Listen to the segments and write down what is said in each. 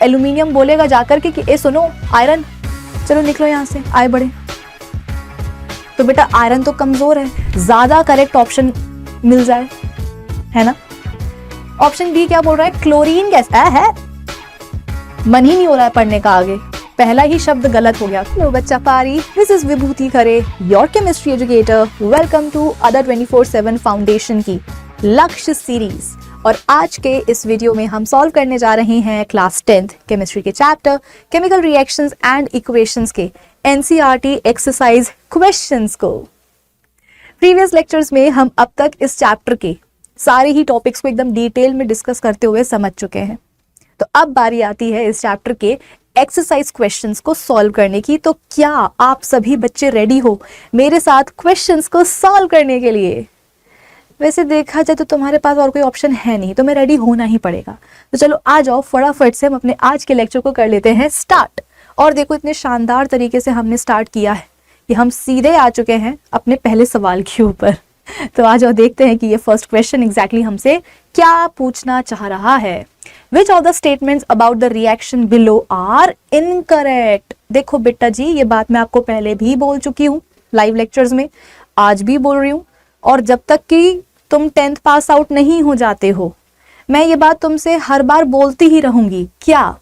Aluminium बोलेगा जाकर के कि ए सुनो आयरन, चलो निकलो यहाँ से, आए बढ़े। तो बेटा आयरन तो कमजोर है, ज्यादा करेक्ट ऑप्शन मिल जाए, है ना। ऑप्शन बी क्या बोल रहा है, क्लोरीन गैस है, मन ही नहीं हो रहा है पढ़ने का आगे, पहला ही शब्द गलत हो गया। लो बच्चा पारी, this is Vibhuti Khare, your chemistry educator. Welcome to other 24/7 foundation की लक्ष्य सीरीज। और आज के इस वीडियो में हम सॉल्व करने जा रहे हैं क्लास 10th केमिस्ट्री के chapter chemical reactions and equations के एनसीईआरटी एक्सरसाइज क्वेश्चंस को। प्रीवियस लेक्चर्स में हम अब तक इस चैप्टर के सारे ही टॉपिक्स को एकदम डिटेल में डिस्कस करते हुए समझ चुके हैं। तो अब बारी आती है इस चैप्टर के एक्सरसाइज क्वेश्चंस को सॉल्व करने की। तो क्या आप सभी बच्चे रेडी हो मेरे साथ क्वेश्चंस को सॉल्व करने के लिए? वैसे देखा जाए तो तुम्हारे पास और कोई ऑप्शन है नहीं, तो मैं रेडी होना ही पड़ेगा। तो चलो आ जाओ, फटाफट से हम अपने आज के लेक्चर को कर लेते हैं स्टार्ट। और देखो इतने शानदार तरीके से हमने स्टार्ट किया है कि हम सीधे आ चुके हैं अपने पहले सवाल के ऊपर। तो आ जाओ देखते हैं कि ये फर्स्ट क्वेश्चन एग्जैक्टली हमसे क्या पूछना चाह रहा है। Which of the statements about the reaction below are incorrect? देखो बेटा जी, ये बात मैं आपको पहले भी बोल चुकी हूँ लाइव लेक्चर्स में, आज भी बोल रही हूँ। और जब तक कि तुम 10th पास आउट नहीं हो जाते हो, मैं ये बात तुमसे हर बार बोलती ही रहूंगी। क्या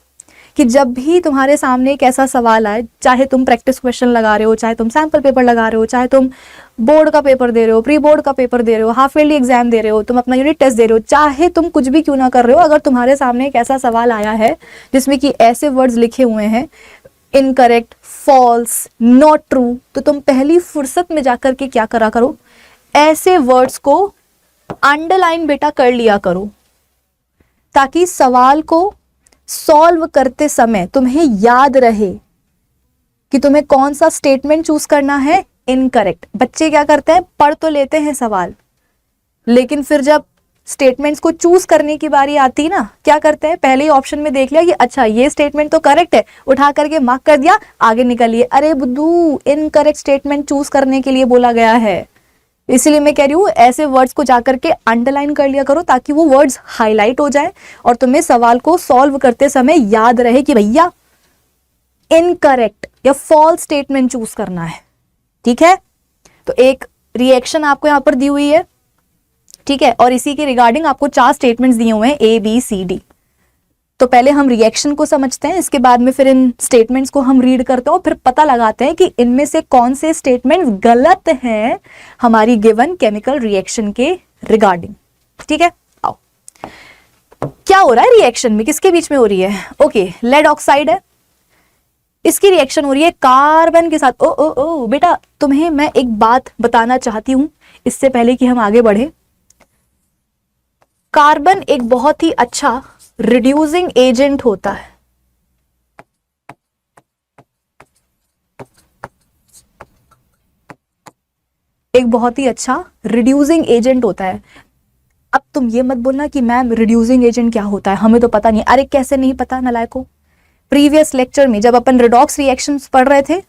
कि जब भी तुम्हारे सामने एक ऐसा सवाल आए, चाहे तुम प्रैक्टिस क्वेश्चन लगा रहे हो, चाहे तुम सैंपल पेपर लगा रहे हो, चाहे तुम बोर्ड का पेपर दे रहे हो, प्री बोर्ड का पेपर दे रहे हो, हाफ ईयरली एग्जाम दे रहे हो, तुम अपना यूनिट टेस्ट दे रहे हो, चाहे तुम कुछ भी क्यों ना कर रहे हो, अगर तुम्हारे सामने एक ऐसा सवाल आया है जिसमें कि ऐसे वर्ड्स लिखे हुए हैं इनकरेक्ट, फॉल्स, नॉट ट्रू, तो तुम पहली फुर्सत में जाकर के क्या करा करो, ऐसे वर्ड्स को अंडरलाइन बेटा कर लिया करो, ताकि सवाल को सॉल्व करते समय तुम्हें याद रहे कि तुम्हें कौन सा स्टेटमेंट चूज करना है इनकरेक्ट। बच्चे क्या करते हैं, पढ़ तो लेते हैं सवाल, लेकिन फिर जब स्टेटमेंट्स को चूज करने की बारी आती ना, क्या करते हैं, पहले ही ऑप्शन में देख लिया कि अच्छा ये स्टेटमेंट तो करेक्ट है, उठा करके मार्क कर दिया, आगे निकलिए, अरे बुद्धू इनकरेक्ट स्टेटमेंट चूज करने के लिए बोला गया है। इसलिए मैं कह रही हूँ ऐसे वर्ड्स को जाकर के अंडरलाइन कर लिया करो, ताकि वो वर्ड्स हाईलाइट हो जाए और तुम्हें सवाल को सॉल्व करते समय याद रहे कि भैया इनकरेक्ट या फॉल्स स्टेटमेंट चूज करना है। ठीक है, तो एक रिएक्शन आपको यहां पर दी हुई है, ठीक है, और इसी के रिगार्डिंग आपको 4 स्टेटमेंट्स दिए हुए हैं A, B, C, D। तो पहले हम रिएक्शन को समझते हैं, इसके बाद में फिर इन स्टेटमेंट्स को हम रीड करते हैं और फिर पता लगाते हैं कि इनमें से कौन से स्टेटमेंट्स गलत हैं हमारी गिवन केमिकल रिएक्शन के रिगार्डिंग। ठीक है, आओ क्या हो रहा है रिएक्शन में, किसके बीच में हो रही है? ओके, लेड ऑक्साइड है, इसकी रिएक्शन हो रही है कार्बन के साथ। ओ ओ ओ बेटा, तुम्हें मैं एक बात बताना चाहती हूं इससे पहले कि हम आगे बढ़े। कार्बन एक बहुत ही अच्छा रिड्यूसिंग एजेंट होता है। एक बहुत ही अच्छा रिड्यूसिंग एजेंट होता है। अब तुम ये मत बोलना कि मैम रिड्यूसिंग एजेंट क्या होता है, हमें तो पता नहीं। अरे कैसे नहीं पता नलायको, प्रीवियस लेक्चर में जब अपन रिडॉक्स रिएक्शंस पढ़ रहे थे,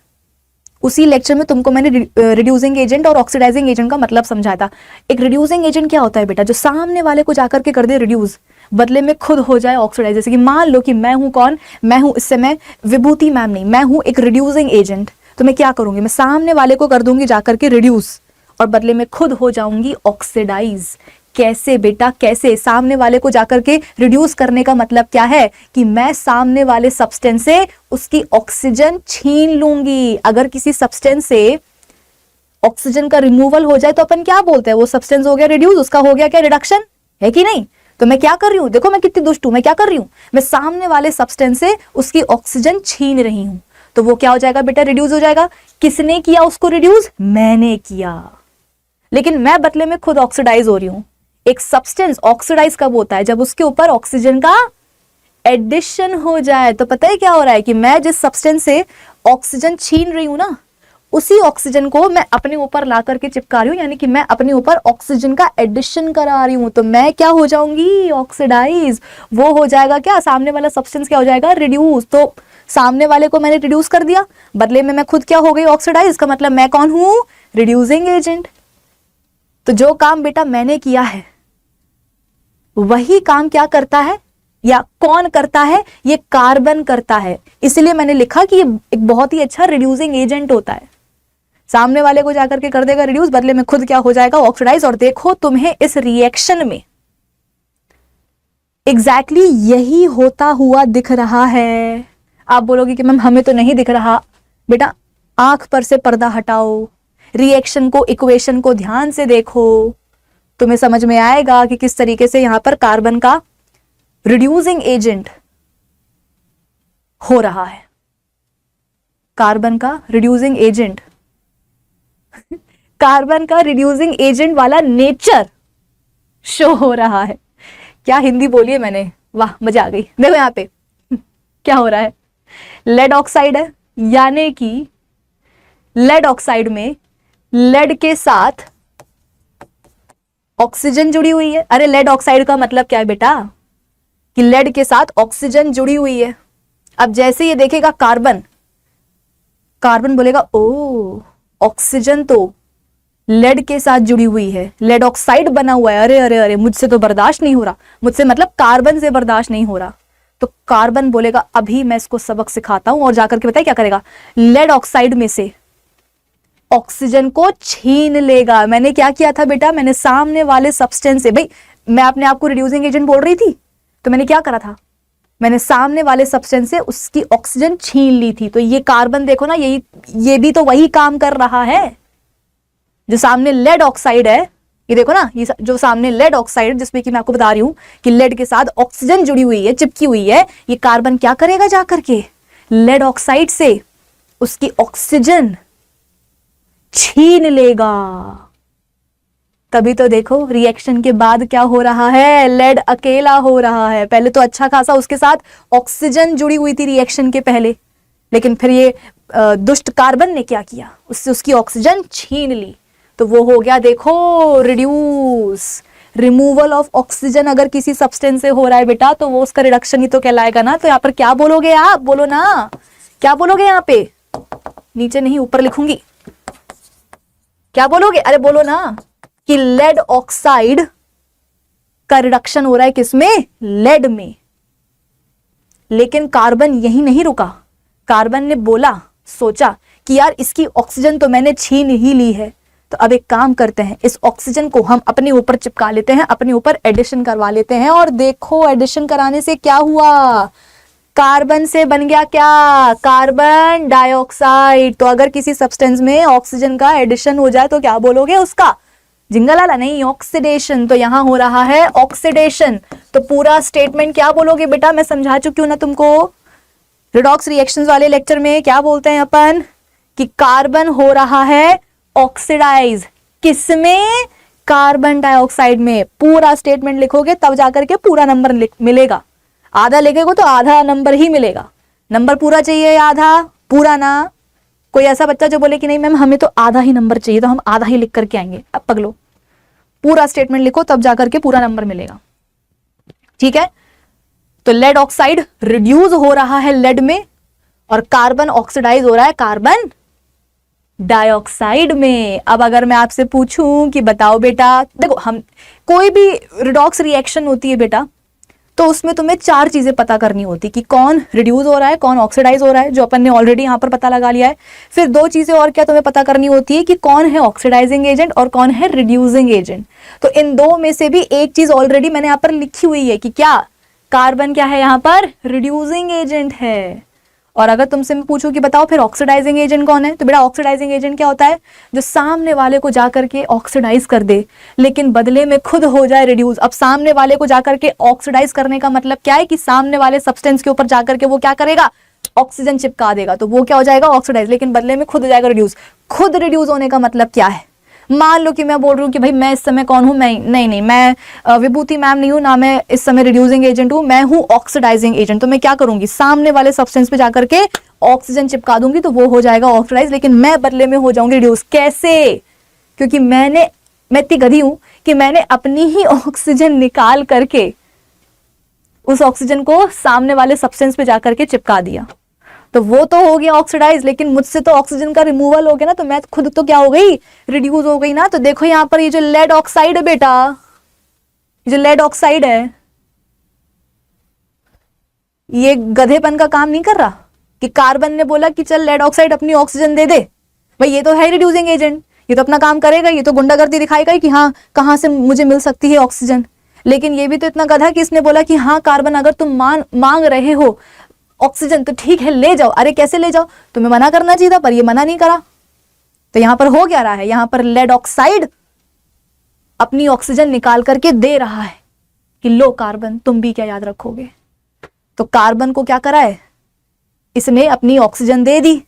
उसी लेक्चर में तुमको मैंने रिड्यूसिंग एजेंट और ऑक्सीडाइजिंग एजेंट का मतलब समझाया था। एक रिड्यूसिंग एजेंट क्या होता है बेटा, जो सामने वाले को जाकर के कर दे रिड्यूस, बदले में खुद हो जाए ऑक्सीडाइज। जैसे कि मान लो कि मैं हूं कौन, मैं हूं इस समय विभूति मैम नहीं, मैं हूं एक रिड्यूसिंग एजेंट। तो मैं क्या करूंगी, मैं सामने वाले को कर दूंगी जाकर के रिड्यूस और बदले में खुद हो जाऊंगी ऑक्सीडाइज। कैसे बेटा, कैसे? सामने वाले को जाकर के रिड्यूस करने का मतलब क्या है कि मैं सामने वाले सब्सटेंस से उसकी ऑक्सीजन छीन लूंगी। अगर किसी सब्सटेंस से ऑक्सीजन का रिमूवल हो जाए तो अपन क्या बोलते हैं, वो सब्सटेंस हो गया रिड्यूस, उसका हो गया क्या, रिडक्शन, है कि नहीं? तो मैं क्या कर रही हूं, देखो मैं कितनी दुष्ट हूं, मैं क्या कर रही हूं, मैं सामने वाले सब्सटेंस से उसकी ऑक्सीजन छीन रही हूं। तो वो क्या हो जाएगा बेटा, रिड्यूस हो जाएगा। किसने किया उसको रिड्यूस? मैंने किया, लेकिन मैं बदले में खुद ऑक्सीडाइज हो रही हूं। एक सब्सटेंस ऑक्सीडाइज कब होता है, जब उसके ऊपर ऑक्सीजन का एडिशन हो जाए। तो पता है क्या हो रहा है कि मैं जिस सब्सटेंस से ऑक्सीजन छीन रही हूं ना, उसी ऑक्सीजन को मैं अपने ऊपर ला करके चिपका रही हूं, यानी कि मैं अपने ऊपर ऑक्सीजन का एडिशन करा रही हूं। तो मैं क्या हो जाऊंगी, ऑक्सीडाइज। वो हो जाएगा क्या, सामने वाला सब्सटेंस क्या हो जाएगा, रिड्यूस। तो सामने वाले को मैंने रिड्यूस कर दिया, बदले में मैं खुद क्या हो गई, ऑक्सीडाइज। का मतलब मैं कौन हूं, रिड्यूसिंग एजेंट। तो जो काम बेटा मैंने किया है वही काम क्या करता है, या कौन करता है? ये कार्बन करता है। इसलिए मैंने लिखा कि ये एक बहुत ही अच्छा रिड्यूसिंग एजेंट होता है। सामने वाले को जाकर के कर देगा रिड्यूस, बदले में खुद क्या हो जाएगा? ऑक्सीडाइज। और देखो तुम्हें इस रिएक्शन में एग्जैक्टली यही होता हुआ दिख रहा है। आप बोलोगे कि मैम हमें तो नहीं दिख रहा। बेटा आंख पर से पर्दा हटाओ, रिएक्शन को, इक्वेशन को ध्यान से देखो, तुम्हें समझ में आएगा कि किस तरीके से यहां पर कार्बन का रिड्यूसिंग एजेंट हो रहा है। कार्बन का रिड्यूसिंग एजेंट कार्बन का रिड्यूसिंग एजेंट वाला नेचर शो हो रहा है। क्या हिंदी बोली है मैंने, वाह मजा आ गई। देखो यहां पे क्या हो रहा है, लेड ऑक्साइड है, यानी कि लेड ऑक्साइड में लेड के साथ ऑक्सीजन जुड़ी हुई है। अरे लेड ऑक्साइड का मतलब क्या है बेटा, कि लेड के साथ ऑक्सीजन जुड़ी हुई है। अब जैसे ये देखेगा कार्बन, कार्बन बोलेगा ओ ऑक्सीजन तो लेड के साथ जुड़ी हुई है, लेड ऑक्साइड बना हुआ है, अरे अरे अरे मुझसे तो बर्दाश्त नहीं हो रहा, मुझसे मतलब कार्बन से बर्दाश्त नहीं हो रहा। तो कार्बन बोलेगा अभी मैं इसको सबक सिखाता हूं, और जाकर के बताए क्या करेगा, लेड ऑक्साइड में से ऑक्सीजन को छीन लेगा। मैंने क्या किया था बेटा, मैंने सामने वाले सब्सटेंस से, भाई मैं अपने आप को रिड्यूसिंग एजेंट बोल रही थी, तो मैंने क्या करा था, मैंने सामने वाले सब्सटेंस से उसकी ऑक्सीजन छीन ली थी। तो ये कार्बन देखो ना, ये भी तो वही काम कर रहा है जो सामने लेड ऑक्साइड है। ये देखो ना, ये जो सामने लेड ऑक्साइड, जिसमें कि मैं आपको बता रही हूं कि लेड के साथ ऑक्सीजन जुड़ी हुई है, चिपकी हुई है, ये कार्बन क्या करेगा, जाकर के लेड ऑक्साइड से उसकी ऑक्सीजन छीन लेगा। तभी तो देखो रिएक्शन के बाद क्या हो रहा है, लेड अकेला हो रहा है। पहले तो अच्छा खासा उसके साथ ऑक्सीजन जुड़ी हुई थी रिएक्शन के पहले, लेकिन फिर ये दुष्ट कार्बन ने क्या किया, उससे उसकी ऑक्सीजन छीन ली। तो वो हो गया देखो रिड्यूस, रिमूवल ऑफ ऑक्सीजन। अगर किसी सब्सटेंस से हो रहा है बेटा, तो वो उसका रिडक्शन ही तो कहलाएगा ना। तो यहाँ पर क्या बोलोगे आप, बोलो ना, क्या बोलोगे यहाँ पे, नीचे नहीं ऊपर लिखूंगी, क्या बोलोगे, अरे बोलो ना, कि लेड ऑक्साइड का रिडक्शन हो रहा है किसमें, लेड में। लेकिन कार्बन यही नहीं रुका, कार्बन ने बोला, सोचा कि यार इसकी ऑक्सीजन तो मैंने छीन ही ली है, तो अब एक काम करते हैं, इस ऑक्सीजन को हम अपने ऊपर चिपका लेते हैं, अपने ऊपर एडिशन करवा लेते हैं। और देखो एडिशन कराने से क्या हुआ, कार्बन से बन गया क्या, कार्बन डाइऑक्साइड। तो अगर किसी सब्सटेंस में ऑक्सीजन का एडिशन हो जाए तो क्या बोलोगे उसका, जिंगलाला नहीं, ऑक्सीडेशन। तो यहां हो रहा है ऑक्सीडेशन। तो पूरा स्टेटमेंट क्या बोलोगे बेटा, मैं समझा चुकी हूं ना तुमको रिडॉक्स रिएक्शंस वाले लेक्चर में। क्या बोलते हैं अपन, कि कार्बन हो रहा है ऑक्सीडाइज, किसमें, कार्बन डाइऑक्साइड में। पूरा स्टेटमेंट लिखोगे तब जाकर के पूरा नंबर मिलेगा। आधा लिखेगो तो आधा नंबर ही मिलेगा। नंबर पूरा चाहिए या आधा, पूरा ना। कोई ऐसा बच्चा जो बोले कि नहीं मैम हमें तो आधा ही नंबर चाहिए, तो हम आधा ही लिख करके आएंगे। अब पगलो, पूरा स्टेटमेंट लिखो तब जाकर के पूरा नंबर मिलेगा, ठीक है। तो लेड ऑक्साइड रिड्यूस हो रहा है लेड में, और कार्बन ऑक्सीडाइज हो रहा है कार्बन डाइऑक्साइड में। अब अगर मैं आपसे पूछूं कि बताओ बेटा, देखो हम कोई भी रिडॉक्स रिएक्शन होती है बेटा, तो उसमें तुम्हें चार चीजें पता करनी होती कि कौन रिड्यूस हो रहा है, कौन ऑक्सीडाइज हो रहा है, जो अपन ने ऑलरेडी यहां पर पता लगा लिया है। फिर दो चीजें और क्या तुम्हें पता करनी होती है कि कौन है ऑक्सीडाइजिंग एजेंट और कौन है रिड्यूसिंग एजेंट। तो इन दो में से भी एक चीज ऑलरेडी मैंने यहाँ पर लिखी हुई है कि क्या, कार्बन क्या है यहाँ पर, रिड्यूसिंग एजेंट है। और अगर तुमसे मैं पूछूं कि बताओ फिर ऑक्सीडाइजिंग एजेंट कौन है, तो बेटा ऑक्सीडाइजिंग एजेंट क्या होता है, जो सामने वाले को जाकर के ऑक्सीडाइज कर दे, लेकिन बदले में खुद हो जाए रिड्यूस। अब सामने वाले को जाकर के ऑक्सीडाइज करने का मतलब क्या है, कि सामने वाले सब्सटेंस के ऊपर जाकर के वो क्या करेगा, ऑक्सीजन चिपका देगा, तो वो क्या हो जाएगा, ऑक्सीडाइज, लेकिन बदले में खुद हो जाएगा रिड्यूस। खुद रिड्यूस होने का मतलब क्या है, मान लो कि मैं बोल रही हूँ कि भाई मैं इस समय कौन हूं, मैं नहीं मैं विभूति मैम नहीं हूं ना, मैं इस समय रिड्यूसिंग एजेंट हूं, मैं हूं ऑक्सीडाइजिंग एजेंट। तो मैं क्या करूंगी, सामने वाले सब्सटेंस पे जाकर के ऑक्सीजन चिपका दूंगी, तो वो हो जाएगा ऑक्सीडाइज, लेकिन मैं बदले में हो जाऊंगी रिड्यूस। कैसे, क्योंकि मैं इतनी गधी हूं कि मैंने अपनी ही ऑक्सीजन निकाल करके उस ऑक्सीजन को सामने वाले सब्सटेंस पे जाकर के चिपका दिया, तो वो तो हो गया ऑक्सीडाइज, लेकिन मुझसे तो ऑक्सीजन का रिमूवल हो गया ना, तो मैं खुद तो क्या हो गई, रिड्यूस हो गई ना। तो देखो यहां पर ये जो लेड ऑक्साइड है बेटा, ये जो लेड ऑक्साइड है, ये गधेपन का काम नहीं कर रहा कि कार्बन ने बोला कि चल लेड ऑक्साइड अपनी ऑक्सीजन दे दे, भाई ये तो है रिड्यूसिंग एजेंट, ये तो अपना काम करेगा, ये तो गुंडागर्दी दिखाएगा ही कि हाँ कहाँ से मुझे मिल सकती है ऑक्सीजन। लेकिन ये भी तो इतना गधा कि इसने बोला कि हाँ कार्बन अगर तुम मांग रहे हो ऑक्सीजन तो ठीक है ले जाओ। अरे कैसे ले जाओ, तुम्हें मना करना चाहिए था, पर ये मना नहीं करा। तो यहां पर हो क्या रहा है, यहां पर लेड ऑक्साइड अपनी ऑक्सीजन निकाल करके दे रहा है कि लो कार्बन तुम भी क्या याद रखोगे। तो कार्बन को क्या करा है, इसने अपनी ऑक्सीजन दे दी,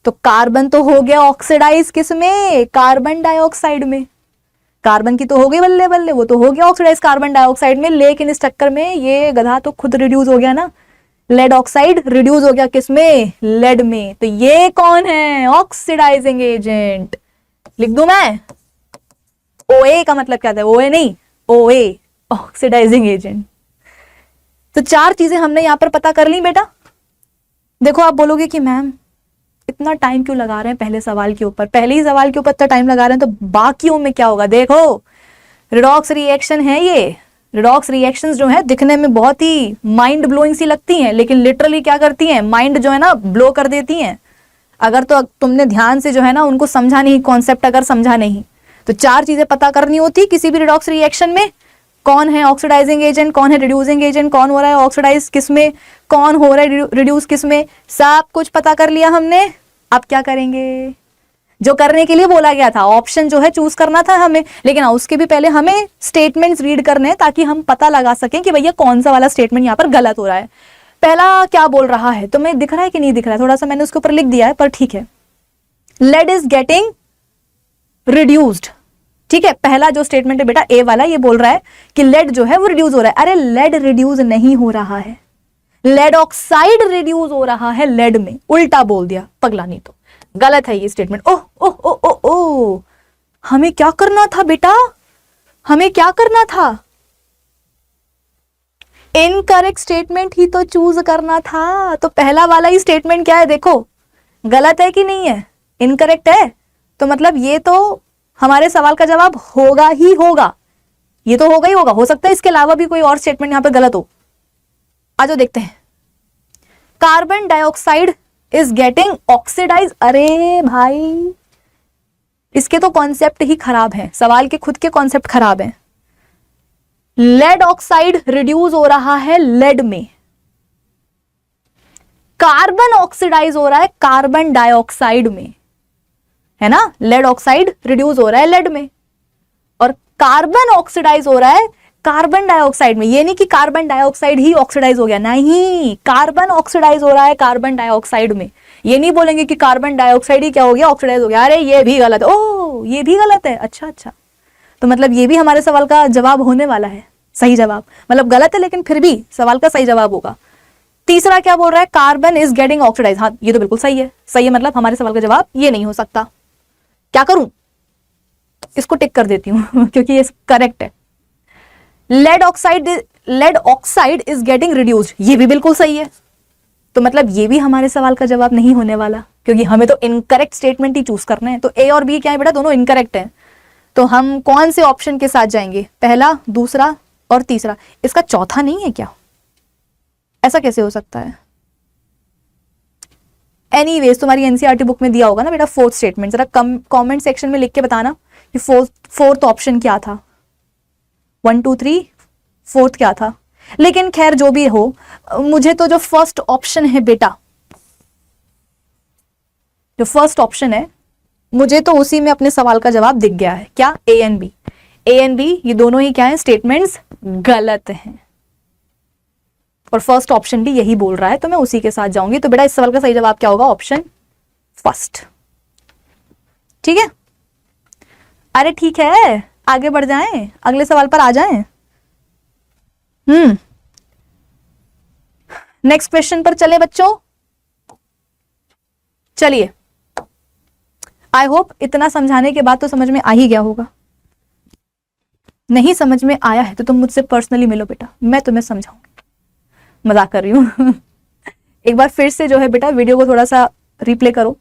तो कार्बन तो हो गया ऑक्सीडाइज किसमें, कार्बन डाइऑक्साइड में। कार्बन की तो हो गई बल्ले बल्ले, वो तो हो गया ऑक्सीडाइज कार्बन डाइऑक्साइड में। लेकिन इस चक्कर में ये गधा तो खुद रिड्यूस हो गया ना, लेड ऑक्साइड रिड्यूस हो गया किसमें, लेड में। तो ये कौन है, ऑक्सीडाइजिंग एजेंट। लिख दूं मैं, ओए का मतलब क्या था, ओए नहीं ओए, ऑक्सीडाइजिंग एजेंट। तो 4 चीजें हमने यहां पर पता कर ली बेटा। देखो आप बोलोगे कि मैम इतना टाइम क्यों लगा रहे हैं पहले सवाल के ऊपर, पहले ही सवाल के ऊपर इतना टाइम लगा रहे हैं तो बाकियों में क्या होगा। देखो रिडॉक्स रिएक्शन है ये, रिडॉक्स रिएक्शंस जो है दिखने में बहुत ही माइंड ब्लोइंग सी लगती हैं, लेकिन लिटरली क्या करती हैं, माइंड जो है ना ब्लो कर देती हैं। अगर तो तुमने ध्यान से जो है ना उनको समझा नहीं, कॉन्सेप्ट अगर समझा नहीं, तो 4 चीजें पता करनी होती किसी भी रिडॉक्स रिएक्शन में। कौन है ऑक्सीडाइजिंग एजेंट, कौन है रिड्यूसिंग एजेंट, कौन हो रहा है ऑक्सीडाइज किसमें, कौन हो रहा है रिड्यूस किसमें, सब कुछ पता कर लिया हमने। अब क्या करेंगे, जो करने के लिए बोला गया था, ऑप्शन जो है चूज करना था हमें, लेकिन उसके भी पहले हमें स्टेटमेंट्स रीड करने हैं ताकि हम पता लगा सकें कि भैया कौन सा वाला स्टेटमेंट यहाँ पर गलत हो रहा है। पहला क्या बोल रहा है, तो मैं दिख रहा है कि नहीं दिख रहा है, थोड़ा सा मैंने उसके ऊपर लिख दिया है पर ठीक है। लेड इज गेटिंग रिड्यूस्ड, ठीक है। पहला जो स्टेटमेंट है बेटा ए वाला, ये बोल रहा है कि लेड जो है वो रिड्यूस हो रहा है। अरे लेड रिड्यूस नहीं हो रहा है, लेड ऑक्साइड रिड्यूस हो रहा है लेड में, उल्टा बोल दिया पगला, नहीं तो गलत है ये स्टेटमेंट। ओह ओह ओह ओह ओह, हमें क्या करना था बेटा, हमें क्या करना था, इनकरेक्ट स्टेटमेंट ही तो चूज करना था। तो पहला वाला ही स्टेटमेंट क्या है, देखो गलत है कि नहीं है, इनकरेक्ट है, तो मतलब ये तो हमारे सवाल का जवाब होगा ही होगा, ये तो होगा ही होगा। हो सकता है इसके अलावा भी कोई और स्टेटमेंट यहां पर गलत हो। आ जाओ देखते हैं, carbon dioxide is getting oxidise. अरे भाई इसके तो कॉन्सेप्ट ही खराब है, सवाल के खुद के कॉन्सेप्ट खराब हैं। लेड ऑक्साइड रिड्यूस हो रहा है लेड में, कार्बन ऑक्सीडाइज हो रहा है कार्बन डाइऑक्साइड में, है ना। लेड ऑक्साइड रिड्यूस हो रहा है लेड में और कार्बन ऑक्सीडाइज हो रहा है कार्बन डाइऑक्साइड में। ये नहीं कि कार्बन डाइऑक्साइड ही ऑक्सीडाइज हो गया, नहीं, कार्बन ऑक्सीडाइज हो रहा है कार्बन डाइऑक्साइड में। ये नहीं बोलेंगे कि कार्बन डाइऑक्साइड ही क्या हो गया, ऑक्सीडाइज हो गया। अरे ये भी गलत है, ओह ये भी गलत है, अच्छा अच्छा, तो मतलब ये भी हमारे सवाल का जवाब होने वाला है, सही जवाब। मतलब गलत है लेकिन फिर भी सवाल का सही जवाब होगा। तीसरा क्या बोल रहा है, कार्बन इज गेटिंग ऑक्सीडाइज। हाँ ये तो बिल्कुल सही है, सही है, मतलब हमारे सवाल का जवाब ये नहीं हो सकता। क्या करूं, इसको टिक कर देती हूं क्योंकि ये करेक्ट है। Lead oxide is getting reduced, ये भी बिल्कुल सही है, तो मतलब ये भी हमारे सवाल का जवाब नहीं होने वाला, क्योंकि हमें तो इनकरेक्ट स्टेटमेंट ही चूज करना है। तो ए और बी क्या है बेटा, दोनों इनकरेक्ट हैं। तो हम कौन से ऑप्शन के साथ जाएंगे, पहला, दूसरा और तीसरा। इसका चौथा नहीं है क्या, ऐसा कैसे हो सकता है। एनीवेज तुम्हारी एनसीईआरटी बुक में दिया होगा ना बेटा फोर्थ स्टेटमेंट, जरा कमेंट सेक्शन में लिख के बताना कि फोर्थ ऑप्शन क्या था, 1 2 3 फोर्थ क्या था। लेकिन खैर जो भी हो, मुझे तो जो फर्स्ट ऑप्शन है बेटा, जो फर्स्ट ऑप्शन है, मुझे तो उसी में अपने सवाल का जवाब दिख गया है। क्या, A and B, A and B ये दोनों ही क्या है, स्टेटमेंट्स गलत हैं और फर्स्ट ऑप्शन भी यही बोल रहा है, तो मैं उसी के साथ जाऊंगी। तो बेटा इस सवाल का सही जवाब क्या होगा, ऑप्शन फर्स्ट, ठीक है। अरे ठीक है, आगे बढ़ जाएं, अगले सवाल पर आ जाएं। नेक्स्ट क्वेश्चन पर चले बच्चों, चलिए। आई होप इतना समझाने के बाद तो समझ में आ ही गया होगा। नहीं समझ में आया है तो तुम मुझसे पर्सनली मिलो बेटा, मैं तुम्हें समझाऊंगी, मजाक कर रही हूं एक बार फिर से जो है बेटा वीडियो को थोड़ा सा रिप्ले करो,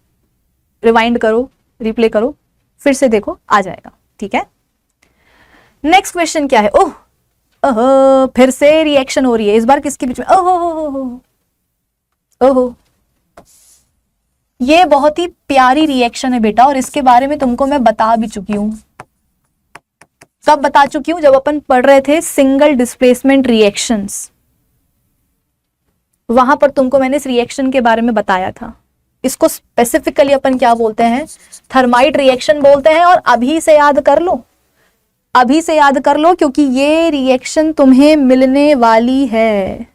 रिवाइंड करो, रिप्ले करो, फिर से देखो, आ जाएगा, ठीक है। नेक्स्ट क्वेश्चन क्या है, ओह फिर से रिएक्शन हो रही है, इस बार किसके बीच में, ओह ओहो, ये बहुत ही प्यारी रिएक्शन है बेटा, और इसके बारे में तुमको मैं बता भी चुकी हूं। कब बता चुकी हूं? जब अपन पढ़ रहे थे सिंगल डिस्प्लेसमेंट रिएक्शंस, वहां पर तुमको मैंने इस रिएक्शन के बारे में बताया था। इसको स्पेसिफिकली अपन क्या बोलते हैं? थर्माइट रिएक्शन बोलते हैं। और अभी से याद कर लो, अभी से याद कर लो, क्योंकि ये रिएक्शन तुम्हें मिलने वाली है,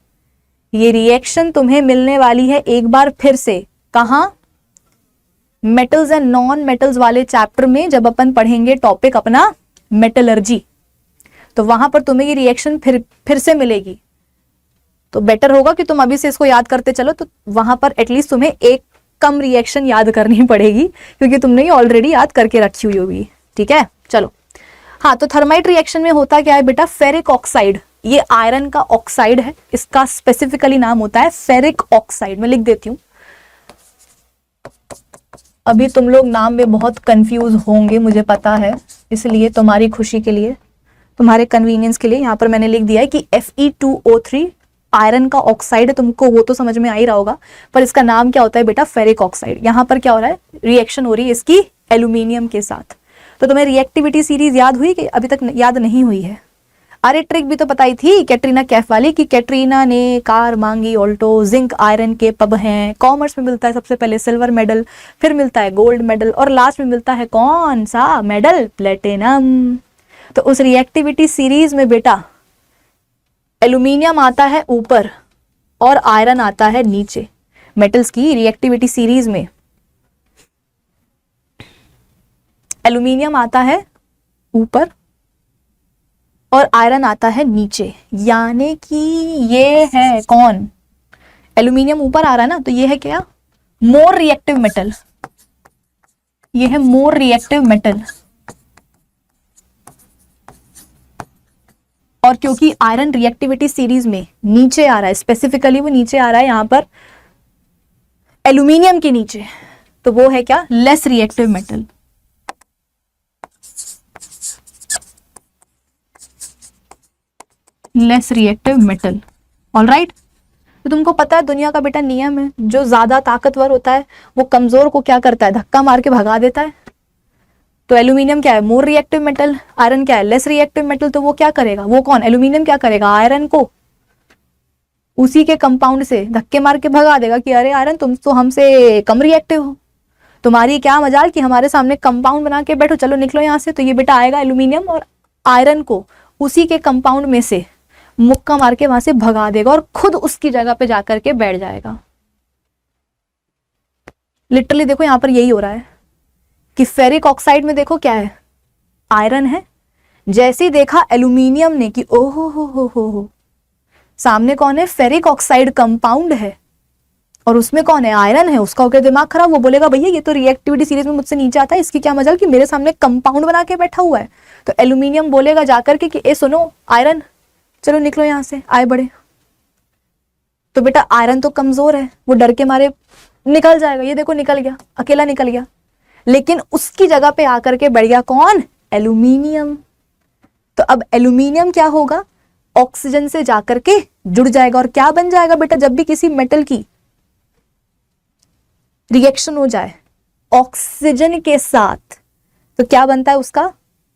ये रिएक्शन तुम्हें मिलने वाली है एक बार फिर से। कहां? मेटल्स एंड नॉन मेटल्स वाले चैप्टर में, जब अपन पढ़ेंगे टॉपिक अपना मेटलर्जी, तो वहां पर तुम्हें ये रिएक्शन फिर से मिलेगी। तो बेटर होगा कि तुम अभी से इसको याद करते चलो, तो वहां पर एटलीस्ट तुम्हें एक कम रिएक्शन याद करनी पड़ेगी, क्योंकि तुमने ये ऑलरेडी याद करके रखी हुई होगी। ठीक है, चलो। हाँ, तो थर्माइट रिएक्शन में होता क्या है बेटा? फेरिक ऑक्साइड, ये आयरन का ऑक्साइड है, इसका स्पेसिफिकली नाम होता है फेरिक ऑक्साइड। मैं लिख देती हूं, अभी तुम लोग नाम में बहुत कंफ्यूज होंगे मुझे पता है, इसलिए तुम्हारी खुशी के लिए, तुम्हारे कन्वीनियंस के लिए यहाँ पर मैंने लिख दिया है कि Fe2O3 आयरन का ऑक्साइड है। तुमको वो तो समझ में आ ही रहा होगा, पर इसका नाम क्या होता है बेटा? Ferric oxide. यहाँ पर क्या हो रहा है? रिएक्शन हो रही है इसकी एल्यूमिनियम के साथ। तो तुम्हें रिएक्टिविटी सीरीज याद हुई कि अभी तक याद नहीं हुई है? अरे ट्रिक भी तो बताई थी कैटरीना कैफ वाली, कि कैटरीना ने कार मांगी ऑल्टो, जिंक आयरन के पब हैं, कॉमर्स में मिलता है सबसे पहले सिल्वर मेडल, फिर मिलता है गोल्ड मेडल, और लास्ट में मिलता है कौन सा मेडल? प्लेटिनम। तो उस रिएक्टिविटी सीरीज में बेटा एल्यूमिनियम आता है ऊपर और आयरन आता है नीचे। मेटल्स की रिएक्टिविटी सीरीज में एल्यूमिनियम आता है ऊपर और आयरन आता है नीचे, यानी कि ये है कौन? एल्यूमिनियम ऊपर आ रहा है ना, तो ये है क्या? More reactive metal. ये है मोर रिएक्टिव मेटल। और क्योंकि आयरन रिएक्टिविटी सीरीज में नीचे आ रहा है, स्पेसिफिकली वो नीचे आ रहा है यहां पर एल्यूमिनियम के नीचे, तो वो है क्या? Less reactive metal. Less reactive metal. Alright, तो तुमको पता है दुनिया का बेटा नियम है, जो ज्यादा ताकतवर होता है वो कमजोर को क्या करता है? धक्का मार के भगा देता है। तो एल्यूमिनियम क्या है? More reactive metal. आयरन क्या है? Less reactive metal. तो वो क्या करेगा? वो कौन? एल्यूमिनियम क्या करेगा? आयरन को उसी के कंपाउंड से धक्के मार के भगा देगा कि अरे आयरन, तुम तो हमसे कम रिएक्टिव हो, तुम्हारी क्या मजाल कि हमारे सामने कंपाउंड बना के बैठो, चलो निकलो यहां से। तो ये बेटा आएगा एल्यूमिनियम और आयरन को उसी के कंपाउंड में से मुक्का मार के वहां से भगा देगा और खुद उसकी जगह पे जाकर के बैठ जाएगा। लिटरली देखो यहां पर यही हो रहा है कि फेरिक ऑक्साइड में देखो क्या है? आयरन है। जैसे ही देखा एल्यूमिनियम ने कि ओहो हो, सामने कौन है? फेरिक ऑक्साइड कंपाउंड है और उसमें कौन है? आयरन है। उसका हो गया दिमाग खराब, वो बोलेगा भैया ये तो रिएक्टिविटी सीरीज में मुझसे नीचे आता है, इसकी क्या मजाल कि मेरे सामने कंपाउंड बना के बैठा हुआ है। तो एल्यूमिनियम बोलेगा जाकर के कि ए सुनो आयरन, चलो निकलो यहां से, आए बड़े। तो बेटा आयरन तो कमजोर है, वो डर के मारे निकल जाएगा। ये देखो निकल गया, अकेला निकल गया, लेकिन उसकी जगह पे आकर के बढ़ गया कौन? एल्यूमिनियम। तो अब एल्यूमिनियम क्या होगा? ऑक्सीजन से जाकर के जुड़ जाएगा और क्या बन जाएगा बेटा? जब भी किसी मेटल की रिएक्शन हो जाए ऑक्सीजन के साथ, तो क्या बनता है उसका?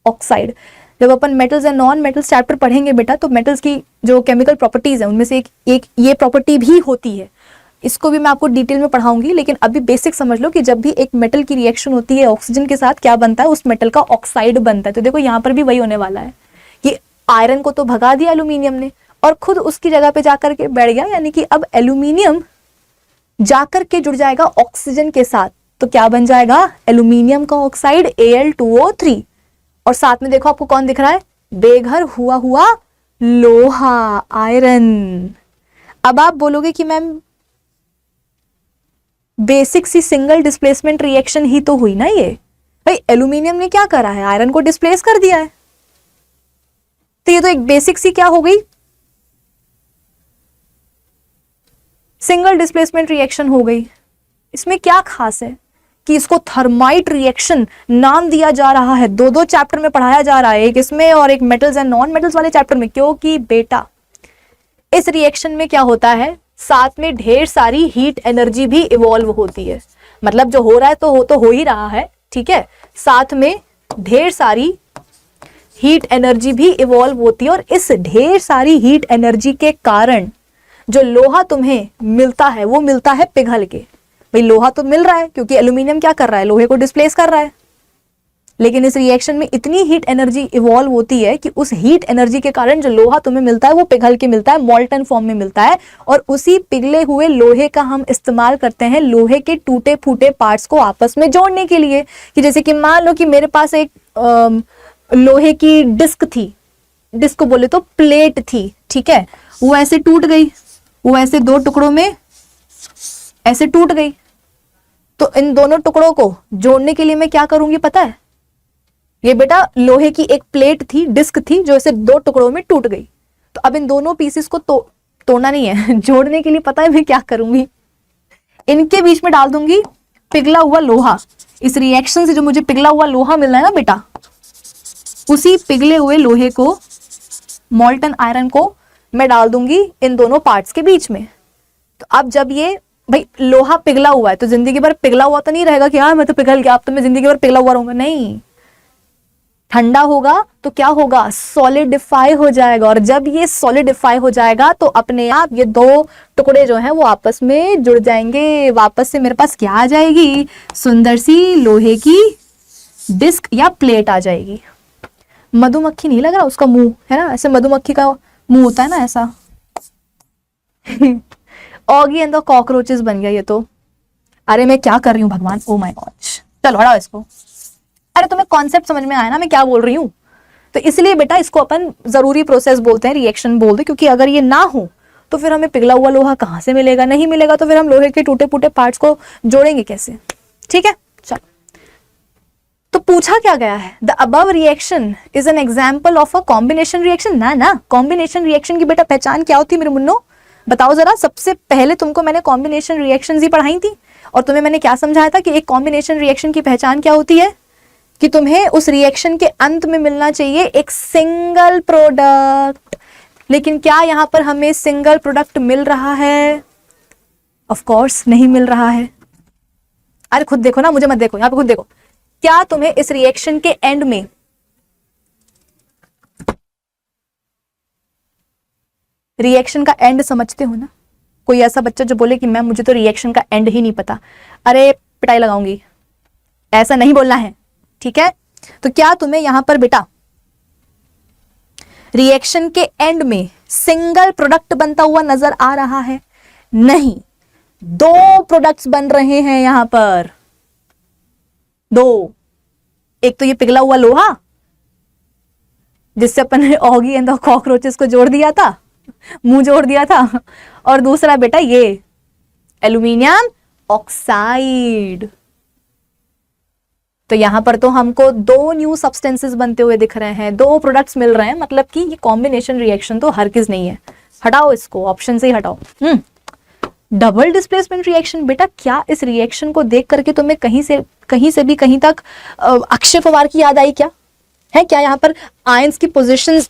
ऑक्साइड। जब अपन metals and non metals chapter पढ़ेंगे बेटा, तो मेटल्स की जो केमिकल प्रॉपर्टीज है उनमें से एक ये प्रॉपर्टी भी होती है। इसको भी मैं आपको डिटेल में पढ़ाऊंगी, लेकिन अभी बेसिक समझ लो कि जब भी एक मेटल की रिएक्शन होती है ऑक्सीजन के साथ, क्या बनता है? उस मेटल का ऑक्साइड बनता है। तो देखो यहाँ पर भी वही होने वाला है कि आयरन को तो भगा दिया एल्यूमिनियम ने और खुद उसकी जगह पे जाकर के बैठ गया, यानी कि अब एल्यूमिनियम जाकर के जुड़ जाएगा ऑक्सीजन के साथ। तो क्या बन जाएगा? एल्यूमिनियम का ऑक्साइड Al2O3। और साथ में देखो आपको कौन दिख रहा है? बेघर हुआ हुआ लोहा, आयरन। अब आप बोलोगे कि मैम बेसिक सी सिंगल डिस्प्लेसमेंट रिएक्शन ही तो हुई ना ये। भाई एल्यूमिनियम ने क्या करा है? आयरन को डिस्प्लेस कर दिया है। तो ये तो एक बेसिक सी क्या हो गई? सिंगल डिस्प्लेसमेंट रिएक्शन हो गई। इसमें क्या खास है कि इसको थर्माइट रिएक्शन नाम दिया जा रहा है? दो चैप्टर में पढ़ाया जा रहा है, एक इसमें और एक मेटल्स एंड नॉन मेटल्स वाले चैप्टर में, क्योंकि बेटा इस रिएक्शन में क्या होता है? साथ में ढेर सारी हीट एनर्जी भी इवॉल्व होती है। मतलब जो हो रहा है तो हो ही रहा है, ठीक है, साथ में ढेर सारी हीट एनर्जी भी इवॉल्व होती है, और इस ढेर सारी हीट एनर्जी के कारण जो लोहा तुम्हें मिलता है वो मिलता है पिघल के। भाई लोहा तो मिल रहा है क्योंकि एल्यूमिनियम क्या कर रहा है, लोहे को डिस्प्लेस कर रहा है, लेकिन इस रिएक्शन में इतनी हीट एनर्जी इवॉल्व होती है कि उस हीट एनर्जी के कारण जो लोहा तुम्हें मिलता है वो पिघल के मिलता है, मॉल्टन फॉर्म में मिलता है, और उसी पिघले हुए लोहे का हम इस्तेमाल करते हैं लोहे के टूटे फूटे पार्ट्स को आपस में जोड़ने के लिए। कि जैसे कि मान लो कि मेरे पास एक लोहे की डिस्क थी, डिस्क को बोले तो प्लेट थी, ठीक है, वो ऐसे टूट गई, वो ऐसे दो टुकड़ों में ऐसे टूट गई, तो इन दोनों टुकड़ों को जोड़ने के लिए मैं क्या करूंगी पता है? ये बेटा लोहे की एक प्लेट थी, डिस्क थी, जो ऐसे दो टुकड़ों में टूट गई, तो अब इन दोनों पीसेस को तोड़ना नहीं है जोड़ने के लिए पता है मैं क्या करूंगी? इनके बीच में डाल दूंगी पिघला हुआ लोहा। इस रिएक्शन से जो मुझे पिघला हुआ लोहा मिल रहा है ना बेटा, उसी पिघले हुए लोहे को, मॉल्टन आयरन को मैं डाल दूंगी इन दोनों पार्ट्स के बीच में। तो अब जब ये भाई लोहा पिघला हुआ है तो जिंदगी भर पिघला हुआ तो नहीं रहेगा कि हाँ मैं तो पिघल गया अब तो मैं जिंदगी भर पिघला हुआ रहूंगा, नहीं, ठंडा होगा तो क्या होगा, सॉलिडिफाई हो जाएगा, और जब ये सॉलिडिफाई हो जाएगा तो अपने आप ये दो टुकड़े जो हैं वो आपस में जुड़ जाएंगे, वापस से मेरे पास क्या आ जाएगी, सुंदर सी लोहे की डिस्क या प्लेट आ जाएगी। मधुमक्खी नहीं लग रहा उसका मुंह है ना, ऐसे मधुमक्खी का मुंह होता है ना ऐसा ऑगी एंड द कॉकरोचेस बन गया ये तो। अरे मैं क्या कर रही हूँ भगवान, ओ माय गॉड, चलो हटाओ इसको। अरे तुम्हें कॉन्सेप्ट समझ में आया ना मैं क्या बोल रही हूँ? तो इसलिए बेटा इसको अपन जरूरी प्रोसेस बोलते हैं, रिएक्शन बोलते, क्योंकि अगर ये ना हो तो फिर हमें पिघला हुआ लोहा कहाँ से मिलेगा, नहीं मिलेगा तो फिर हम लोहे के टूटे फूटे पार्ट्स को जोड़ेंगे कैसे? ठीक है, चलो। तो पूछा क्या गया है, the above reaction is an example of a combination reaction. ना कॉम्बिनेशन रिएक्शन की बेटा पहचान क्या होती है मेरे मुन्नो, बताओ जरा। सबसे पहले तुमको मैंने कॉम्बिनेशन रिएक्शन ही पढ़ाई थी, और तुम्हें मैंने क्या समझाया था कि एक कॉम्बिनेशन रिएक्शन की पहचान क्या होती है, कि तुम्हें उस रिएक्शन के अंत में मिलना चाहिए एक सिंगल प्रोडक्ट। लेकिन क्या यहां पर हमें सिंगल प्रोडक्ट मिल रहा है? ऑफ कोर्स नहीं मिल रहा है। अरे खुद देखो ना, मुझे मत देखो, यहां पे खुद देखो। क्या तुम्हें इस रिएक्शन के एंड में रिएक्शन का एंड समझते हो ना? कोई ऐसा बच्चा जो बोले कि मैम मुझे तो रिएक्शन का एंड ही नहीं पता, अरे पिटाई लगाऊंगी, ऐसा नहीं बोलना है, ठीक है? तो क्या तुम्हें यहां पर बेटा रिएक्शन के एंड में सिंगल प्रोडक्ट बनता हुआ नजर आ रहा है? नहीं, दो प्रोडक्ट्स बन रहे हैं यहां पर, दो। एक तो ये पिघला हुआ लोहा जिससे अपन ने ऑगी एंड द कॉकरोचेस को जोड़ दिया था, मुंह जोड़ दिया था, और दूसरा बेटा ये एल्यूमिनियम ऑक्साइड। तो यहां पर तो हमको दो न्यू सब्सटेंसेस बनते हुए दिख रहे हैं, दो प्रोडक्ट्स मिल रहे हैं, मतलब कि ये कॉम्बिनेशन रिएक्शन तो हरगिज नहीं है। हटाओ इसको, ऑप्शन से ही हटाओ। डबल डिस्प्लेसमेंट रिएक्शन, बेटा क्या इस रिएक्शन को देख करके तुम्हें कहीं से भी कहीं तक अक्षय पवार की याद आई क्या? है क्या यहाँ पर आयंस की पोजीशंस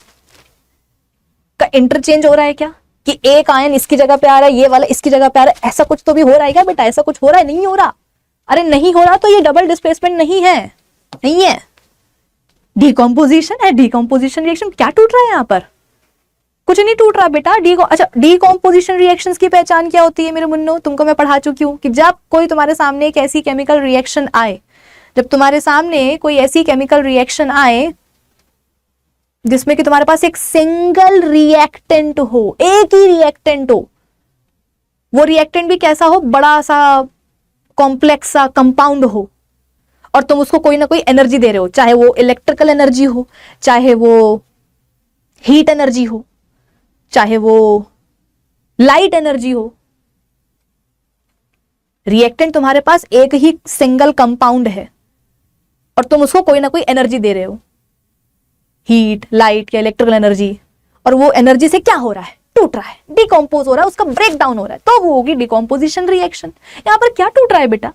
का इंटरचेंज हो रहा है क्या, कि एक आयन इसकी जगह पे आ रहा है, ये वाला इसकी जगह पे आ रहा है? ऐसा कुछ तो भी हो रहा है क्या बेटा? ऐसा कुछ हो रहा है? नहीं हो रहा। अरे नहीं हो रहा तो ये डबल डिस्प्लेसमेंट नहीं है, नहीं है, डिकम्पोजिशन है। डिकम्पोजिशन रिएक्शन क्या टूट रहा है यहाँ पर? कुछ नहीं टूट रहा बेटा। अच्छा, डिकम्पोजिशन रिएक्शंस की पहचान क्या होती है मेरे मुन्नो? तुमको मैं पढ़ा चुकी हूँ कि जब कोई तुम्हारे सामने एक ऐसी केमिकल रिएक्शन आए, जब तुम्हारे सामने कोई ऐसी केमिकल रिएक्शन आए जिसमें कि तुम्हारे पास एक सिंगल रिएक्टेंट हो, एक ही रिएक्टेंट हो, वो रिएक्टेंट भी कैसा हो, बड़ा सा कॉम्प्लेक्स सा कंपाउंड हो, और तुम उसको कोई ना कोई एनर्जी दे रहे हो, चाहे वो इलेक्ट्रिकल एनर्जी हो, चाहे वो हीट एनर्जी हो, चाहे वो लाइट एनर्जी हो। रिएक्टेंट तुम्हारे पास एक ही सिंगल कंपाउंड है और तुम उसको कोई ना कोई एनर्जी दे रहे हो, हीट, लाइट या इलेक्ट्रिकल एनर्जी, और वो एनर्जी से क्या हो रहा है, टूट रहा है, डिकम्पोज हो रहा है, उसका ब्रेक डाउन हो रहा है, तो वो होगी डिकम्पोजिशन रिएक्शन। यहां पर क्या टूट रहा है बेटा?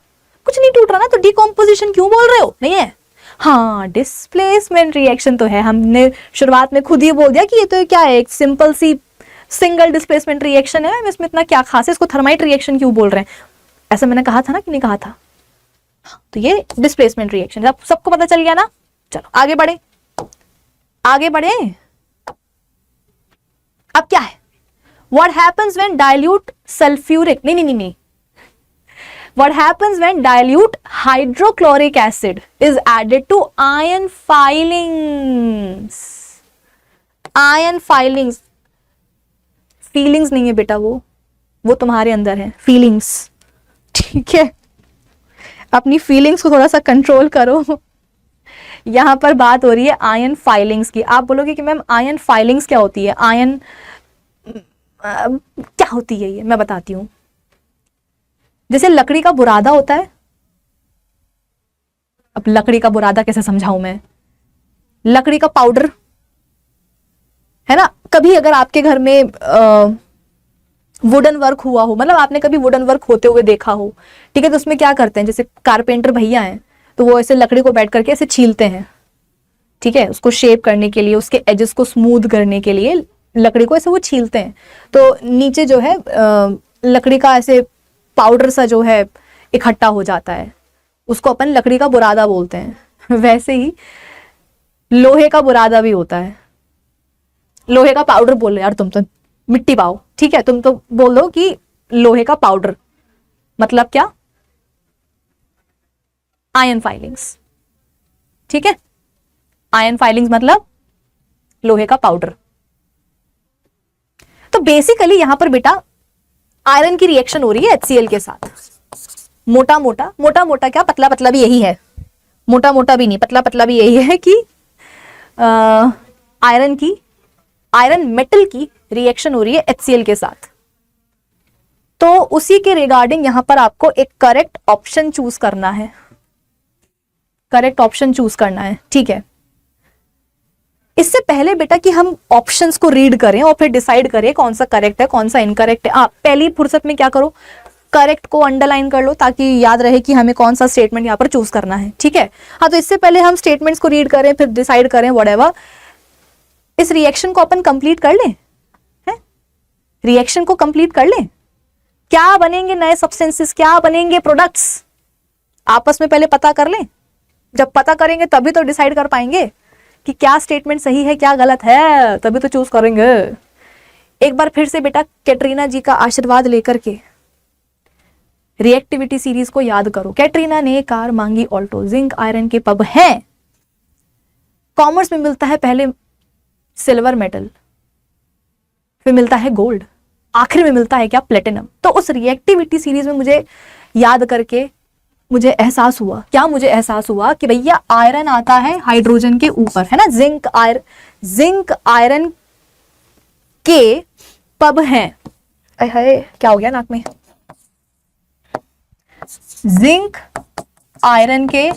कुछ नहीं टूट रहा ना, तो डिकम्पोजिशन क्यों बोल रहे हो? नहीं है। हाँ, डिस्प्लेसमेंट रिएक्शन तो है। हमने शुरुआत में खुद ही बोल दिया कि ये तो क्या है, एक सिंपल सी सिंगल डिस्प्लेसमेंट रिएक्शन है, इसमें इतना क्या खास है, इसको थर्माइट रिएक्शन क्यों बोल रहे हैं, ऐसा मैंने कहा था ना कि नहीं कहा था। तो ये डिस्प्लेसमेंट रिएक्शन अब सबको पता चल गया ना। चलो आगे बढ़े, आगे बढ़े। अब क्या है, what happens when dilute sulphuric, नहीं, what happens when dilute hydrochloric acid is added to iron filings, iron filings, feelings नहीं है बेटा, वो तुम्हारे अंदर है, feelings, ठीक है, अपनी फीलिंग्स को थोड़ा सा कंट्रोल करो। यहां पर बात हो रही है आयन फाइलिंग्स की। आप बोलोगे कि मैम आयन फाइलिंग्स क्या होती है, आयन क्या होती है, ये मैं बताती हूं। जैसे लकड़ी का बुरादा होता है, अब लकड़ी का बुरादा कैसे समझाऊं मैं, लकड़ी का पाउडर है ना, कभी अगर आपके घर में वुडन वर्क हुआ हो, मतलब आपने कभी वुडन वर्क होते हुए देखा हो, ठीक है, तो उसमें क्या करते हैं, जैसे कारपेंटर भैया हैं तो वो ऐसे लकड़ी को बैठ करके ऐसे छीलते हैं, ठीक है, उसको शेप करने के लिए, उसके एजेस को स्मूथ करने के लिए लकड़ी को ऐसे वो छीलते हैं, तो नीचे जो है लकड़ी का ऐसे पाउडर सा जो है इकट्ठा हो जाता है, उसको अपन लकड़ी का बुरादा बोलते हैं। वैसे ही लोहे का बुरादा भी होता है, लोहे का पाउडर बोलो यार तुम तो, मिट्टी पाओ, ठीक है, तुम तो बोल दो कि लोहे का पाउडर मतलब क्या, आयन फाइलिंग्स, ठीक है, आयन फाइलिंग्स मतलब लोहे का पाउडर। तो बेसिकली यहां पर बेटा आयरन की रिएक्शन हो रही है HCl के साथ, मोटा मोटा क्या, पतला पतला भी यही है, मोटा मोटा भी नहीं, पतला पतला भी यही है कि आयरन मेटल की रिएक्शन हो रही है HCl के साथ। तो उसी के रिगार्डिंग यहां पर आपको एक करेक्ट ऑप्शन चूज करना है, करेक्ट ऑप्शन चूज करना है, ठीक है। इससे पहले बेटा कि हम ऑप्शंस को रीड करें और फिर डिसाइड करें कौन सा करेक्ट है कौन सा इनकरेक्ट है, आप पहली फुर्सत में क्या करो, करेक्ट को अंडरलाइन कर लो ताकि याद रहे कि हमें कौन सा स्टेटमेंट यहाँ पर चूज करना है, ठीक है। हाँ, तो इससे पहले हम स्टेटमेंट्स को रीड करें फिर डिसाइड करें व्हाटएवर, इस रिएक्शन को अपन कंप्लीट कर लें, है, रिएक्शन को कंप्लीट कर लें, क्या बनेंगे नए सब्सटेंसेस, क्या बनेंगे प्रोडक्ट्स, आपस में पहले पता कर लें, जब पता करेंगे तभी तो डिसाइड कर पाएंगे कि क्या स्टेटमेंट सही है क्या गलत है, तभी तो चूज करेंगे। एक बार फिर से बेटा कैटरीना जी का आशीर्वाद लेकर के रिएक्टिविटी सीरीज को याद करो। कैटरीना ने कार मांगी ऑल्टो, जिंक आयरन के पब हैं, कॉमर्स में मिलता है पहले सिल्वर मेटल, फिर मिलता है गोल्ड, आखिर में मिलता है क्या, प्लेटिनम। तो उस रिएक्टिविटी सीरीज में मुझे याद करके मुझे एहसास हुआ, क्या मुझे एहसास हुआ कि भैया आयरन आता है हाइड्रोजन के ऊपर, है ना, जिंक आयरन के पब हैं, हाय क्या हो गया नाक में, जिंक आयरन के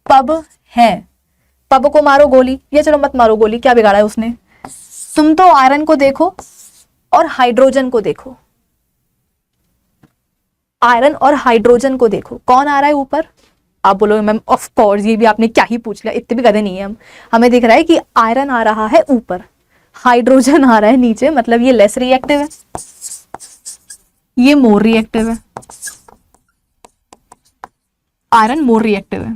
पब हैं, पब को मारो गोली, या चलो मत मारो गोली, क्या बिगाड़ा है उसने, तुम तो आयरन को देखो और हाइड्रोजन को देखो, आयरन और हाइड्रोजन को देखो, कौन आ रहा है ऊपर। आप बोलोगे मैम ऑफ कोर्स ये भी आपने क्या ही पूछ लिया, इतने भी गधे नहीं है हम, हमें दिख रहा है कि आयरन आ रहा है ऊपर, हाइड्रोजन आ रहा है नीचे, मतलब ये लेस रिएक्टिव है, ये मोर रिएक्टिव है, आयरन मोर रिएक्टिव है।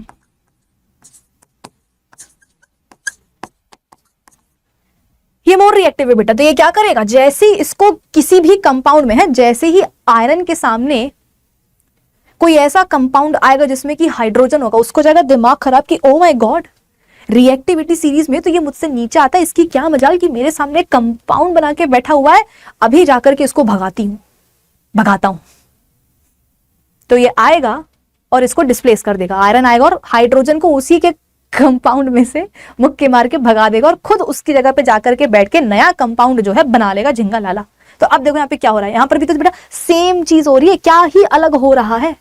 ये मोर रिएक्टिव है बेटा, तो ये क्या करेगा, जैसे ही इसको किसी भी कंपाउंड में है, जैसे ही आयरन के सामने कोई ऐसा कंपाउंड आएगा जिसमें कि हाइड्रोजन होगा, उसको जाएगा दिमाग खराब कि oh my God, reactivity series में तो ये मुझसे नीचे आता है, इसकी क्या मजाल कि मेरे सामने कंपाउंड बना के बैठा हुआ है, अभी जाकर के इसको भगाता हूं। तो ये आएगा और इसको डिस्प्लेस कर देगा, आयरन आएगा और हाइड्रोजन को उसी के कंपाउंड में से मुक्के मार के भगा देगा और खुद उसकी जगह पे जाकर के बैठ के नया कंपाउंड जो है बना लेगा, झिंगा लाला। तो अब देखो यहाँ पे क्या हो रहा है, यहाँ पर भी तो बेटा सेम चीज हो रही है, क्या ही अलग हो रहा है,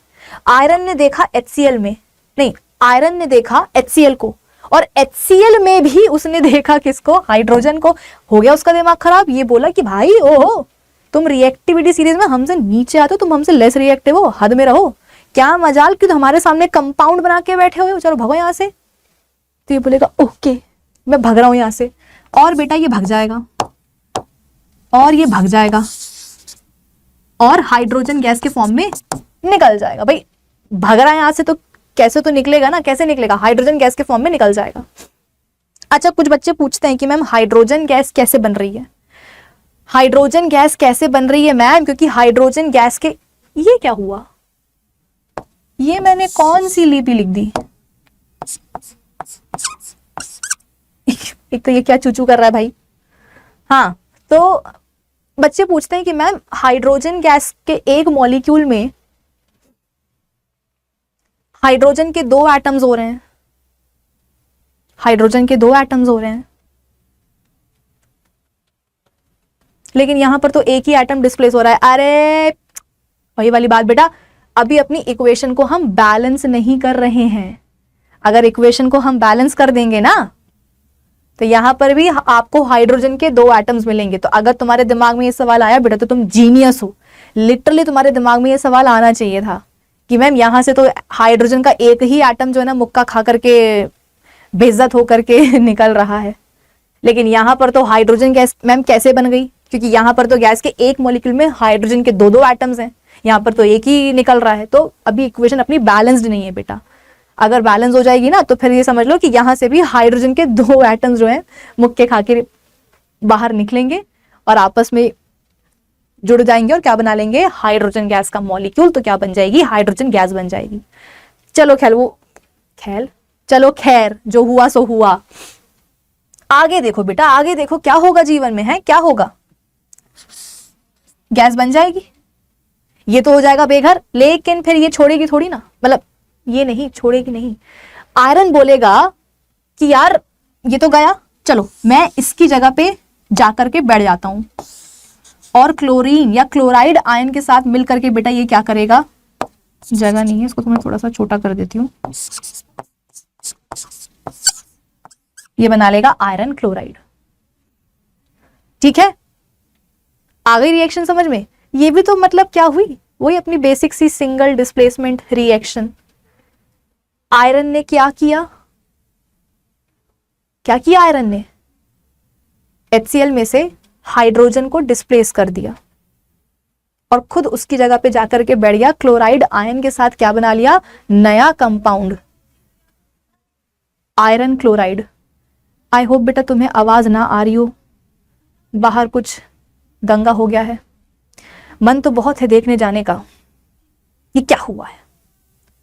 आयरन ने देखा HCl में, नहीं आयरन ने देखा HCl को, और HCl में भी उसने देखा किसको, हाइड्रोजन को, हो गया उसका दिमाग खराब, ये बोला कि भाई ओहो तुम रिएक्टिविटी सीरीज में हमसे नीचे आते हो, तुम हमसे लेस रिएक्टिव हो, हद में रहो, क्या मजाल कि हमारे सामने कंपाउंड बना के बैठे हुए हो, चलो भगो यहाँ से। तो ये बोलेगा ओके मैं भाग रहा हूं यहां से, और बेटा ये भाग जाएगा, और ये भाग जाएगा और हाइड्रोजन गैस के फॉर्म में निकल जाएगा। भाई भाग रहा है यहां से तो कैसे तो निकलेगा ना, कैसे निकलेगा, हाइड्रोजन गैस के फॉर्म में निकल जाएगा। अच्छा, कुछ बच्चे पूछते हैं कि मैम हाइड्रोजन गैस कैसे बन रही है, हाइड्रोजन गैस कैसे बन रही है मैम, क्योंकि हाइड्रोजन गैस के, ये क्या हुआ, ये मैंने कौन सी लिपि लिख दी, एक तो ये क्या चूचू कर रहा है भाई। हाँ, तो बच्चे पूछते हैं कि मैम हाइड्रोजन गैस के एक मॉलिक्यूल में हाइड्रोजन के 2 एटम्स हो रहे हैं, हाइड्रोजन के 2 एटम्स हो रहे हैं, लेकिन यहां पर तो एक ही एटम डिस्प्लेस हो रहा है। अरे वही वाली बात बेटा, अभी अपनी इक्वेशन को हम बैलेंस नहीं कर रहे हैं। अगर इक्वेशन को हम बैलेंस कर देंगे ना तो यहां पर भी आपको हाइड्रोजन के 2 एटम्स मिलेंगे। तो अगर तुम्हारे दिमाग में ये सवाल आया बेटा तो तुम जीनियस हो, लिटरली तुम्हारे दिमाग में ये सवाल आना चाहिए था कि मैम यहां से तो हाइड्रोजन का एक ही एटम जो है ना मुक्का खा करके बेइज्जत होकर के निकल रहा है, लेकिन यहां पर तो हाइड्रोजन गैस मैम कैसे बन गई, क्योंकि यहां पर तो गैस के एक मॉलिक्यूल में हाइड्रोजन के 2 एटम्स हैं, यहां पर तो एक ही निकल रहा है। तो अभी इक्वेशन अपनी बैलेंस्ड नहीं है बेटा। अगर बैलेंस हो जाएगी ना तो फिर ये समझ लो कि यहां से भी हाइड्रोजन के 2 एटम्स जो हैं मुक्के खा के बाहर निकलेंगे और आपस में जुड़ जाएंगे और क्या बना लेंगे, हाइड्रोजन गैस का मॉलिक्यूल। तो क्या बन जाएगी, हाइड्रोजन गैस बन जाएगी। चलो खैर जो हुआ सो हुआ। आगे देखो बेटा, आगे देखो क्या होगा जीवन में, है क्या होगा, गैस बन जाएगी, ये तो हो जाएगा बेघर, लेकिन फिर ये छोड़ेगी थोड़ी ना, मतलब ये नहीं छोड़ेगी नहीं। आयरन बोलेगा कि यार ये तो गया, चलो मैं इसकी जगह पे जाकर के बैठ जाता हूं, और क्लोरीन या क्लोराइड आयन के साथ मिलकर के बेटा ये क्या करेगा, जगह नहीं है इसको तो मैं थोड़ा सा छोटा कर देती हूं, ये बना लेगा आयरन क्लोराइड। ठीक है, आ गई रिएक्शन समझ में। ये भी तो मतलब क्या हुई, वही अपनी बेसिक सी सिंगल डिस्प्लेसमेंट रिएक्शन। आयरन ने क्या किया, आयरन ने HCl में से हाइड्रोजन को डिस्प्लेस कर दिया और खुद उसकी जगह पे जाकर के बैठ गया, क्लोराइड आयन के साथ क्या बना लिया, नया compound iron chloride. I hope बेटा तुम्हें आवाज ना आ रही हो, बाहर कुछ दंगा हो गया है, मन तो बहुत है देखने जाने का ये क्या हुआ है,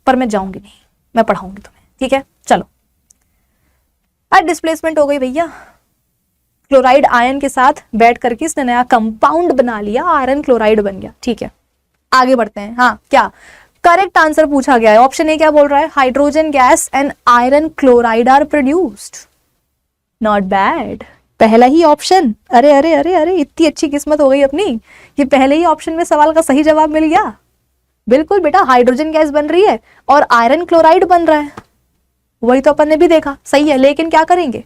पर मैं जाऊंगी नहीं, मैं पढ़ाऊंगी तुम्हें। ठीक है चलो, डिस्प्लेसमेंट हो गई भैया, क्लोराइड आयन के साथ बैठ करके इसने नया कंपाउंड बना लिया, आयरन क्लोराइड बन गया। ठीक है आगे बढ़ते हैं। हाँ क्या करेक्ट आंसर पूछा गया है, ऑप्शन ए क्या बोल रहा है, hydrogen gas and iron chloride are produced. Not bad, पहला ही ऑप्शन। अरे अरे अरे अरे इतनी अच्छी किस्मत हो गई अपनी कि पहले ही ऑप्शन में सवाल का सही जवाब मिल गया। बिल्कुल बेटा, हाइड्रोजन गैस बन रही है और आयरन क्लोराइड बन रहा है, वही तो अपन ने भी देखा, सही है। लेकिन क्या करेंगे,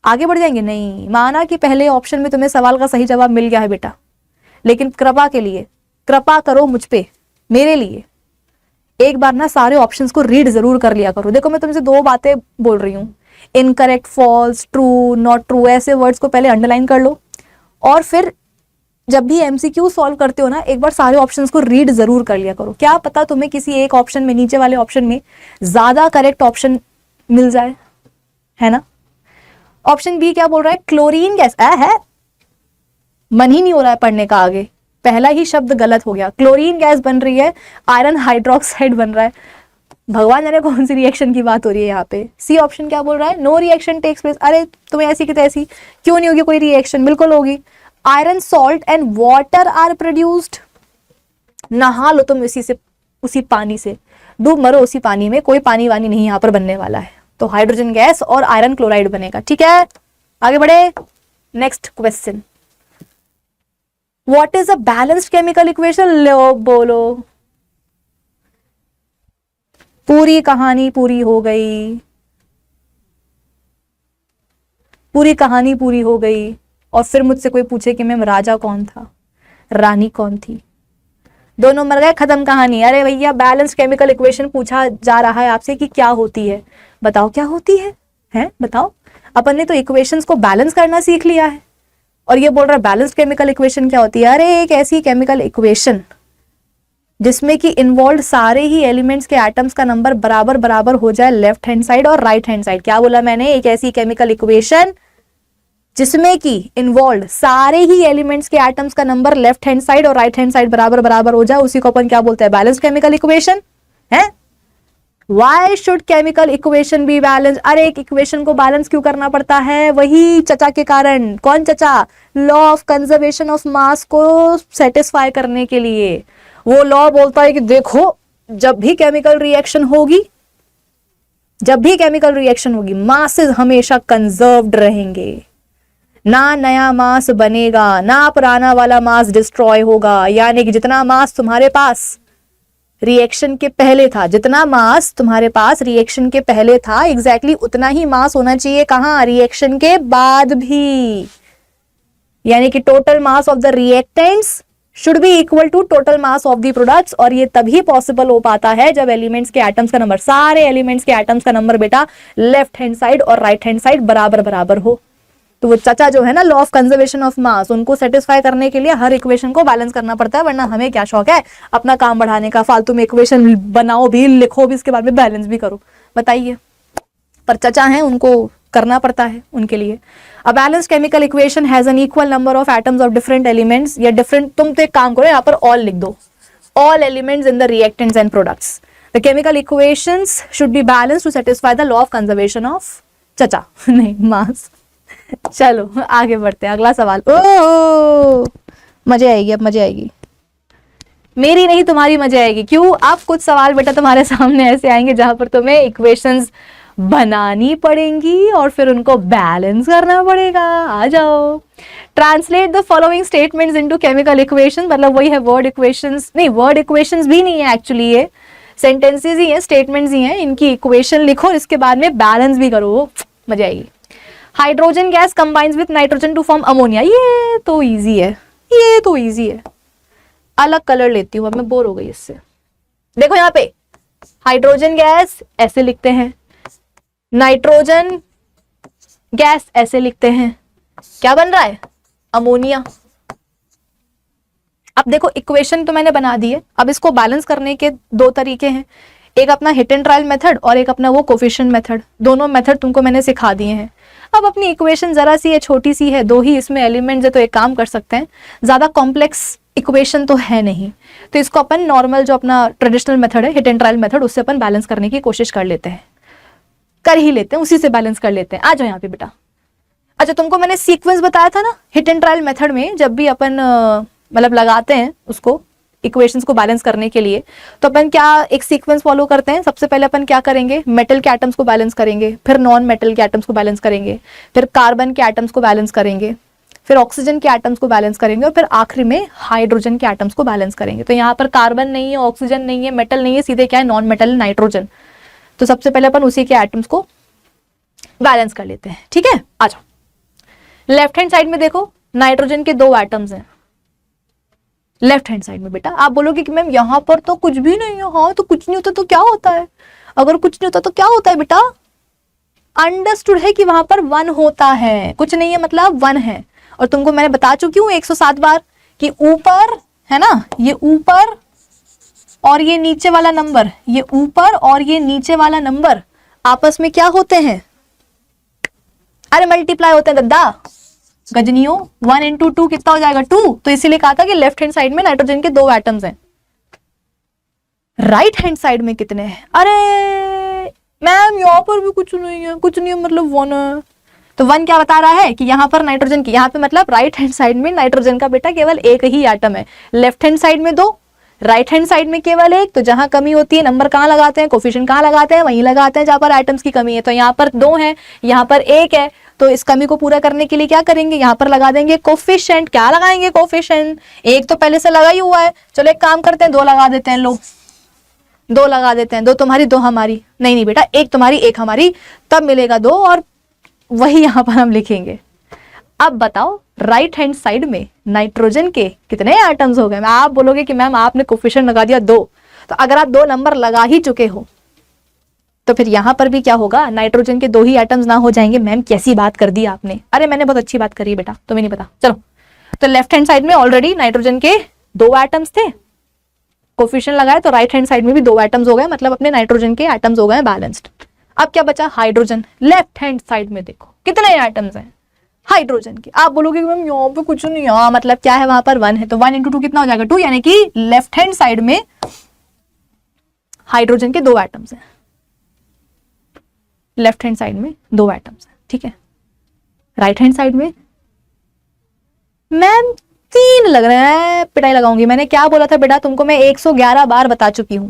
आगे बढ़ जाएंगे, नहीं माना कि पहले ऑप्शन में तुम्हें सवाल का सही जवाब मिल गया है बेटा, लेकिन कृपा के लिए कृपा करो मुझ पे, मेरे लिए एक बार ना सारे ऑप्शंस को रीड जरूर कर लिया करो। देखो मैं तुमसे 2 बातें बोल रही हूँ, incorrect, false, true, not true, ऐसे वर्ड्स को पहले अंडरलाइन कर लो और फिर जब भी MCQ सॉल्व करते हो ना एक बार सारे ऑप्शंस को रीड जरूर कर लिया करो। क्या पता तुम्हें किसी एक ऑप्शन में, नीचे वाले ऑप्शन में ज्यादा करेक्ट ऑप्शन मिल जाए, है ना। ऑप्शन बी क्या बोल रहा है, क्लोरीन गैस है, मन ही नहीं हो रहा है पढ़ने का आगे, पहला ही शब्द गलत हो गया। क्लोरीन गैस बन रही है, आयरन हाइड्रोक्साइड बन रहा है, भगवान जाने कौन सी रिएक्शन की बात हो रही है यहाँ पे। सी ऑप्शन क्या बोल रहा है, नो रिएक्शन टेक्स प्लेस। अरे तुम्हें ऐसी की तैसी क्यों नहीं होगी कोई रिएक्शन, बिल्कुल होगी। Iron salt and water are produced, नहा लो तुम उसी पानी से, डूब मरो उसी पानी में, कोई पानी वानी नहीं यहाँ पर बनने वाला है। तो हाइड्रोजन गैस और आयरन क्लोराइड बनेगा। ठीक है आगे बढ़े, next question, what is a balanced chemical equation. लो बोलो, पूरी कहानी पूरी हो गई, पूरी कहानी पूरी हो गई और फिर मुझसे कोई पूछे कि मैम राजा कौन था, रानी कौन थी, दोनों मर गए, खत्म कहानी। अरे भैया बैलेंस्ड केमिकल इक्वेशन पूछा जा रहा है आपसे कि क्या होती है, बताओ क्या होती है, हैं बताओ। अपन ने तो इक्वेशंस को बैलेंस करना सीख लिया है, और ये बोल रहा है बैलेंस्ड केमिकल इक्वेशन क्या होती है? अरे एक ऐसी केमिकल इक्वेशन जिसमें कि इन्वॉल्व सारे ही एलिमेंट्स के एटम्स का नंबर बराबर बराबर हो जाए लेफ्ट हैंड साइड और राइट हैंड साइड। क्या बोला मैंने? एक ऐसी केमिकल इक्वेशन जिसमें कि इन्वॉल्व सारे ही एलिमेंट्स के एटम्स का नंबर लेफ्ट हैंड साइड और राइट हैंड साइड बराबर बराबर हो जाए, उसी को अपन क्या बोलते हैं? बैलेंस्ड केमिकल इक्वेशन है। Why should chemical equation be balanced? अरे एक इक्वेशन को बैलेंस क्यों करना पड़ता है? वही चचा के कारण। कौन चचा? Law of conservation of mass को सेटिस्फाई करने के लिए। वो लॉ बोलता है कि देखो जब भी केमिकल रिएक्शन होगी, मासेस हमेशा कंजर्व्ड रहेंगे, ना नया मास बनेगा, ना पुराना वाला मास डिस्ट्रॉय होगा। यानी कि जितना मास तुम्हारे पास रिएक्शन के पहले था, एग्जैक्टली उतना ही मास होना चाहिए कहां? रिएक्शन के बाद भी। यानी कि total mass of the reactants should be equal to total mass of the products. और ये तभी पॉसिबल हो पाता है जब एलिमेंट्स के एटम्स का नंबर, सारे एलिमेंट्स के एटम्स का नंबर बेटा लेफ्ट हैंड साइड और राइट हैंड साइड बराबर बराबर हो। तो वो चचा जो है ना, law of conservation of mass, उनको सेटिस्फाई करने के लिए हर इक्वेशन को बैलेंस करना पड़ता है। वरना हमें क्या शौक है अपना काम बढ़ाने का, फालतू में इक्वेशन बनाओ भी, लिखो भी, इसके बाद में बैलेंस भी करो। बताइए, पर चचा हैं, उनको करना पड़ता है उनके लिए। अ balanced chemical equation has an equal number of atoms of different elements या डिफरेंट। तुम तो एक काम करो, यहाँ पर ऑल लिख दो, all elements in the reactants and products. The chemical equations should be balanced to satisfy the law of conservation of चचा नहीं मास। चलो आगे बढ़ते हैं, अगला सवाल। ओ मजे आएगी, अब मजे आएगी, मेरी नहीं तुम्हारी मजे आएगी। क्यों? अब कुछ सवाल बेटा तुम्हारे सामने ऐसे आएंगे जहां पर तुम्हें इक्वेशंस बनानी पड़ेंगी और फिर उनको बैलेंस करना पड़ेगा। आ जाओ। Translate the following statements into chemical equation. मतलब वही है वर्ड इक्वेशंस, नहीं वर्ड इक्वेशंस भी नहीं है एक्चुअली, ये सेंटेंसेज ही है, स्टेटमेंट्स ही हैं। इनकी इक्वेशन लिखो और इसके बाद में बैलेंस भी करो, मजा आएगी। Hydrogen gas combines with nitrogen to form ammonia. ये तो इजी है, अलग कलर लेती हूं, अब मैं बोर हो गई इससे। देखो यहाँ पे हाइड्रोजन गैस ऐसे लिखते हैं, नाइट्रोजन गैस ऐसे लिखते हैं, क्या बन रहा है? अमोनिया। अब देखो इक्वेशन तो मैंने बना दी है, अब इसको बैलेंस करने के दो तरीके हैं, एक अपना हिट एंड ट्रायल मेथड और एक अपना वो कोफिशिएंट मेथड। दोनों मेथड तुमको मैंने सिखा दिए हैं। अब अपनी इक्वेशन जरा सी है, छोटी सी है, दो ही इसमें एलिमेंट्स है, तो एक काम कर सकते हैं, ज्यादा कॉम्प्लेक्स इक्वेशन तो है नहीं, तो इसको अपन नॉर्मल जो अपना ट्रेडिशनल मेथड है, हिट एंड ट्रायल मेथड, उससे अपन बैलेंस करने की कोशिश कर लेते हैं, उसी से बैलेंस कर लेते हैं। आ जाओ यहाँ पे बेटा। अच्छा, तुमको मैंने सीक्वेंस बताया था ना हिट एंड ट्रायल मेथड में, जब भी अपन मतलब लगाते हैं उसको इक्वेशंस को बैलेंस करने के लिए, तो अपन क्या एक सीक्वेंस फॉलो करते हैं। सबसे पहले अपन क्या करेंगे? मेटल के एटम्स को बैलेंस करेंगे, फिर नॉन मेटल के एटम्स को बैलेंस करेंगे, फिर कार्बन के एटम्स को बैलेंस करेंगे, फिर ऑक्सीजन के एटम्स को बैलेंस करेंगे और फिर आखिरी में हाइड्रोजन के एटम्स को बैलेंस करेंगे। तो यहाँ पर कार्बन नहीं है, ऑक्सीजन नहीं है, मेटल नहीं है, सीधे क्या है? Non metal nitrogen. तो सबसे पहले अपन उसी के एटम्स को बैलेंस कर लेते हैं, ठीक है। आ जाओ। लेफ्ट हैंड साइड में देखो, नाइट्रोजन के दो एटम्स हैं लेफ्ट हैंड साइड में। बेटा आप बोलोगे कि मैम यहाँ पर तो कुछ भी नहीं है। हाँ, तो कुछ नहीं होता तो क्या होता है? अगर कुछ नहीं होता तो क्या होता है बेटा? अंडरस्टूड है कि वहां पर वन होता है, कुछ नहीं है मतलब वन है। और तुमको मैंने बता चुकी हूँ 107 बार कि ऊपर है ना, ये ऊपर और ये नीचे वाला नंबर, ये ऊपर और ये नीचे वाला नंबर आपस में क्या होते हैं? अरे मल्टीप्लाई होते हैं दद्दा, गजनियों। 1 इंटू 2 कितना हो जाएगा? 2। तो इसीलिए कहा था कि लेफ्ट हैंड साइड में नाइट्रोजन के दो एटम्स हैं, राइट हैंड साइड में कितने हैं? अरे मैम यहाँ पर भी कुछ नहीं है, कुछ नहीं है मतलब 1 है। तो 1 क्या बता रहा है कि यहाँ पर नाइट्रोजन की, यहाँ पे मतलब राइट हैंड साइड में नाइट्रोजन का बेटा केवल एक ही एटम है, लेफ्ट हैंड साइड में 2, राइट हैंड साइड में केवल 1। तो जहां कमी होती है नंबर कहाँ लगाते हैं? कोफिशिएंट कहाँ लगाते हैं? वहीं लगाते हैं जहां पर एटम्स की कमी है। तो यहाँ पर 2 है, यहाँ पर 1 है, तो इस कमी को पूरा करने के लिए क्या करेंगे? यहाँ पर लगा देंगे कोफिशिएंट। क्या लगाएंगे? कोफिशिएंट। 1 तो पहले से लगा ही हुआ है, चलो एक काम करते हैं 2 लगा देते हैं। लो 2 लगा देते हैं, 2 तुम्हारी 2 हमारी। नहीं बेटा, 1 तुम्हारी 1 हमारी, तब मिलेगा 2 और वही यहाँ पर हम लिखेंगे। अब बताओ राइट हैंड साइड में नाइट्रोजन के कितने एटम्स हो गए? आप बोलोगे कि मैम आपने कोफिशिएंट लगा दिया 2, तो अगर आप 2 नंबर लगा ही चुके हो तो फिर यहां पर भी क्या होगा, नाइट्रोजन के 2 ही एटम्स ना हो जाएंगे। मैम कैसी बात कर दी आपने, अरे मैंने बहुत अच्छी बात करी है बेटा, तुम्हें नहीं पता। चलो, तो लेफ्ट हैंड साइड में ऑलरेडी नाइट्रोजन के 2 एटम्स थे, कोफिशिएंट लगाए तो राइट हैंड साइड में भी 2 एटम्स हो गए, मतलब अपने नाइट्रोजन के एटम्स हो गए बैलेंस्ड। अब क्या बचा, हाइड्रोजन। लेफ्ट हैंड साइड में देखो कितने एटम्स हैं हाइड्रोजन के। आप बोलोगे मैम यहाँ पे कुछ नहीं है, मतलब क्या है, वहां पर 1 है, तो 1 × 2 कितना हो जाएगा 2, यानी कि लेफ्ट हैंड साइड में हाइड्रोजन के 2 एटम्स हैं, लेफ्ट हैंड साइड में 2 एटम्स हैं, ठीक है। राइट हैंड साइड में मैम 3 लग रहे हैं, पिटाई लगाऊंगी। मैंने क्या बोला था बेटा तुमको, मैं 111 बार बता चुकी हूं,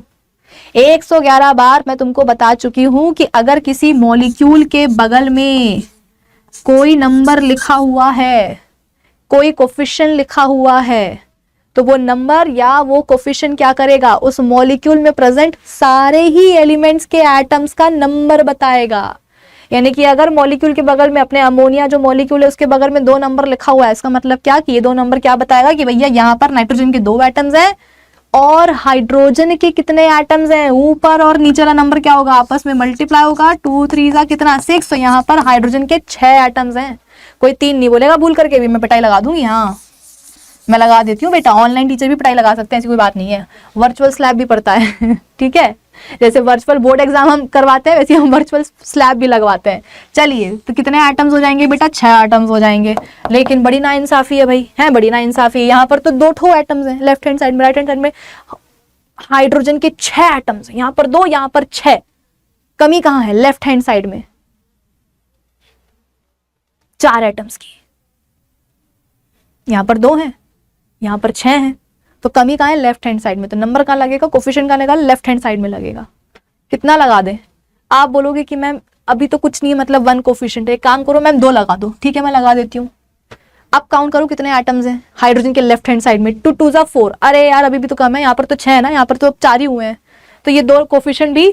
111 बार मैं तुमको बता चुकी हूं कि अगर किसी मॉलिक्यूल के बगल में कोई नंबर लिखा हुआ है, कोई कोफिशिएंट लिखा हुआ है, तो वो नंबर या वो कोफिशिएंट क्या करेगा, उस मॉलिक्यूल में प्रेजेंट सारे ही एलिमेंट्स के एटम्स का नंबर बताएगा। यानी कि अगर मॉलिक्यूल के बगल में, अपने अमोनिया जो मॉलिक्यूल है उसके बगल में 2 नंबर लिखा हुआ है, इसका मतलब क्या कि ये 2 नंबर क्या बताएगा कि भैया यहाँ पर नाइट्रोजन के 2 एटम्स हैं और हाइड्रोजन के कितने एटम्स हैं, ऊपर और नीचे वाला नंबर क्या होगा, आपस में मल्टीप्लाई होगा, 2 3 कितना 6, तो यहाँ पर हाइड्रोजन के 6 एटम्स हैं। कोई 3 नहीं बोलेगा भूल करके भी, मैं पिटाई लगा दूंगी। हाँ मैं लगा देती हूँ बेटा, ऑनलाइन टीचर भी पिटाई लगा सकते हैं, ऐसी कोई बात नहीं है। वर्चुअल स्लैब भी पड़ता है ठीक है, जैसे वर्चुअल बोर्ड एग्जाम हम करवाते हैं वैसे हम वर्चुअल स्लैब भी लगवाते हैं। चलिए, तो कितने एटम्स हो जाएंगे बेटा, 6 एटम्स हो जाएंगे। लेकिन बड़ी नाइंसाफी है भाई, है बड़ी नाइंसाफी, यहाँ पर तो 2 ठो एटम्स हैं लेफ्ट हैंड साइड में, राइट हैंड साइड में हाइड्रोजन के 6 एटम्स हैं, यहाँ पर 2, यहाँ पर 6। कमी कहाँ है, लेफ्ट हैंड साइड में 4 एटम्स की, यहाँ पर 2 हैं, यहाँ पर 6 हैं, तो कमी कहाँ है, लेफ्ट हैंड साइड में। तो नंबर कहाँ लगेगा, कोफिशिएंट कहाँ लगेगा, लेफ्ट हैंड साइड में लगेगा। कितना लगा दें, आप बोलोगे कि मैम अभी तो कुछ नहीं है, मतलब 1 कोफिशिएंट है, एक काम करो मैम 2 लगा दो, ठीक है मैं लगा देती हूँ। अब काउंट करो कितने एटम्स हैं हाइड्रोजन के लेफ्ट हैंड साइड में, 2 2 4। अरे यार अभी भी तो कम है, यहाँ पर तो 6 है ना, यहाँ पर तो अब 4 ही हुए हैं, तो ये 2 कोफिशिएंट भी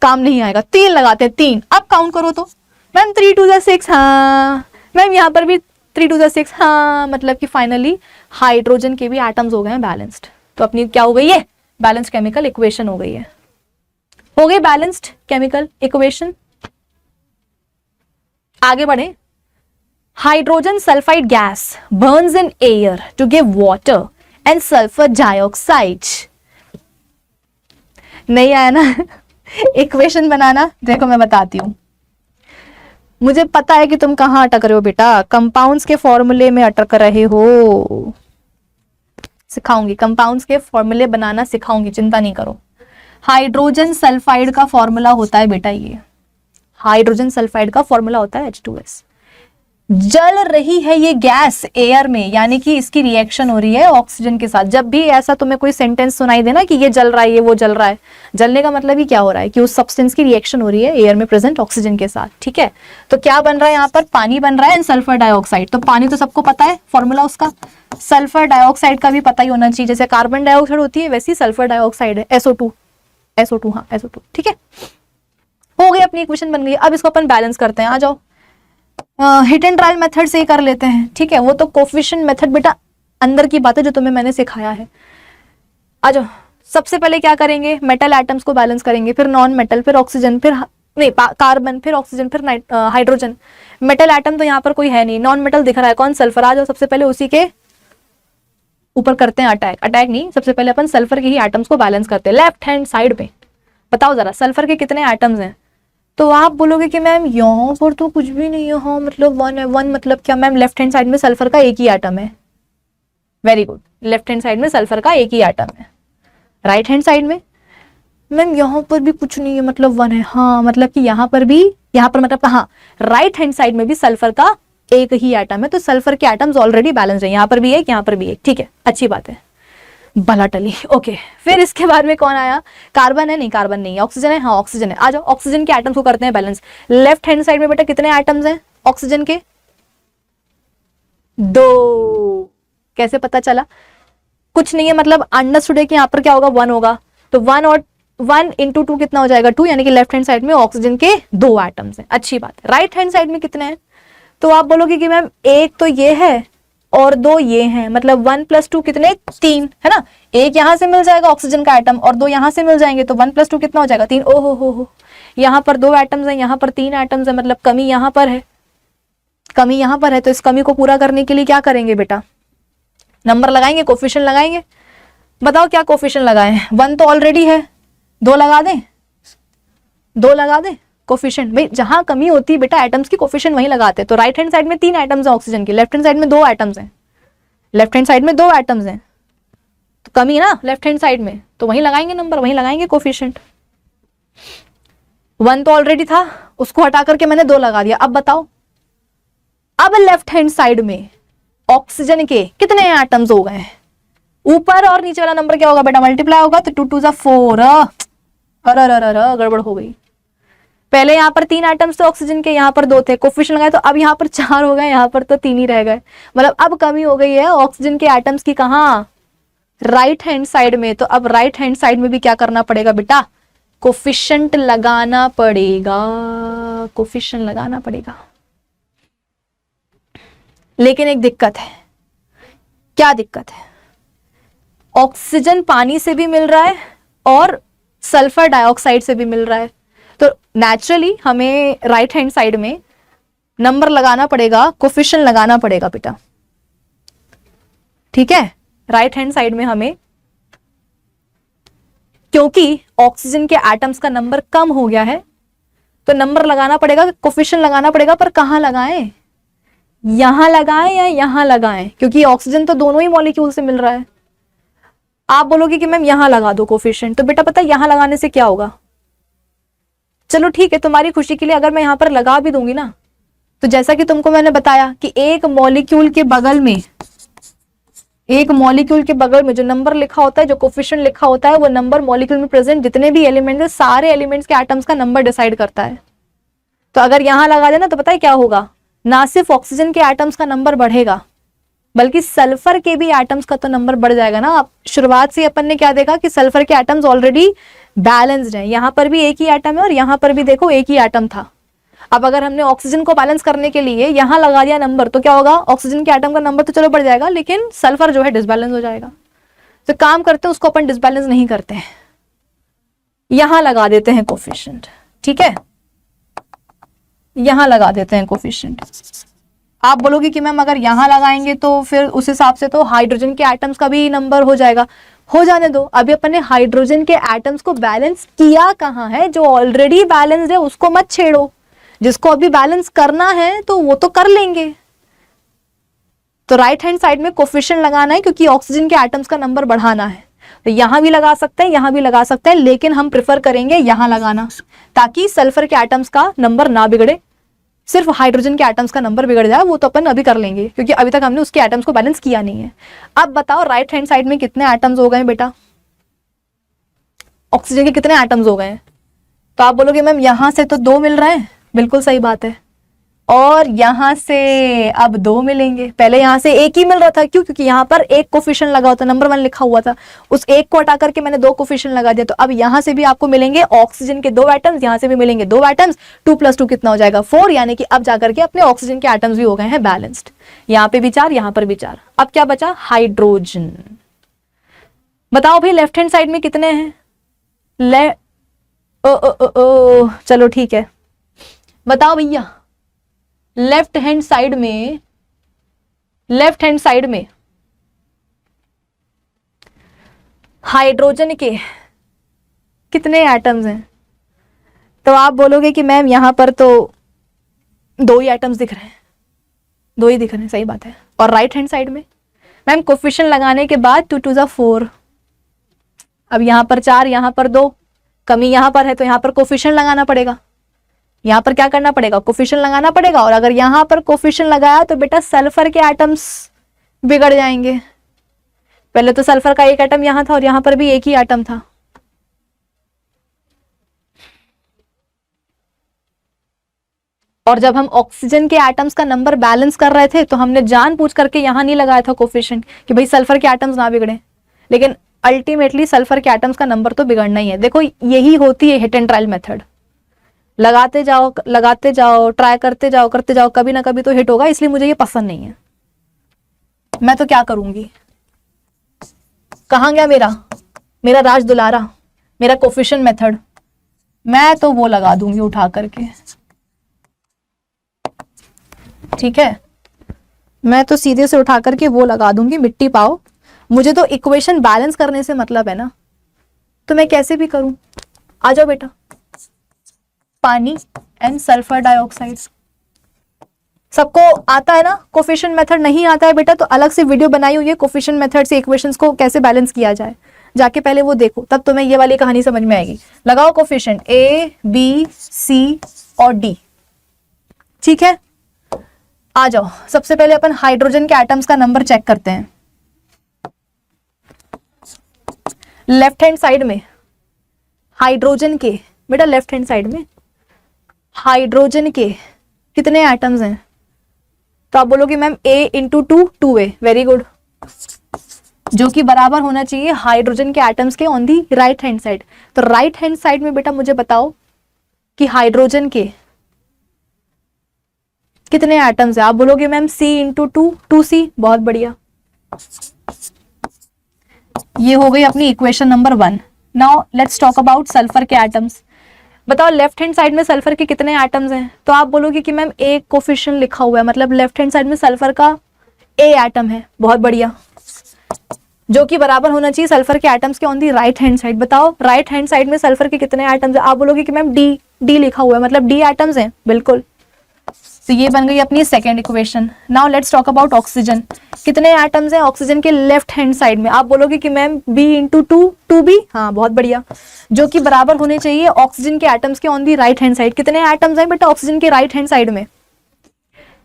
काम नहीं आएगा, 3 लगाते हैं, 3। अब काउंट करो तो मैम 3 2 6, हाँ मैम यहाँ पर भी 3 2 6, हाँ, मतलब कि फाइनली हाइड्रोजन के भी एटम्स हो गए हैं बैलेंस्ड। तो अपनी क्या हो गई है, बैलेंस्ड केमिकल इक्वेशन हो गई है, हो गई बैलेंस्ड केमिकल इक्वेशन। आगे बढ़े, hydrogen sulphide gas burns in air to give water and sulphur dioxide. नहीं आया ना इक्वेशन बनाना, देखो मैं बताती हूं, मुझे पता है कि तुम कहां अटक रहे हो बेटा, कंपाउंड्स के फॉर्मूले में अटक रहे हो। सिखाऊंगी, कंपाउंड्स के फॉर्मूले बनाना सिखाऊंगी, चिंता नहीं करो। हाइड्रोजन सल्फाइड का फॉर्मूला होता है बेटा, ये हाइड्रोजन सल्फाइड का फॉर्मूला होता है H2S। जल रही है ये गैस एयर में, यानी कि इसकी रिएक्शन हो रही है ऑक्सीजन के साथ। जब भी ऐसा तुम्हें कोई सेंटेंस सुनाई देना कि ये जल रहा है, ये वो जल रहा है, जलने का मतलब ही क्या हो रहा है कि उस सब्सटेंस की रिएक्शन हो रही है एयर में प्रेजेंट ऑक्सीजन के साथ, ठीक है। तो क्या बन रहा है यहाँ पर, पानी बन रहा है एंड सल्फर डाइऑक्साइड। तो पानी तो सबको पता है फॉर्मूला उसका, सल्फर डाइऑक्साइड का भी पता ही होना चाहिए, जैसे कार्बन डाइऑक्साइड होती है वैसी सल्फर डाइऑक्साइड है, SO2, हाँ SO2, ठीक है। हो गई, अपनी इक्वेशन बन गई। अब इसको अपन बैलेंस करते हैं, आ जाओ। हिट एंड ट्रायल मेथड से ही कर लेते हैं, ठीक है। वो तो कोफिशिएंट मेथड बेटा अंदर की बात है जो तुम्हें मैंने सिखाया है। आ जाओ, सबसे पहले क्या करेंगे, मेटल एटम्स को बैलेंस करेंगे, फिर नॉन मेटल, फिर ऑक्सीजन, फिर नहीं कार्बन, फिर ऑक्सीजन, फिर हाइड्रोजन। मेटल एटम तो यहाँ पर कोई है नहीं, नॉन मेटल दिख रहा है कौन, सल्फर। आ जाओ, सबसे पहले उसी के ऊपर करते हैं अटैक नहीं, सबसे पहले अपन सल्फर के ही एटम्स को बैलेंस करते हैं लेफ्ट हैंड साइड में। बताओ जरा सल्फर के कितने एटम्स हैं। तो आप बोलोगे कि मैम यहाँ पर तो कुछ भी नहीं है, हाँ मतलब 1 है। 1 मतलब क्या मैम, लेफ्ट हैंड साइड में सल्फर का एक ही एटम है। Very good, left hand side में सल्फर का एक ही एटम है। राइट हैंड साइड में मैम यहाँ पर भी कुछ नहीं है, मतलब 1 है, हाँ मतलब कि यहाँ पर भी, यहाँ पर मतलब हाँ राइट हैंड साइड में भी सल्फर का एक ही एटम है। तो सल्फर के एटम्स ऑलरेडी बैलेंस है, यहाँ पर भी एक, यहाँ पर भी एक, ठीक है, अच्छी बात है, भला टली। ओके, फिर इसके बाद में कौन आया, कार्बन है, नहीं कार्बन नहीं है, ऑक्सीजन है, हाँ ऑक्सीजन है। आ जाओ, ऑक्सीजन के एटम्स को करते हैं बैलेंस। लेफ्ट हैंड साइड में बेटा कितने एटम्स हैं ऑक्सीजन के, 2। कैसे पता चला, कुछ नहीं है, मतलब अंडरस्टूड है कि यहाँ पर क्या होगा, 1 होगा। तो 1 और 1 × 2 कितना हो जाएगा, 2, यानी कि लेफ्ट हैंड साइड में ऑक्सीजन के 2 एटम्स हैं। अच्छी बात है। राइट हैंड साइड में कितने हैं, तो आप बोलोगे कि मैम एक तो ये है और 2 ये हैं, मतलब 1 + 2 कितने, 3 है ना। एक यहां से मिल जाएगा ऑक्सीजन का एटम और 2 यहां से मिल जाएंगे, तो 1 + 2 कितना हो जाएगा, 3। ओहो हो, यहाँ पर 2 एटम्स हैं, यहाँ पर 3 एटम्स है, मतलब कमी यहाँ पर है, कमी यहाँ पर है। तो इस कमी को पूरा करने के लिए क्या करेंगे बेटा, नंबर लगाएंगे, कोफिशिएंट लगाएंगे। बताओ क्या कोफिशिएंट लगाएं, 1 तो ऑलरेडी है, 2 लगा दें, 2 लगा दें कोफिशिएंट। भाई जहां कमी होती है बेटा एटम्स की, कोफिशिएंट वहीं लगाते हैं। तो राइट हैंड साइड में 3 एटम्स हैं ऑक्सीजन के, लेफ्ट हैंड साइड में 2 एटम्स हैं, लेफ्ट हैंड साइड में 2 एटम्स हैं, तो कमी ना लेफ्ट हैंड साइड में, तो वहीं लगाएंगे नंबर, वहीं लगाएंगे कोफिशिएंट। 1 तो ऑलरेडी था, उसको हटा करके मैंने 2 लगा दिया। अब बताओ, अब लेफ्ट हैंड साइड में ऑक्सीजन के कितने एटम्स हो गए, ऊपर और नीचे वाला नंबर क्या होगा बेटा, मल्टीप्लाई होगा, तो 2 × 4। अरे गड़बड़ हो गई। पहले यहाँ पर 3 एटम्स थे ऑक्सीजन के, यहाँ पर 2 थे, कोफिशिएंट लगाए तो अब यहाँ पर 4 हो गए, यहाँ पर तो 3 ही रह गए। मतलब अब कमी हो गई है ऑक्सीजन के एटम्स की, कहाँ, राइट हैंड साइड में। तो अब राइट हैंड साइड में भी क्या करना पड़ेगा बेटा, कोफिशिएंट लगाना पड़ेगा, कोफिशिएंट लगाना पड़ेगा। लेकिन एक दिक्कत है, क्या दिक्कत है, ऑक्सीजन पानी से भी मिल रहा है और सल्फर डाइऑक्साइड से भी मिल रहा है, तो नेचुरली हमें राइट हैंड साइड में नंबर लगाना पड़ेगा, कोफिशिएंट लगाना पड़ेगा बेटा, ठीक है। राइट हैंड साइड में हमें, क्योंकि ऑक्सीजन के एटम्स का नंबर कम हो गया है, तो नंबर लगाना पड़ेगा, कोफिशिएंट लगाना पड़ेगा, पर कहां लगाएं, यहां लगाएं या यहां लगाएं, क्योंकि ऑक्सीजन तो दोनों ही मॉलिक्यूल से मिल रहा है। आप बोलोगे कि मैम यहां लगा दो कोफिशिएंट, तो बेटा पता है यहां लगाने से क्या होगा, चलो ठीक है तुम्हारी खुशी के लिए अगर मैं यहां पर लगा भी दूंगी ना, तो जैसा कि तुमको मैंने बताया कि एक मॉलिक्यूल के बगल में, एक मॉलिक्यूल के बगल में जो नंबर लिखा होता है, जो कोफिशिएंट लिखा होता है, वो नंबर मॉलिक्यूल में प्रेजेंट जितने भी एलिमेंट्स है, सारे एलिमेंट्स के एटम्स का नंबर डिसाइड करता है। तो अगर यहां लगा देना तो पता है क्या होगा, ना सिर्फ ऑक्सीजन के एटम्स का नंबर बढ़ेगा, बल्कि सल्फर के भी एटम्स का तो नंबर बढ़ जाएगा ना। आप शुरुआत से अपन ने क्या देखा कि सल्फर के एटम्स ऑलरेडी बैलेंस्ड हैं, यहां पर भी एक ही एटम है और यहां पर भी देखो एक ही एटम था। अब अगर हमने ऑक्सीजन को बैलेंस करने के लिए यहां लगा दिया नंबर, तो क्या होगा, ऑक्सीजन के एटम का नंबर तो चलो बढ़ जाएगा, लेकिन सल्फर जो है डिसबैलेंस हो जाएगा। तो काम करते हैं उसको अपन डिसबैलेंस नहीं करते हैं, यहां लगा देते हैं कोफिशिएंट, ठीक है, यहां लगा देते हैं कोफिशिएंट। आप बोलोगे कि मैम अगर यहां लगाएंगे तो फिर उस हिसाब से तो हाइड्रोजन के एटम्स का भी नंबर हो जाएगा, हो जाने दो। अभी अपन ने हाइड्रोजन के एटम्स को बैलेंस किया कहां है, जो ऑलरेडी बैलेंस्ड है उसको मत छेड़ो, जिसको अभी बैलेंस करना है तो वो तो कर लेंगे। तो राइट हैंड साइड में कोफिशिएंट लगाना है, क्योंकि ऑक्सीजन के एटम्स का नंबर बढ़ाना है। तो यहां भी लगा सकते हैं, यहां भी लगा सकते हैं, लेकिन हम प्रेफर करेंगे यहां लगाना, ताकि सल्फर के एटम्स का नंबर ना बिगड़े, सिर्फ हाइड्रोजन के एटम्स का नंबर बिगड़ जाए, वो तो अपन अभी कर लेंगे, क्योंकि अभी तक हमने उसके एटम्स को बैलेंस किया नहीं है। अब बताओ राइट हैंड साइड में कितने एटम्स हो गए बेटा, ऑक्सीजन के कितने एटम्स हो गए। तो आप बोलोगे मैम यहां से तो 2 मिल रहे हैं, बिल्कुल सही बात है, और यहां से अब 2 मिलेंगे। पहले यहां से एक ही मिल रहा था, क्यों, क्योंकि यहां पर एक कोफिशिएंट लगा होता, नंबर 1 लिखा हुआ था, उस एक को हटा करके मैंने 2 कोफिशिएंट लगा दिया। तो अब यहां से भी आपको मिलेंगे ऑक्सीजन के 2 एटम्स, यहां से भी मिलेंगे 2 एटम्स, 2 + 2 कितना हो जाएगा, 4, यानी कि अब जाकर के अपने ऑक्सीजन के एटम्स भी हो गए हैं बैलेंस्ड। यहाँ पे भी 4, यहां पर भी 4। अब क्या बचा, हाइड्रोजन। बताओ भाई लेफ्ट हैंड साइड में कितने हैं, चलो ठीक है, बताओ भैया लेफ्ट हैंड साइड में, लेफ्ट हैंड साइड में हाइड्रोजन के कितने एटम्स हैं। तो आप बोलोगे कि मैम यहां पर तो 2 ही एटम्स दिख रहे हैं, 2 ही दिख रहे हैं, सही बात है। और राइट हैंड साइड में मैम कोफिशिएंट लगाने के बाद 2 × 4, अब यहां पर 4, यहां पर 2, कमी यहां पर है, तो यहां पर कोफिशिएंट लगाना पड़ेगा। यहां पर क्या करना पड़ेगा, कोफिशिएंट लगाना पड़ेगा। और अगर यहां पर कोफिशिएंट लगाया तो बेटा सल्फर के एटम्स बिगड़ जाएंगे। पहले तो सल्फर का एक एटम यहां था और यहां पर भी एक ही एटम था, और जब हम ऑक्सीजन के एटम्स का नंबर बैलेंस कर रहे थे तो हमने जानबूझ करके यहां नहीं लगाया था कोफिशिएंट कि भाई सल्फर के एटम्स ना बिगड़े, लेकिन अल्टीमेटली सल्फर के एटम्स का नंबर तो बिगड़ना ही है। देखो यही होती है हिट एंड ट्रायल मेथड, लगाते जाओ, ट्राई करते जाओ, कभी ना कभी तो हिट होगा, इसलिए मुझे ये पसंद नहीं है। मैं तो क्या करूंगी, कहाँ गया मेरा मेरा राज दुलारा, मेरा कोफिशिएंट मेथड, मैं तो वो लगा दूंगी उठा करके, ठीक है, मैं तो सीधे से उठा करके वो लगा दूंगी, मिट्टी पाओ, मुझे तो इक्वेशन बैलेंस करने से मतलब है ना, तो मैं कैसे भी करूं। आ जाओ बेटा, पानी एंड सल्फर डाइऑक्साइड, सबको आता है ना। कोफिशिएंट मेथड नहीं आता है बेटा तो अलग से वीडियो बनाई हुई है कोफिशिएंट मेथड से इक्वेशंस को कैसे बैलेंस किया जाए, जाके पहले वो देखो, तब तुम्हें ये वाली कहानी समझ में आएगी। लगाओ कोफिशिएंट A B C और D, ठीक है। आ जाओ, सबसे पहले अपन हाइड्रोजन के एटम्स का नंबर चेक करते हैं। लेफ्ट हैंड साइड में हाइड्रोजन के, बेटा लेफ्ट हैंड साइड में हाइड्रोजन के कितने एटम्स हैं, तो आप बोलोगे ma'am A into 2A, very good, जो कि बराबर होना चाहिए हाइड्रोजन के एटम्स के on the right hand side. तो राइट हैंड साइड में बेटा मुझे बताओ कि हाइड्रोजन के कितने एटम्स है, आप बोलोगे मैम C इंटू 2C, बहुत बढ़िया, ये हो गई अपनी equation number 1। Now let's talk about sulphur के एटम्स। बताओ लेफ्ट हैंड साइड में सल्फर के कितने एटम्स हैं, तो आप बोलोगे कि मैम एक कोफिशिएंट लिखा हुआ है, मतलब लेफ्ट हैंड साइड में सल्फर का A एटम है, बहुत बढ़िया, जो कि बराबर होना चाहिए सल्फर के एटम्स के on the right hand side. बताओ राइट हैंड साइड में सल्फर के कितने एटम्स है, आप बोलोगे कि मैम D लिखा हुआ है, मतलब D एटम्स हैं, बिल्कुल। तो ये बन गई अपनी second equation. Now let's talk about oxygen, कितने एटम्स हैं ऑक्सीजन के लेफ्ट हैंड साइड में, आप बोलोगे कि मैम B इंटू 2B, हाँ बहुत बढ़िया, जो कि बराबर होने चाहिए ऑक्सीजन के एटम्स के on the right hand side. कितने एटम्स हैं बेटा ऑक्सीजन के राइट हैंड साइड में,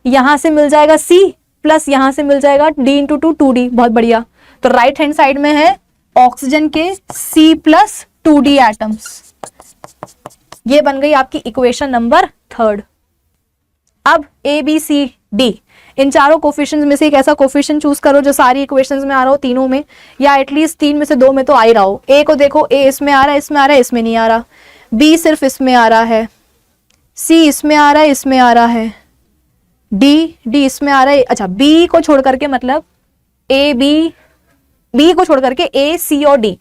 यहां से मिल जाएगा C प्लस यहां से मिल जाएगा D इंटू 2D, बहुत बढ़िया। तो राइट हैंड साइड में है ऑक्सीजन के C प्लस 2D एटम्स, ये बन गई आपकी इक्वेशन नंबर 3। अब A B C D इन चारों कोफिशिएंट्स में से एक ऐसा कोफिशिएंट चूज करो जो सारी इक्वेशंस में आ रहा हो, तीनों में, या एटलीस्ट 3 में से 2 में तो आ ही रहा हो। A को देखो, A इसमें आ रहा है, इसमें आ रहा है, इसमें नहीं आ रहा, B सिर्फ इसमें आ रहा है, C इसमें आ रहा है, इसमें आ रहा है, D इसमें आ रहा है, अच्छा B को छोड़ करके, मतलब B को छोड़ करके A C और D,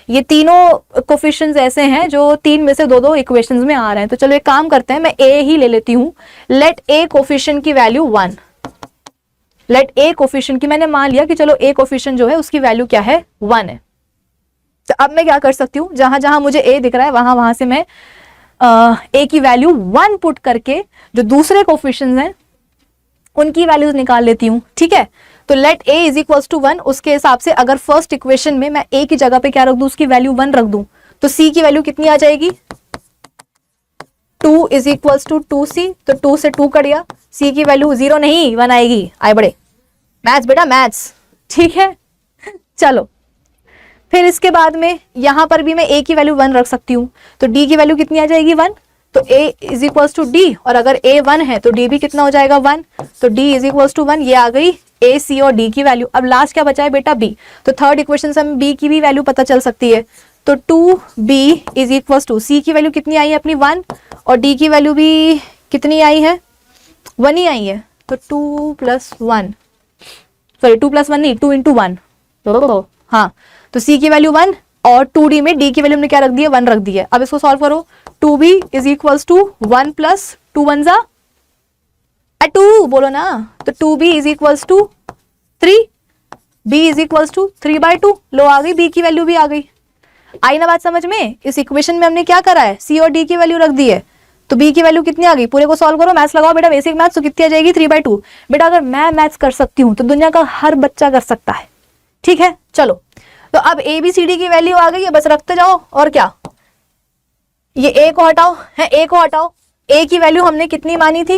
ये तीनों कोफिशिएंट्स ऐसे हैं जो 3 में से 2 इक्वेशंस में आ रहे हैं। तो चलो एक काम करते हैं, मैं A ही ले लेती हूँ, लेट A कोफिशिएंट की वैल्यू 1, लेट A कोफिशिएंट की, मैंने मान लिया कि चलो A कोफिशिएंट जो है उसकी वैल्यू क्या है, 1 है। तो अब मैं क्या कर सकती हूँ, जहां जहां मुझे A दिख रहा है वहां से मैं A की वैल्यू 1 पुट करके जो दूसरे कोफिशिएंट्स हैं उनकी वैल्यूज निकाल लेती हूँ, ठीक है। तो let A is equals to 1, उसके हिसाब से अगर फर्स्ट इक्वेशन में मैं A की जगह पे क्या रख दूं, उसकी वैल्यू 1 रख दूं, तो C की वैल्यू कितनी आ जाएगी, 2 इज इक्वल्स टू 2C, तो 2 से 2 कट गया, C की वैल्यू 0 नहीं 1 आएगी। आए बड़े मैथ्स बेटा मैथ्स, ठीक है। चलो फिर इसके बाद में यहां पर भी मैं A की वैल्यू 1 रख सकती हूँ, तो D की वैल्यू कितनी आ जाएगी, 1, तो A is equals to D, और अगर A 1 है तो D भी कितना हो जाएगा, 1, तो D इज इक्वल्स टू 1, ये आ गई A C और D की वैल्यू। अब लास्ट क्या बचा है बेटा, B, तो थर्ड इक्वेशन से हमें B की भी वैल्यू पता चल सकती है, तो 2B is equals to, C की वैल्यू कितनी आई है अपनी 1, और D की वैल्यू भी कितनी आई है, 1 ही आई है, तो 2 प्लस 1, सॉरी 2 प्लस 1 नहीं, 2 इंटू 1, हाँ, तो C की वैल्यू 1 और 2D में D की वैल्यू हमने क्या रख दी है, 1 रख दी है। अब इसको सॉल्व करो, 2B is equals to 1 plus 2 1 जा 2 बोलो ना, तो 2B is equals to 3, B is equals to 3/2, लो आ गई B की वैल्यू भी आ गई। आई ना बात समझ में, इस इक्वेशन में हमने क्या करा है, C और D की वैल्यू रख दी है, तो B की वैल्यू कितनी आ गई, पूरे को सॉल्व करो, मैथ्स लगाओ बेटा, बेसिक मैथ्स, तो कितनी आ जाएगी, 3/2। बेटा अगर मैं मैथ्स कर सकती हूँ तो दुनिया का हर बच्चा कर सकता है, ठीक है। चलो तो अब ABCD की वैल्यू आ गई है, बस रखते जाओ, और क्या, ये A को हटाओ, है A को हटाओ, A की वैल्यू हमने कितनी मानी थी,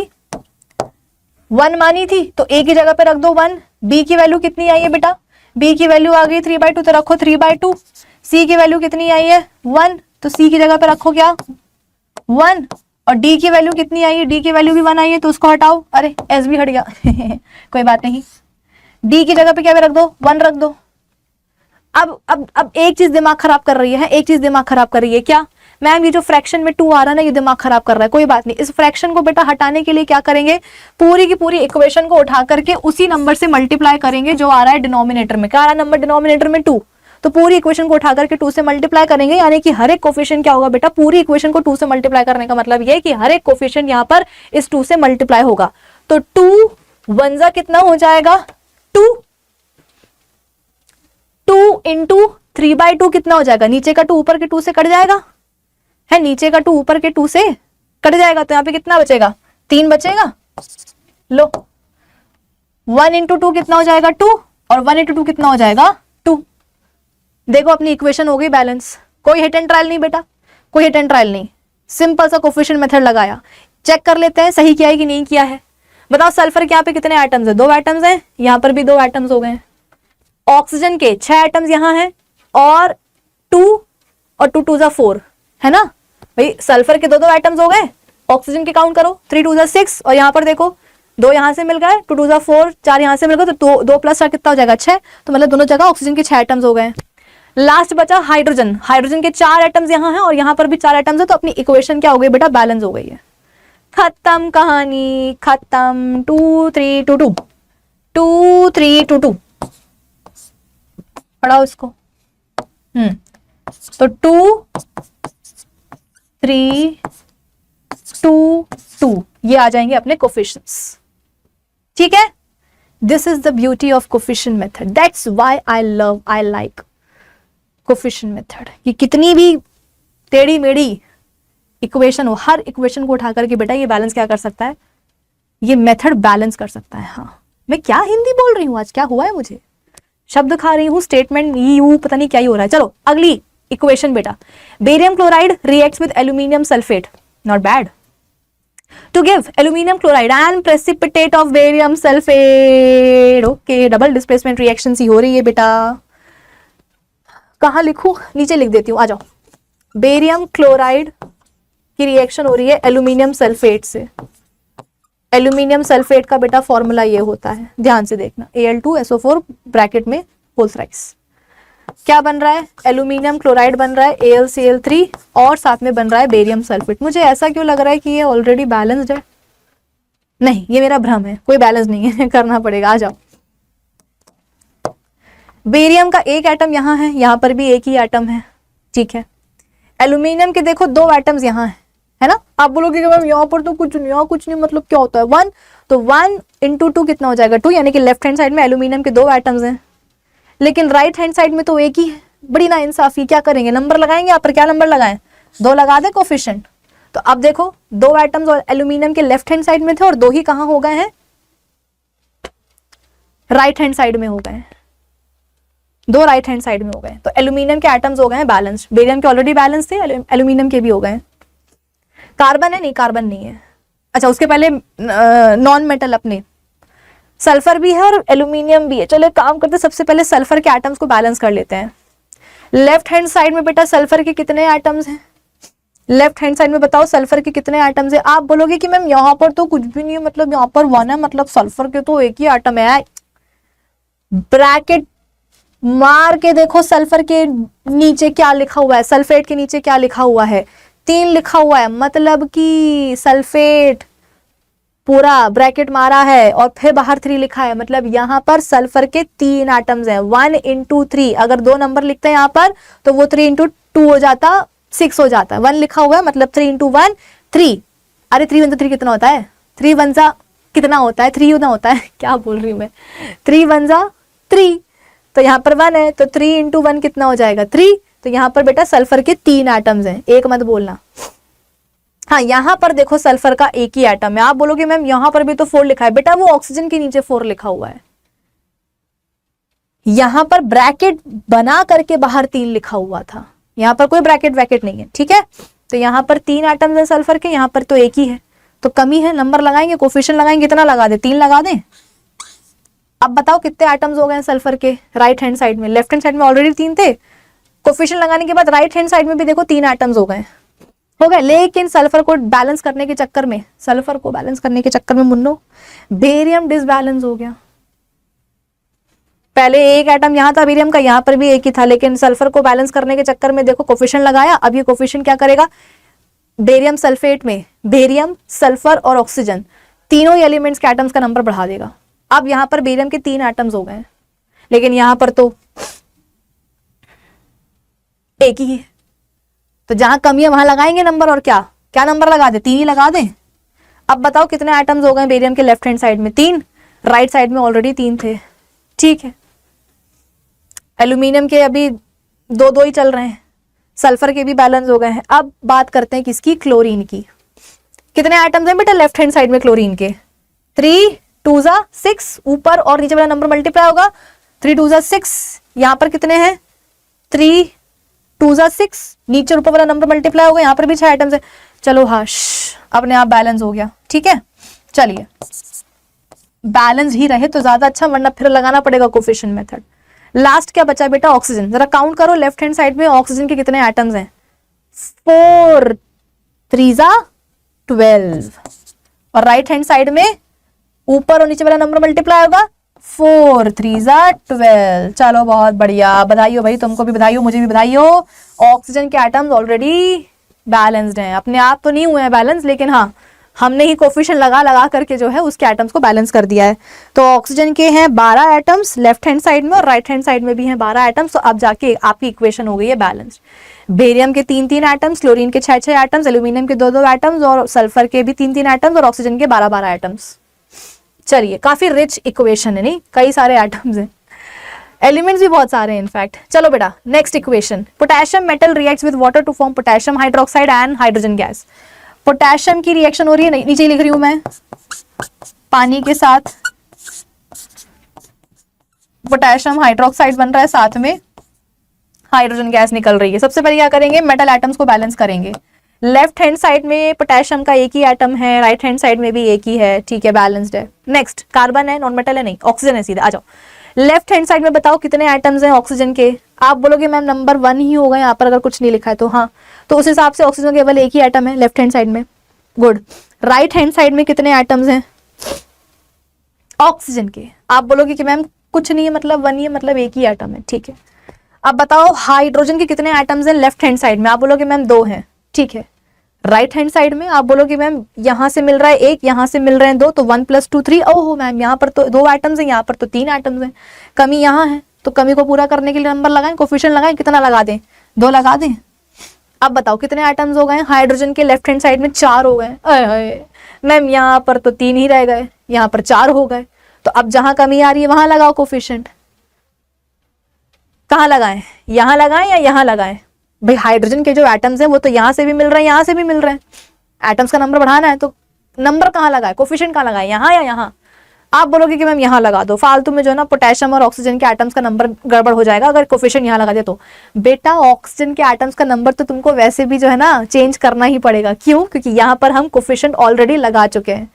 1 मानी थी, तो A की जगह पे रख दो 1। B की वैल्यू कितनी आई है बेटा, B की वैल्यू आ गई 3/2, तो रखो 3/2। C की वैल्यू कितनी आई है, 1, तो C की जगह पे रखो क्या, 1, और D की वैल्यू कितनी आई है, D की वैल्यू भी 1 आई है, तो उसको हटाओ, अरे S भी हट गया कोई बात नहीं, D की जगह पे क्या रख दो, 1 रख दो। अब एक चीज दिमाग खराब कर रही है, एक चीज दिमाग खराब कर रही है, क्या, मैम ये जो फ्रैक्शन में 2 आ रहा है ना, ये दिमाग खराब कर रहा है। कोई बात नहीं, इस फ्रैक्शन को बेटा हटाने के लिए क्या करेंगे, पूरी की पूरी इक्वेशन को उठा करके उसी नंबर से मल्टीप्लाई करेंगे जो आ रहा है डिनोमिनेटर में। क्या आ रहा है नंबर डिनोमिनेटर में 2, तो पूरी इक्वेशन को उठा करके 2 से मल्टीप्लाई करेंगे, यानी कि हर एक कोफिशिएंट क्या होगा बेटा, पूरी इक्वेशन को 2 से मल्टीप्लाई करने का मतलब ये है कि हर एक कोफिशिएंट यहाँ पर इस 2 से मल्टीप्लाई होगा। तो 2 1 कितना हो जाएगा 2, 2 इंटू 3/2 कितना हो जाएगा, नीचे का 2 ऊपर के 2 से कट जाएगा, है नीचे का 2 ऊपर के 2 से कट जाएगा, तो यहाँ पे कितना बचेगा 3 बचेगा। लो 1 इंटू 2 कितना हो जाएगा 2, और 1 इंटू 2 कितना हो जाएगा 2। देखो अपनी इक्वेशन हो गई बैलेंस। कोई हिट एंड ट्रायल नहीं बेटा, कोई हिट एंड ट्रायल नहीं, सिंपल सा कोफिशिएंट मेथड लगाया, चेक कर लेते हैं सही किया है कि नहीं किया है। बताओ सल्फर के यहाँ पे कितने एटम्स है, 2 एटम्स हैं, यहाँ पर भी 2 एटम्स हो गए। ऑक्सीजन के 6 एटम्स यहाँ हैं, और 2 और 2 2 4 है ना भाई। सल्फर के 2 एटम्स हो गए, ऑक्सीजन के काउंट करो 3 2 6, और यहाँ पर देखो 2 यहाँ से मिल गए, 2 2 4, 4 यहाँ से मिल गए, तो 2 प्लस 4 कितना हो जाएगा 6, तो मतलब दोनों जगह ऑक्सीजन के 6 एटम्स हो गए। लास्ट बचा हाइड्रोजन, हाइड्रोजन के 4 एटम्स यहाँ हैं और यहाँ पर भी 4 एटम्स है, तो अपनी इक्वेशन क्या हो गई बेटा, बैलेंस हो गई है। खत्म कहानी, खत्म। 2 3 2 2 2 3 2 2 पढ़ाओ इसको। तो 2 3 2 2 ये आ जाएंगे अपने कोफिशिएंट्स, ठीक है। This is the beauty of coefficient method, that's why I like coefficient method. कि कितनी भी टेढ़ी मेढ़ी इक्वेशन हो, हर इक्वेशन को उठा करके बेटा ये बैलेंस क्या कर सकता है, ये मेथड बैलेंस कर सकता है। हाँ मैं क्या हिंदी बोल रही हूँ आज, क्या हुआ है मुझे, शब्द खा रही हूँ, स्टेटमेंट यू पता नहीं क्या ही हो रहा है। चलो अगली इक्वेशन बेटा, barium chloride reacts with aluminium sulphate, not bad, to give aluminium chloride and precipitate of barium sulfate। Okay double displacement reaction सी हो रही है बेटा। कहाँ लिखूं, नीचे लिख देती हूँ, आ जाओ। बेरियम क्लोराइड की रिएक्शन हो रही है एल्यूमिनियम सल्फेट से। एल्यूमिनियम सल्फेट का बेटा फॉर्मूला ये होता है, ध्यान से देखना, Al2SO4 ब्रैकेट में होल थ्राइस। क्या बन रहा है, एल्यूमिनियम क्लोराइड बन रहा है AlCl3, और साथ में बन रहा है बेरियम सल्फेट। मुझे ऐसा क्यों लग रहा है कि ये ऑलरेडी बैलेंस्ड है, नहीं ये मेरा भ्रम है, कोई बैलेंस नहीं है करना पड़ेगा। आ जाओ, बेरियम का एक एटम यहाँ है, यहाँ पर भी एक ही एटम है, ठीक है। एल्यूमिनियम के देखो 2 एटम्स यहाँ है ना। आप बोलोगे कि मैम यहाँ पर तो कुछ नहीं, यहाँ कुछ नहीं, मतलब क्या होता है 1, तो 1 इंटू 2 कितना हो जाएगा 2, यानी कि लेफ्ट हैंड साइड में एल्यूमिनियम के 2 एटम्स हैं, लेकिन राइट हैंड साइड में तो एक ही है। बड़ी नाइंसाफी, क्या करेंगे, नंबर लगाएंगे यहाँ पर, क्या नंबर लगाएं, 2 लगा दे कोफिशिएंट। तो अब देखो 2 एटम्स और एल्यूमिनियम के लेफ्ट हैंड साइड में थे, और 2 ही कहाँ हो गए हैं, राइट हैंड साइड में हो गए हैं, 2 राइट हैंड साइड में हो गए। तो एल्यूमिनियम के एटम्स हो गए हैं बैलेंस, बेरियम के ऑलरेडी बैलेंस थे, एल्यूमिनियम के भी हो गए। कार्बन है, नहीं कार्बन नहीं है, अच्छा उसके पहले नॉन मेटल अपने सल्फर भी है और एल्यूमिनियम भी है। चलो एक काम करते हैं, सबसे पहले सल्फर के एटम्स को बैलेंस कर लेते हैं। लेफ्ट हैंड साइड में बेटा सल्फर के कितने एटम्स हैं, लेफ्ट हैंड साइड में बताओ सल्फर के कितने एटम्स हैं। आप बोलोगे कि मैम यहाँ पर तो कुछ भी नहीं है, मतलब यहाँ पर 1 है, मतलब सल्फर के तो एक ही एटम है। ब्रैकेट मार के देखो सल्फर के नीचे क्या लिखा हुआ है, सल्फेट के नीचे क्या लिखा हुआ है, 3 लिखा हुआ है, मतलब कि सल्फेट पूरा ब्रैकेट मारा है और फिर बाहर 3 लिखा है, मतलब यहाँ पर सल्फर के 3 एटम्स हैं। 1 इंटू 3, अगर 2 नंबर लिखते हैं यहाँ पर तो वो 3 इंटू 2 हो जाता, 6 हो जाता है। 1 लिखा हुआ है मतलब 3 इंटू 1 3, अरे 3 1 3 कितना होता है, 3 1 कितना होता है, 3 होता है क्या बोल रही हूँ मैं, 3 1 3, तो यहाँ पर 1 है तो 3 इंटू 1 कितना हो जाएगा 3। तो यहाँ पर बेटा सल्फर के 3 एटम्स हैं, एक मत बोलना। हाँ यहाँ पर देखो सल्फर का एक ही एटम है। आप बोलोगे मैम यहाँ पर भी तो 4 लिखा है, बेटा वो ऑक्सीजन के नीचे 4 लिखा हुआ है, यहाँ पर ब्रैकेट बना करके बाहर 3 लिखा हुआ था, यहाँ पर कोई ब्रैकेट वैकेट नहीं है, ठीक है। तो यहाँ पर 3 एटम्स हैं सल्फर के, यहाँ पर तो एक ही है, तो कमी है, नंबर लगाएंगे, कोफिशिएंट लगाएंगे, कितना लगा दे, 3 लगा दें। अब बताओ कितने एटम्स हो गए सल्फर के राइट हैंड साइड में, लेफ्ट हैंड साइड में ऑलरेडी 3 थे, कोफिशिएंट लगाने के बाद राइट हैंड साइड में भी देखो 3 एटम्स हो गए, लेकिन सल्फर को बैलेंस करने के चक्कर में, सल्फर को बैलेंस करने के चक्कर में मुन्नो बेरियम डिसबैलेंस हो गया। पहले एक एटम यहाँ था बेरियम का, यहाँ पर भी एक ही था, लेकिन सल्फर को बैलेंस करने के चक्कर में देखो कोफिशिएंट लगाया। अब ये कोफिशिएंट क्या करेगा, बेरियम सल्फेट में बेरियम, सल्फर और ऑक्सीजन तीनों ही एलिमेंट्स के एटम्स का नंबर बढ़ा देगा। अब यहाँ पर बेरियम के 3 एटम्स हो गए हैं, लेकिन यहाँ पर तो एक ही है, तो जहां कमी है वहां लगाएंगे नंबर, और क्या क्या नंबर लगा दे, 3 ही लगा दें। अब बताओ कितने एटम्स हो गए बेरियम के लेफ्ट हैंड साइड में, 3, राइट साइड में ऑलरेडी 3 थे, ठीक है। एल्यूमिनियम के अभी 2-2 ही चल रहे हैं, सल्फर के भी बैलेंस हो गए हैं। अब बात करते हैं किसकी, क्लोरीन की। कितने एटम्स हैं बेटा लेफ्ट हैंड साइड में क्लोरीन के, 3 2 6, ऊपर और नीचे वाला नंबर मल्टीप्लाई होगा, 3 2 6, यहां पर कितने हैं 3 2 6, नीचे ऊपर वाला नंबर मल्टीप्लाई होगा, यहाँ पर भी 6 आइटम्स है। चलो हाँ, अपने आप बैलेंस हो गया, ठीक है। चलिए बैलेंस ही रहे तो ज्यादा अच्छा, वरना फिर लगाना पड़ेगा कोफिशिएंट मेथड। लास्ट क्या बचा बेटा, ऑक्सीजन। जरा काउंट करो लेफ्ट हैंड साइड में ऑक्सीजन के कितने एटम्स हैं, 4 3 12, और राइट हैंड साइड में ऊपर और नीचे वाला नंबर मल्टीप्लाई होगा, 4 3 12। चलो बहुत बढ़िया, बधाई हो भाई, तुमको भी बधाई हो, मुझे भी बधाई हो। ऑक्सीजन के एटम्स ऑलरेडी बैलेंस्ड हैं, अपने आप तो नहीं हुए हैं बैलेंस, लेकिन हाँ हमने ही कोफिशिएंट लगा लगा करके जो है उसके एटम्स को बैलेंस कर दिया है। तो ऑक्सीजन के हैं 12 एटम्स लेफ्ट हैंड साइड में, और राइट हैंड साइड में भी हैं 12 एटम्स। तो अब जाके आपकी इक्वेशन हो गई है बैलेंस्ड। बेरियम के 3-3 एटम्स, क्लोरीन के 6-6 एटम्स, एल्यूमिनियम के 2-2 एटम्स, और सल्फर के भी 3-3 एटम्स, और ऑक्सीजन के 12-12 एटम्स। चलिए काफी रिच इक्वेशन है, नहीं, कई सारे एटम्स हैं, एलिमेंट्स भी बहुत सारे हैं इनफैक्ट। चलो बेटा next equation, potassium metal reacts with water to form potassium hydroxide and hydrogen gas. Potassium की रिएक्शन हो रही है, नीचे लिख रही हूं मैं, पानी के साथ पोटेशियम हाइड्रोक्साइड बन रहा है, साथ में हाइड्रोजन गैस निकल रही है। सबसे पहले क्या करेंगे, मेटल एटम्स को बैलेंस करेंगे। लेफ्ट हैंड साइड में पोटेशियम का एक ही एटम है, राइट हैंड साइड में भी एक ही है, ठीक है, बैलेंस्ड है। नेक्स्ट कार्बन है, नॉन मेटल है, नहीं ऑक्सीजन है, सीधा आ जाओ। लेफ्ट हैंड साइड में बताओ कितने एटम्स हैं ऑक्सीजन के। आप बोलोगे मैम नंबर 1 ही होगा यहाँ पर, अगर कुछ नहीं लिखा है तो हाँ, तो उस हिसाब से ऑक्सीजन केवल एक ही एटम है लेफ्ट हैंड साइड में, गुड। राइट हैंड साइड में कितने एटम्स हैं ऑक्सीजन के, आप बोलोगे कि मैम कुछ नहीं है, मतलब 1 ही है, मतलब एक ही एटम है, ठीक है। अब बताओ हाइड्रोजन के कितने एटम्स हैं लेफ्ट हैंड साइड में, आप बोलोगे मैम 2 हैं, ठीक है। राइट हैंड साइड में आप बोलोगे मैम यहाँ से मिल रहा है 1, यहाँ से मिल रहे हैं 2, तो 1 + 2 3। ओहो मैम यहाँ पर तो 2 एटम्स हैं, यहाँ पर तो 3 एटम्स हैं, कमी यहाँ है, तो कमी को पूरा करने के लिए नंबर लगाएं, कोफिशिएंट लगाएं, कितना लगा दें, 2 लगा दें। अब बताओ कितने एटम्स हो गए हाइड्रोजन के लेफ्ट हैंड साइड में, 4 हो गए। मैम यहाँ पर तो 3 ही रह गए, यहाँ पर 4 हो गए, तो अब जहां कमी आ रही है वहां लगाओ कोफिशिएंट। कहाँ लगाएं, यहाँ लगाएं या यहाँ लगाएं, भाई हाइड्रोजन के जो एटम्स हैं वो तो यहाँ से भी मिल रहे हैं, यहाँ से भी मिल रहे हैं, एटम्स का नंबर बढ़ाना है तो नंबर कहाँ लगाए, कोफिशिएंट कहाँ लगाए, यहाँ या यहाँ। आप बोलोगे कि मैम यहाँ लगा दो, फालतू में जो है ना पोटेशियम और ऑक्सीजन के एटम्स का नंबर गड़बड़ हो जाएगा अगर कोफिशिएंट यहाँ लगा दिया तो। बेटा ऑक्सीजन के एटम्स का नंबर तो तुमको वैसे भी जो है ना चेंज करना ही पड़ेगा, क्यों, क्योंकि यहाँ पर हम कोफिशिएंट ऑलरेडी लगा चुके हैं।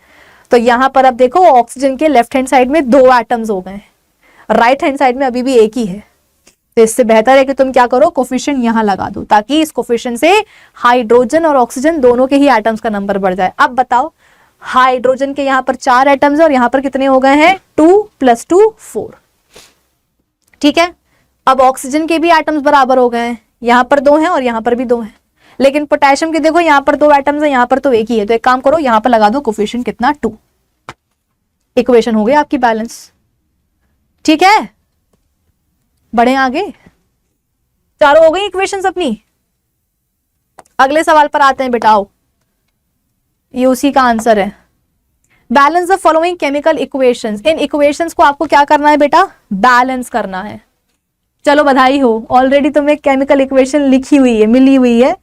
तो यहाँ पर अब देखो ऑक्सीजन के लेफ्ट हैंड साइड में 2 एटम्स हो गए, राइट हैंड साइड में अभी भी एक ही है, तो इससे बेहतर है कि तुम क्या करो कोफिशिएंट यहाँ लगा दो, ताकि इस कोफिशिएंट से हाइड्रोजन और ऑक्सीजन दोनों के ही एटम्स का नंबर बढ़ जाए। अब बताओ हाइड्रोजन के यहाँ पर 4 एटम्स है और यहाँ पर कितने हो गए हैं, 2 + 2 4, ठीक है। अब ऑक्सीजन के भी एटम्स बराबर हो गए हैं, यहाँ पर 2 हैं और यहाँ पर भी 2 हैं, लेकिन पोटेशियम के देखो यहाँ पर 2 एटम्स है, यहाँ पर तो एक ही है, तो एक काम करो यहाँ पर लगा दो कोफिशिएंट कितना, 2। इक्वेशन हो गई आपकी बैलेंस, ठीक है। बढ़े आगे, चारों हो गई इक्वेशंस अपनी। अगले सवाल पर आते हैं बेटाओ, ये उसी का आंसर है। Balance the following chemical equations. In equations को आपको क्या करना है बेटा, बैलेंस करना है। चलो बधाई हो, ऑलरेडी तुम्हें केमिकल इक्वेशन लिखी हुई है, मिली हुई है,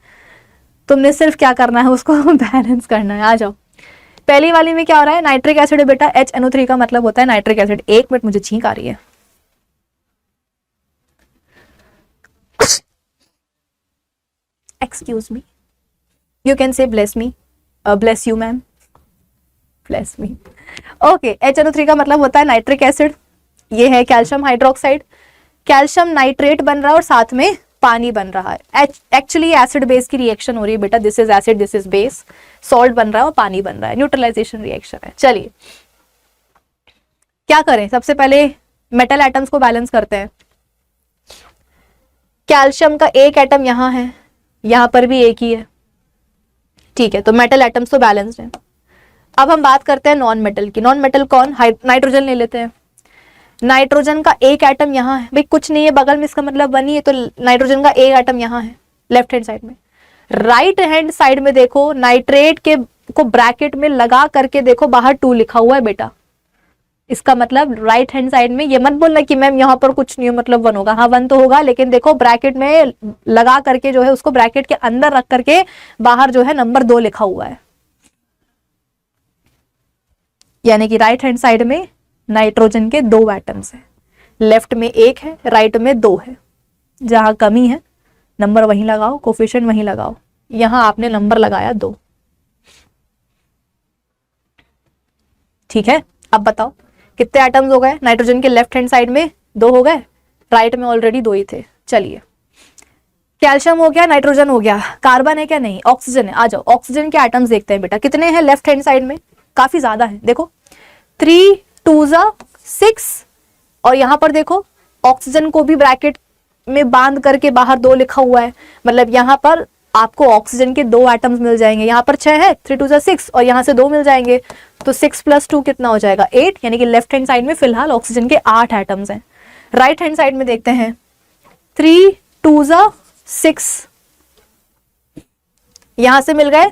तुमने सिर्फ क्या करना है उसको बैलेंस करना है। आ जाओ, पहली वाली में क्या हो रहा है, नाइट्रिक एसिड है बेटा, HNO3 का मतलब होता है नाइट्रिक एसिड। 1 मिनट मुझे छींक आ रही है, excuse me, you can say bless me, bless you ma'am, bless me, okay। HNO3 का मतलब होता है नाइट्रिक एसिड, ये है कैल्शियम हाइड्रोक्साइड, कैल्शियम नाइट्रेट बन रहा है और साथ में पानी बन रहा है। एक्चुअली एसिड बेस की रिएक्शन हो रही है बेटा, this is acid this is base, salt बन रहा है और पानी बन रहा है, न्यूट्रलाइजेशन रिएक्शन है। चलिए क्या करें, सबसे पहले मेटल एटम्स को बैलेंस करते हैं। कैल्शियम का एक एटम यहां है, यहां पर भी एक ही है, ठीक है, तो मेटल एटम्स तो बैलेंस्ड है। अब हम बात करते हैं नॉन मेटल की। नॉन मेटल कौन? नाइट्रोजन ले लेते हैं। नाइट्रोजन का एक एटम यहाँ है, भाई कुछ नहीं है बगल में, इसका मतलब 1 ही है, तो नाइट्रोजन का एक एटम यहाँ है लेफ्ट हैंड साइड में। राइट हैंड साइड में देखो नाइट्रेट के को ब्रैकेट में लगा करके देखो बाहर 2 लिखा हुआ है बेटा। इसका मतलब राइट हैंड साइड में, ये मत बोलना कि मैम यहाँ पर कुछ नहीं है मतलब 1 होगा, हाँ 1 तो होगा, लेकिन देखो ब्रैकेट में लगा करके जो है उसको ब्रैकेट के अंदर रख करके बाहर जो है नंबर 2 लिखा हुआ है। यानी कि राइट हैंड साइड में नाइट्रोजन के 2 एटम्स हैं, लेफ्ट में 1 है, राइट में 2 है। जहां कमी है नंबर वहीं लगाओ, कोफिशिएंट वहीं लगाओ। यहां आपने नंबर लगाया 2, ठीक है। अब बताओ कितने एटम्स हो गए? नाइट्रोजन के लेफ्ट हैंड साइड में 2 हो गए, राइट में ऑलरेडी 2 ही थे। चलिए, कैल्शियम हो गया, नाइट्रोजन हो गया, कार्बन है क्या? नहीं, ऑक्सीजन है। आ जाओ ऑक्सीजन के एटम्स देखते हैं बेटा, कितने हैं लेफ्ट हैंड साइड में? काफी ज्यादा है, देखो 3 2 6, और यहां पर देखो ऑक्सीजन को भी ब्रैकेट में बांध करके बाहर 2 लिखा हुआ है, मतलब यहां पर आपको ऑक्सीजन के 2 एटम्स मिल जाएंगे। यहां पर 6 है, 3 2 6, और यहां से 2 मिल जाएंगे, तो 6 + 2 कितना हो जाएगा? 8। यानी कि लेफ्ट हैंड साइड में फिलहाल ऑक्सीजन के 8 एटम्स हैं। राइट हैंड साइड में देखते हैं, 3 2 6, यहां से मिल गए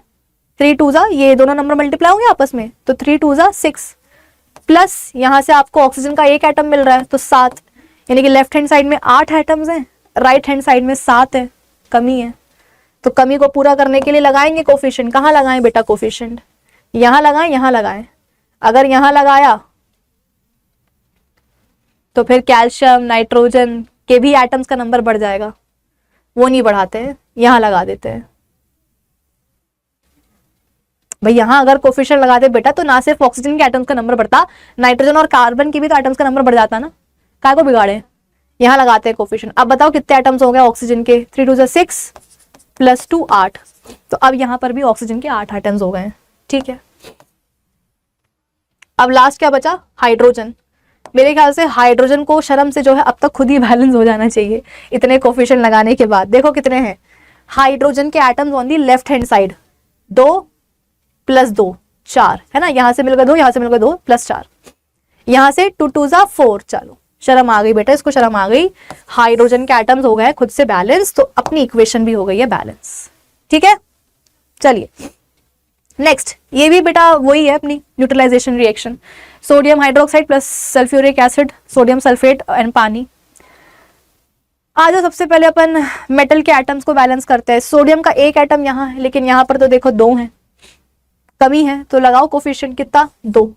3 2 ये दोनों नंबर मल्टीप्लाई होंगे आपस में, तो 3 2 6, प्लस यहां से आपको ऑक्सीजन का 1 एटम मिल रहा है, तो 7। यानी कि लेफ्ट हैंड साइड में 8 एटम्स हैं, राइट हैंड साइड में 7 है, कमी है। तो कमी को पूरा करने के लिए लगाएंगे कोफिशिएंट। कहां लगाएं बेटा कोफिशिएंट? यहां लगाएं, यहां लगाएं। अगर यहां लगाया तो फिर कैल्शियम नाइट्रोजन के भी एटम्स का नंबर बढ़ जाएगा, वो नहीं बढ़ाते हैं, यहां लगा देते हैं। भाई यहां अगर कोफिशिएंट लगाते बेटा तो ना सिर्फ ऑक्सीजन के एटम्स का नंबर बढ़ता, नाइट्रोजन और कार्बन के भी तो एटम्स का नंबर बढ़ जाता ना, काय को बिगाड़े? यहां लगाते हैं कोफिशिएंट। अब बताओ कितने एटम्स हो गए ऑक्सीजन के? 3 2 6 + 2 8, तो अब यहां पर भी ऑक्सीजन के 8 एटम्स हो गए हैं, ठीक है। अब लास्ट क्या बचा? हाइड्रोजन। मेरे ख्याल से हाइड्रोजन को शर्म से जो है अब तक खुद ही बैलेंस हो जाना चाहिए इतने कोफिशिएंट लगाने के बाद। देखो कितने हैं हाइड्रोजन के atoms on the left hand side, 2 + 2 4 है ना, यहां से मिलकर 2, यहां से मिलकर 2 + 4, यहां से 2 2 4। चलो शर्म आ गई बेटा, इसको शर्म आ गई। हाइड्रोजन के एटम्स हो गए खुद से बैलेंस, तो अपनी इक्वेशन भी हो गई है बैलेंस, ठीक है। चलिए नेक्स्ट, ये भी बेटा वही है अपनी neutralisation reaction, sodium hydroxide plus sulphuric acid, sodium sulphate and पानी। आ जाओ सबसे पहले अपन मेटल के एटम्स को बैलेंस करते हैं। सोडियम का 1 एटम यहाँ है, लेकिन यहाँ पर तो देखो 2 है, कमी है, तो लगाओ कोफिशिएंट कितना? 2।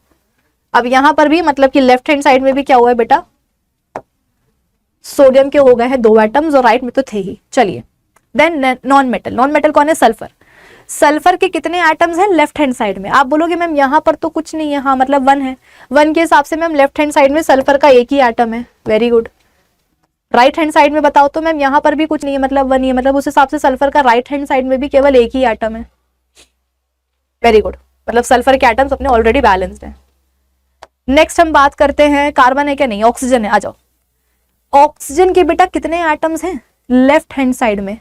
अब यहां पर भी मतलब कि लेफ्ट हैंड साइड में भी क्या हुआ है बेटा? सोडियम के हो गए हैं 2 एटम्स, और राइट में तो थे ही। चलिए then non metal. Non metal कौन है? सल्फर। सल्फर के कितने एटम्स हैं लेफ्ट हैंड साइड में? आप बोलोगे मैम यहां पर तो कुछ नहीं है, हाँ मतलब 1 है। 1 के हिसाब से मैम लेफ्ट हैंड साइड में सल्फर का 1 ही एटम है, very good. Right hand side में बताओ तो मैम यहां पर भी कुछ नहीं है, मतलब 1 ही है, मतलब उस हिसाब से सल्फर का राइट हैंड साइड में भी केवल 1 ही एटम है, वेरी गुड। मतलब सल्फर के एटम्स अपने ऑलरेडी बैलेंस्ड हैं। नेक्स्ट हम बात करते हैं कार्बन है क्या? नहीं, ऑक्सीजन है। आ जाओ, ऑक्सीजन के बेटा कितने एटम्स हैं लेफ्ट हैंड साइड में?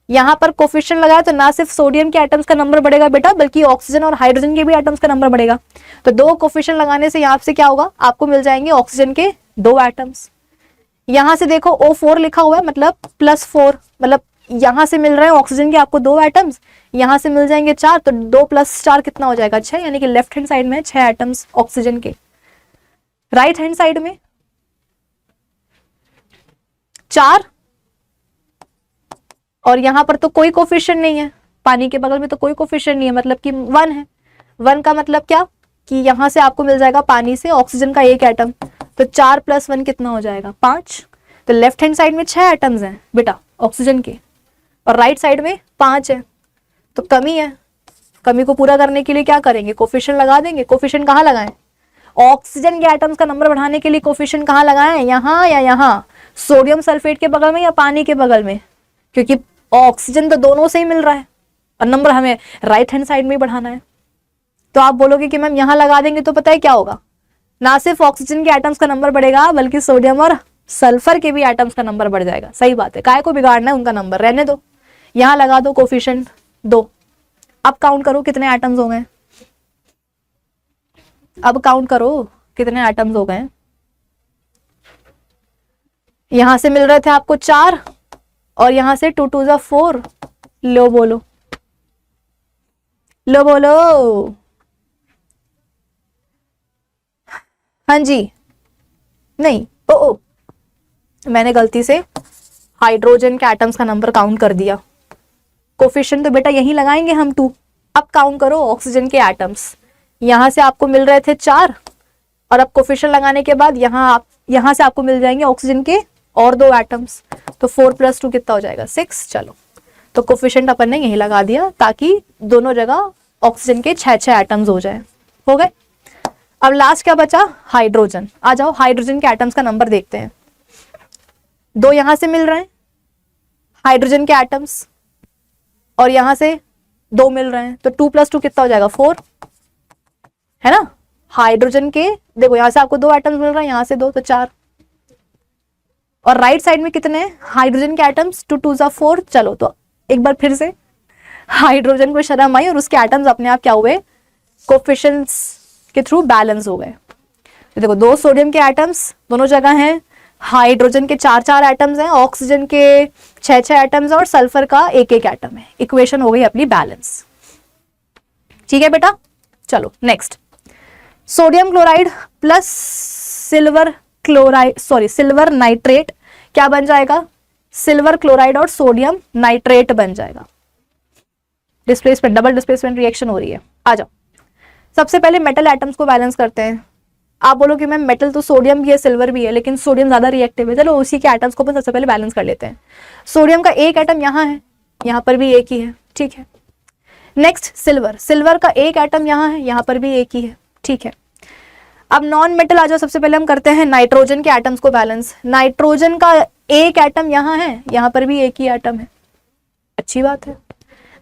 यहां पर कोफिशिएंट लगाया तो ना सिर्फ सोडियम के एटम्स का नंबर बढ़ेगा बेटा, बल्कि ऑक्सीजन और हाइड्रोजन के भी एटम्स का नंबर बढ़ेगा। तो 2 कोफिशिएंट लगाने से यहां से क्या होगा? आपको मिल जाएंगे ऑक्सीजन के 2 एटम्स। यहां से देखो O4 लिखा हुआ है, मतलब +4, मतलब यहां से मिल रहे हैं ऑक्सीजन के आपको 2 एटम्स, यहां से मिल जाएंगे 4, तो 2 + 4 कितना हो जाएगा? 6। यानी कि लेफ्ट हैंड साइड में 6 एटम्स ऑक्सीजन के, राइट हैंड साइड में 4, और यहां पर तो कोई कोफिशिएंट नहीं है, पानी के बगल में तो कोई कोफिशिएंट नहीं है, मतलब कि 1 है। 1 का मतलब क्या कि यहां से आपको मिल जाएगा पानी से ऑक्सीजन का 1 एटम, तो 4 + 1 कितना हो जाएगा? 5। तो लेफ्ट हैंड साइड में 6 एटम्स हैं बेटा ऑक्सीजन के, और राइट साइड में 5 है, तो कमी है। कमी को पूरा करने के लिए क्या करेंगे? कोफिशिएंट लगा देंगे। कोफिशिएंट कहाँ लगाएं? ऑक्सीजन के एटम्स का नंबर बढ़ाने के लिए कोफिशिएंट कहाँ लगाएं? यहाँ या यहाँ? सोडियम सल्फेट के बगल में या पानी के बगल में? क्योंकि ऑक्सीजन तो दोनों से ही मिल रहा है, और नंबर हमें राइट हैंड साइड में ही बढ़ाना है। तो आप बोलोगे कि मैम यहां लगा देंगे तो पता है क्या होगा? ना सिर्फ ऑक्सीजन के एटम्स का नंबर बढ़ेगा बल्कि सोडियम और सल्फर के भी एटम्स का नंबर बढ़ जाएगा। सही बात है, काय को बिगाड़ना है उनका नंबर, रहने दो। यहां लगा दो कोफिशिएंट 2। अब काउंट करो कितने एटम्स हो गए, अब काउंट करो कितने एटम्स हो गए। यहां से मिल रहे थे आपको 4 और यहां से 2 2 4। लो बोलो, लो बोलो। हाँ जी, नहीं, ओ मैंने गलती से हाइड्रोजन के एटम्स का नंबर काउंट कर दिया। कोफिशिएंट तो बेटा यहीं लगाएंगे हम 2। अब काउंट करो ऑक्सीजन के एटम्स। यहां से आपको मिल रहे थे 4 और अब कोफिशिएंट लगाने के बाद यहां से आपको मिल जाएंगे ऑक्सीजन के और 2 एटम्स। तो 4 + 2 कितना हो जाएगा, 6। चलो, तो कोफिशिएंट अपन ने यहीं लगा दिया ताकि दोनों जगह ऑक्सीजन के 6 एटम्स हो जाए। हो गए। अब लास्ट क्या बचा, हाइड्रोजन। आ जाओ, हाइड्रोजन के एटम्स का नंबर देखते हैं। 2 यहां से मिल रहे हैं हाइड्रोजन के एटम्स और यहां से 2 मिल रहे हैं, तो 2 + 2 कितना हो जाएगा, 4, है ना। हाइड्रोजन के देखो यहां से आपको 2 एटम्स मिल रहे हैं, यहां से 2, तो 4। और राइट साइड में कितने हाइड्रोजन के एटम्स, 2 2 4। चलो, तो एक बार फिर से हाइड्रोजन को शर्म आई और उसके एटम्स अपने आप क्या हुए, कोफिशिएंट्स के थ्रू बैलेंस हो गए। तो देखो 2 सोडियम के एटम्स दोनों जगह हैं, हाइड्रोजन के 4 एटम्स हैं, ऑक्सीजन के 6 एटम्स और सल्फर का 1 एटम है। इक्वेशन हो गई अपनी बैलेंस। ठीक है बेटा, चलो next. Sodium chloride plus silver chloride, sorry silver nitrate क्या बन जाएगा, सिल्वर क्लोराइड और सोडियम नाइट्रेट बन जाएगा। डिस्प्लेसमेंट, डबल डिस्प्लेसमेंट रिएक्शन हो रही है। आ जाओ, सबसे पहले मेटल एटम्स को बैलेंस करते हैं। आप बोलो कि मैम मेटल तो सोडियम भी है सिल्वर भी है, लेकिन सोडियम ज्यादा रिएक्टिव है। चलो उसी के एटम्स को अपन सबसे पहले बैलेंस कर लेते हैं। सोडियम का 1 एटम यहाँ है, यहाँ पर भी 1 ही है, ठीक है। नेक्स्ट सिल्वर, सिल्वर का 1 एटम यहाँ है, यहाँ पर भी 1 ही है, ठीक है। अब नॉन मेटल आ जाओ, सबसे पहले हम करते हैं नाइट्रोजन के एटम्स को बैलेंस। नाइट्रोजन का 1 एटम यहाँ है, यहाँ पर भी 1 ही एटम है, अच्छी बात है।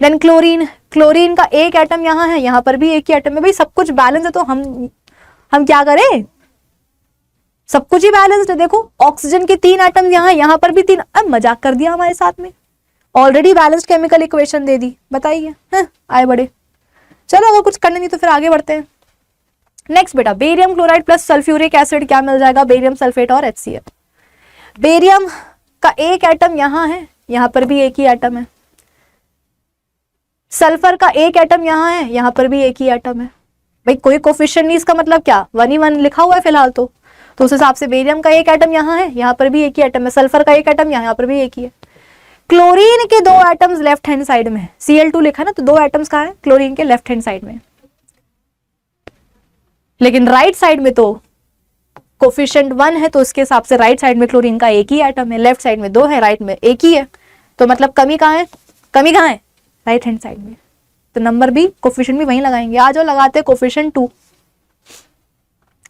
देन क्लोरीन, क्लोरीन का 1 एटम यहाँ है, यहाँ पर भी 1 ही एटम है। भाई सब कुछ बैलेंस है तो हम क्या करें, सब कुछ ही बैलेंस्ड है। देखो ऑक्सीजन के 3 एटम यहाँ है, यहाँ पर भी 3। अब मजाक कर दिया हमारे साथ में, ऑलरेडी बैलेंस्ड केमिकल इक्वेशन दे दी, बताइए। आए बड़े, चलो अगर कुछ करने नहीं तो फिर आगे बढ़ते हैं। नेक्स्ट बेटा, barium chloride plus sulphuric acid क्या मिल जाएगा, बेरियम सल्फेट और HCl। बेरियम का 1 एटम यहाँ है, यहाँ पर भी 1 ही एटम है। सल्फर का 1 एटम यहाँ है, यहाँ पर भी 1 ही एटम है। भाई कोई कोफिशिएंट नहीं, इसका मतलब क्या 1 ही 1 लिखा हुआ है फिलहाल तो उस हिसाब से बेरियम का 1 एटम यहाँ है, यहाँ पर भी 1 ही एटम है। सल्फर का 1 एटम यहाँ पर भी 1 ही है। क्लोरीन के 2 एटम्स लेफ्ट हैंड साइड में है, Cl2 लिखा ना, तो 2 एटम्स कहाँ है, क्लोरीन के लेफ्ट हैंड साइड में। लेकिन राइट साइड में तो कोफिशिएंट 1 है, तो उसके हिसाब से राइट साइड में क्लोरीन का 1 ही एटम है, लेफ्ट साइड में 2 है, राइट में 1 ही है। तो मतलब कमी कहाँ है, कमी कहाँ है, राइट हैंड साइड में। तो नंबर भी कोफिशिएंट भी वहीं लगाएंगे। आ जाओ लगाते हैं कोफिशिएंट 2।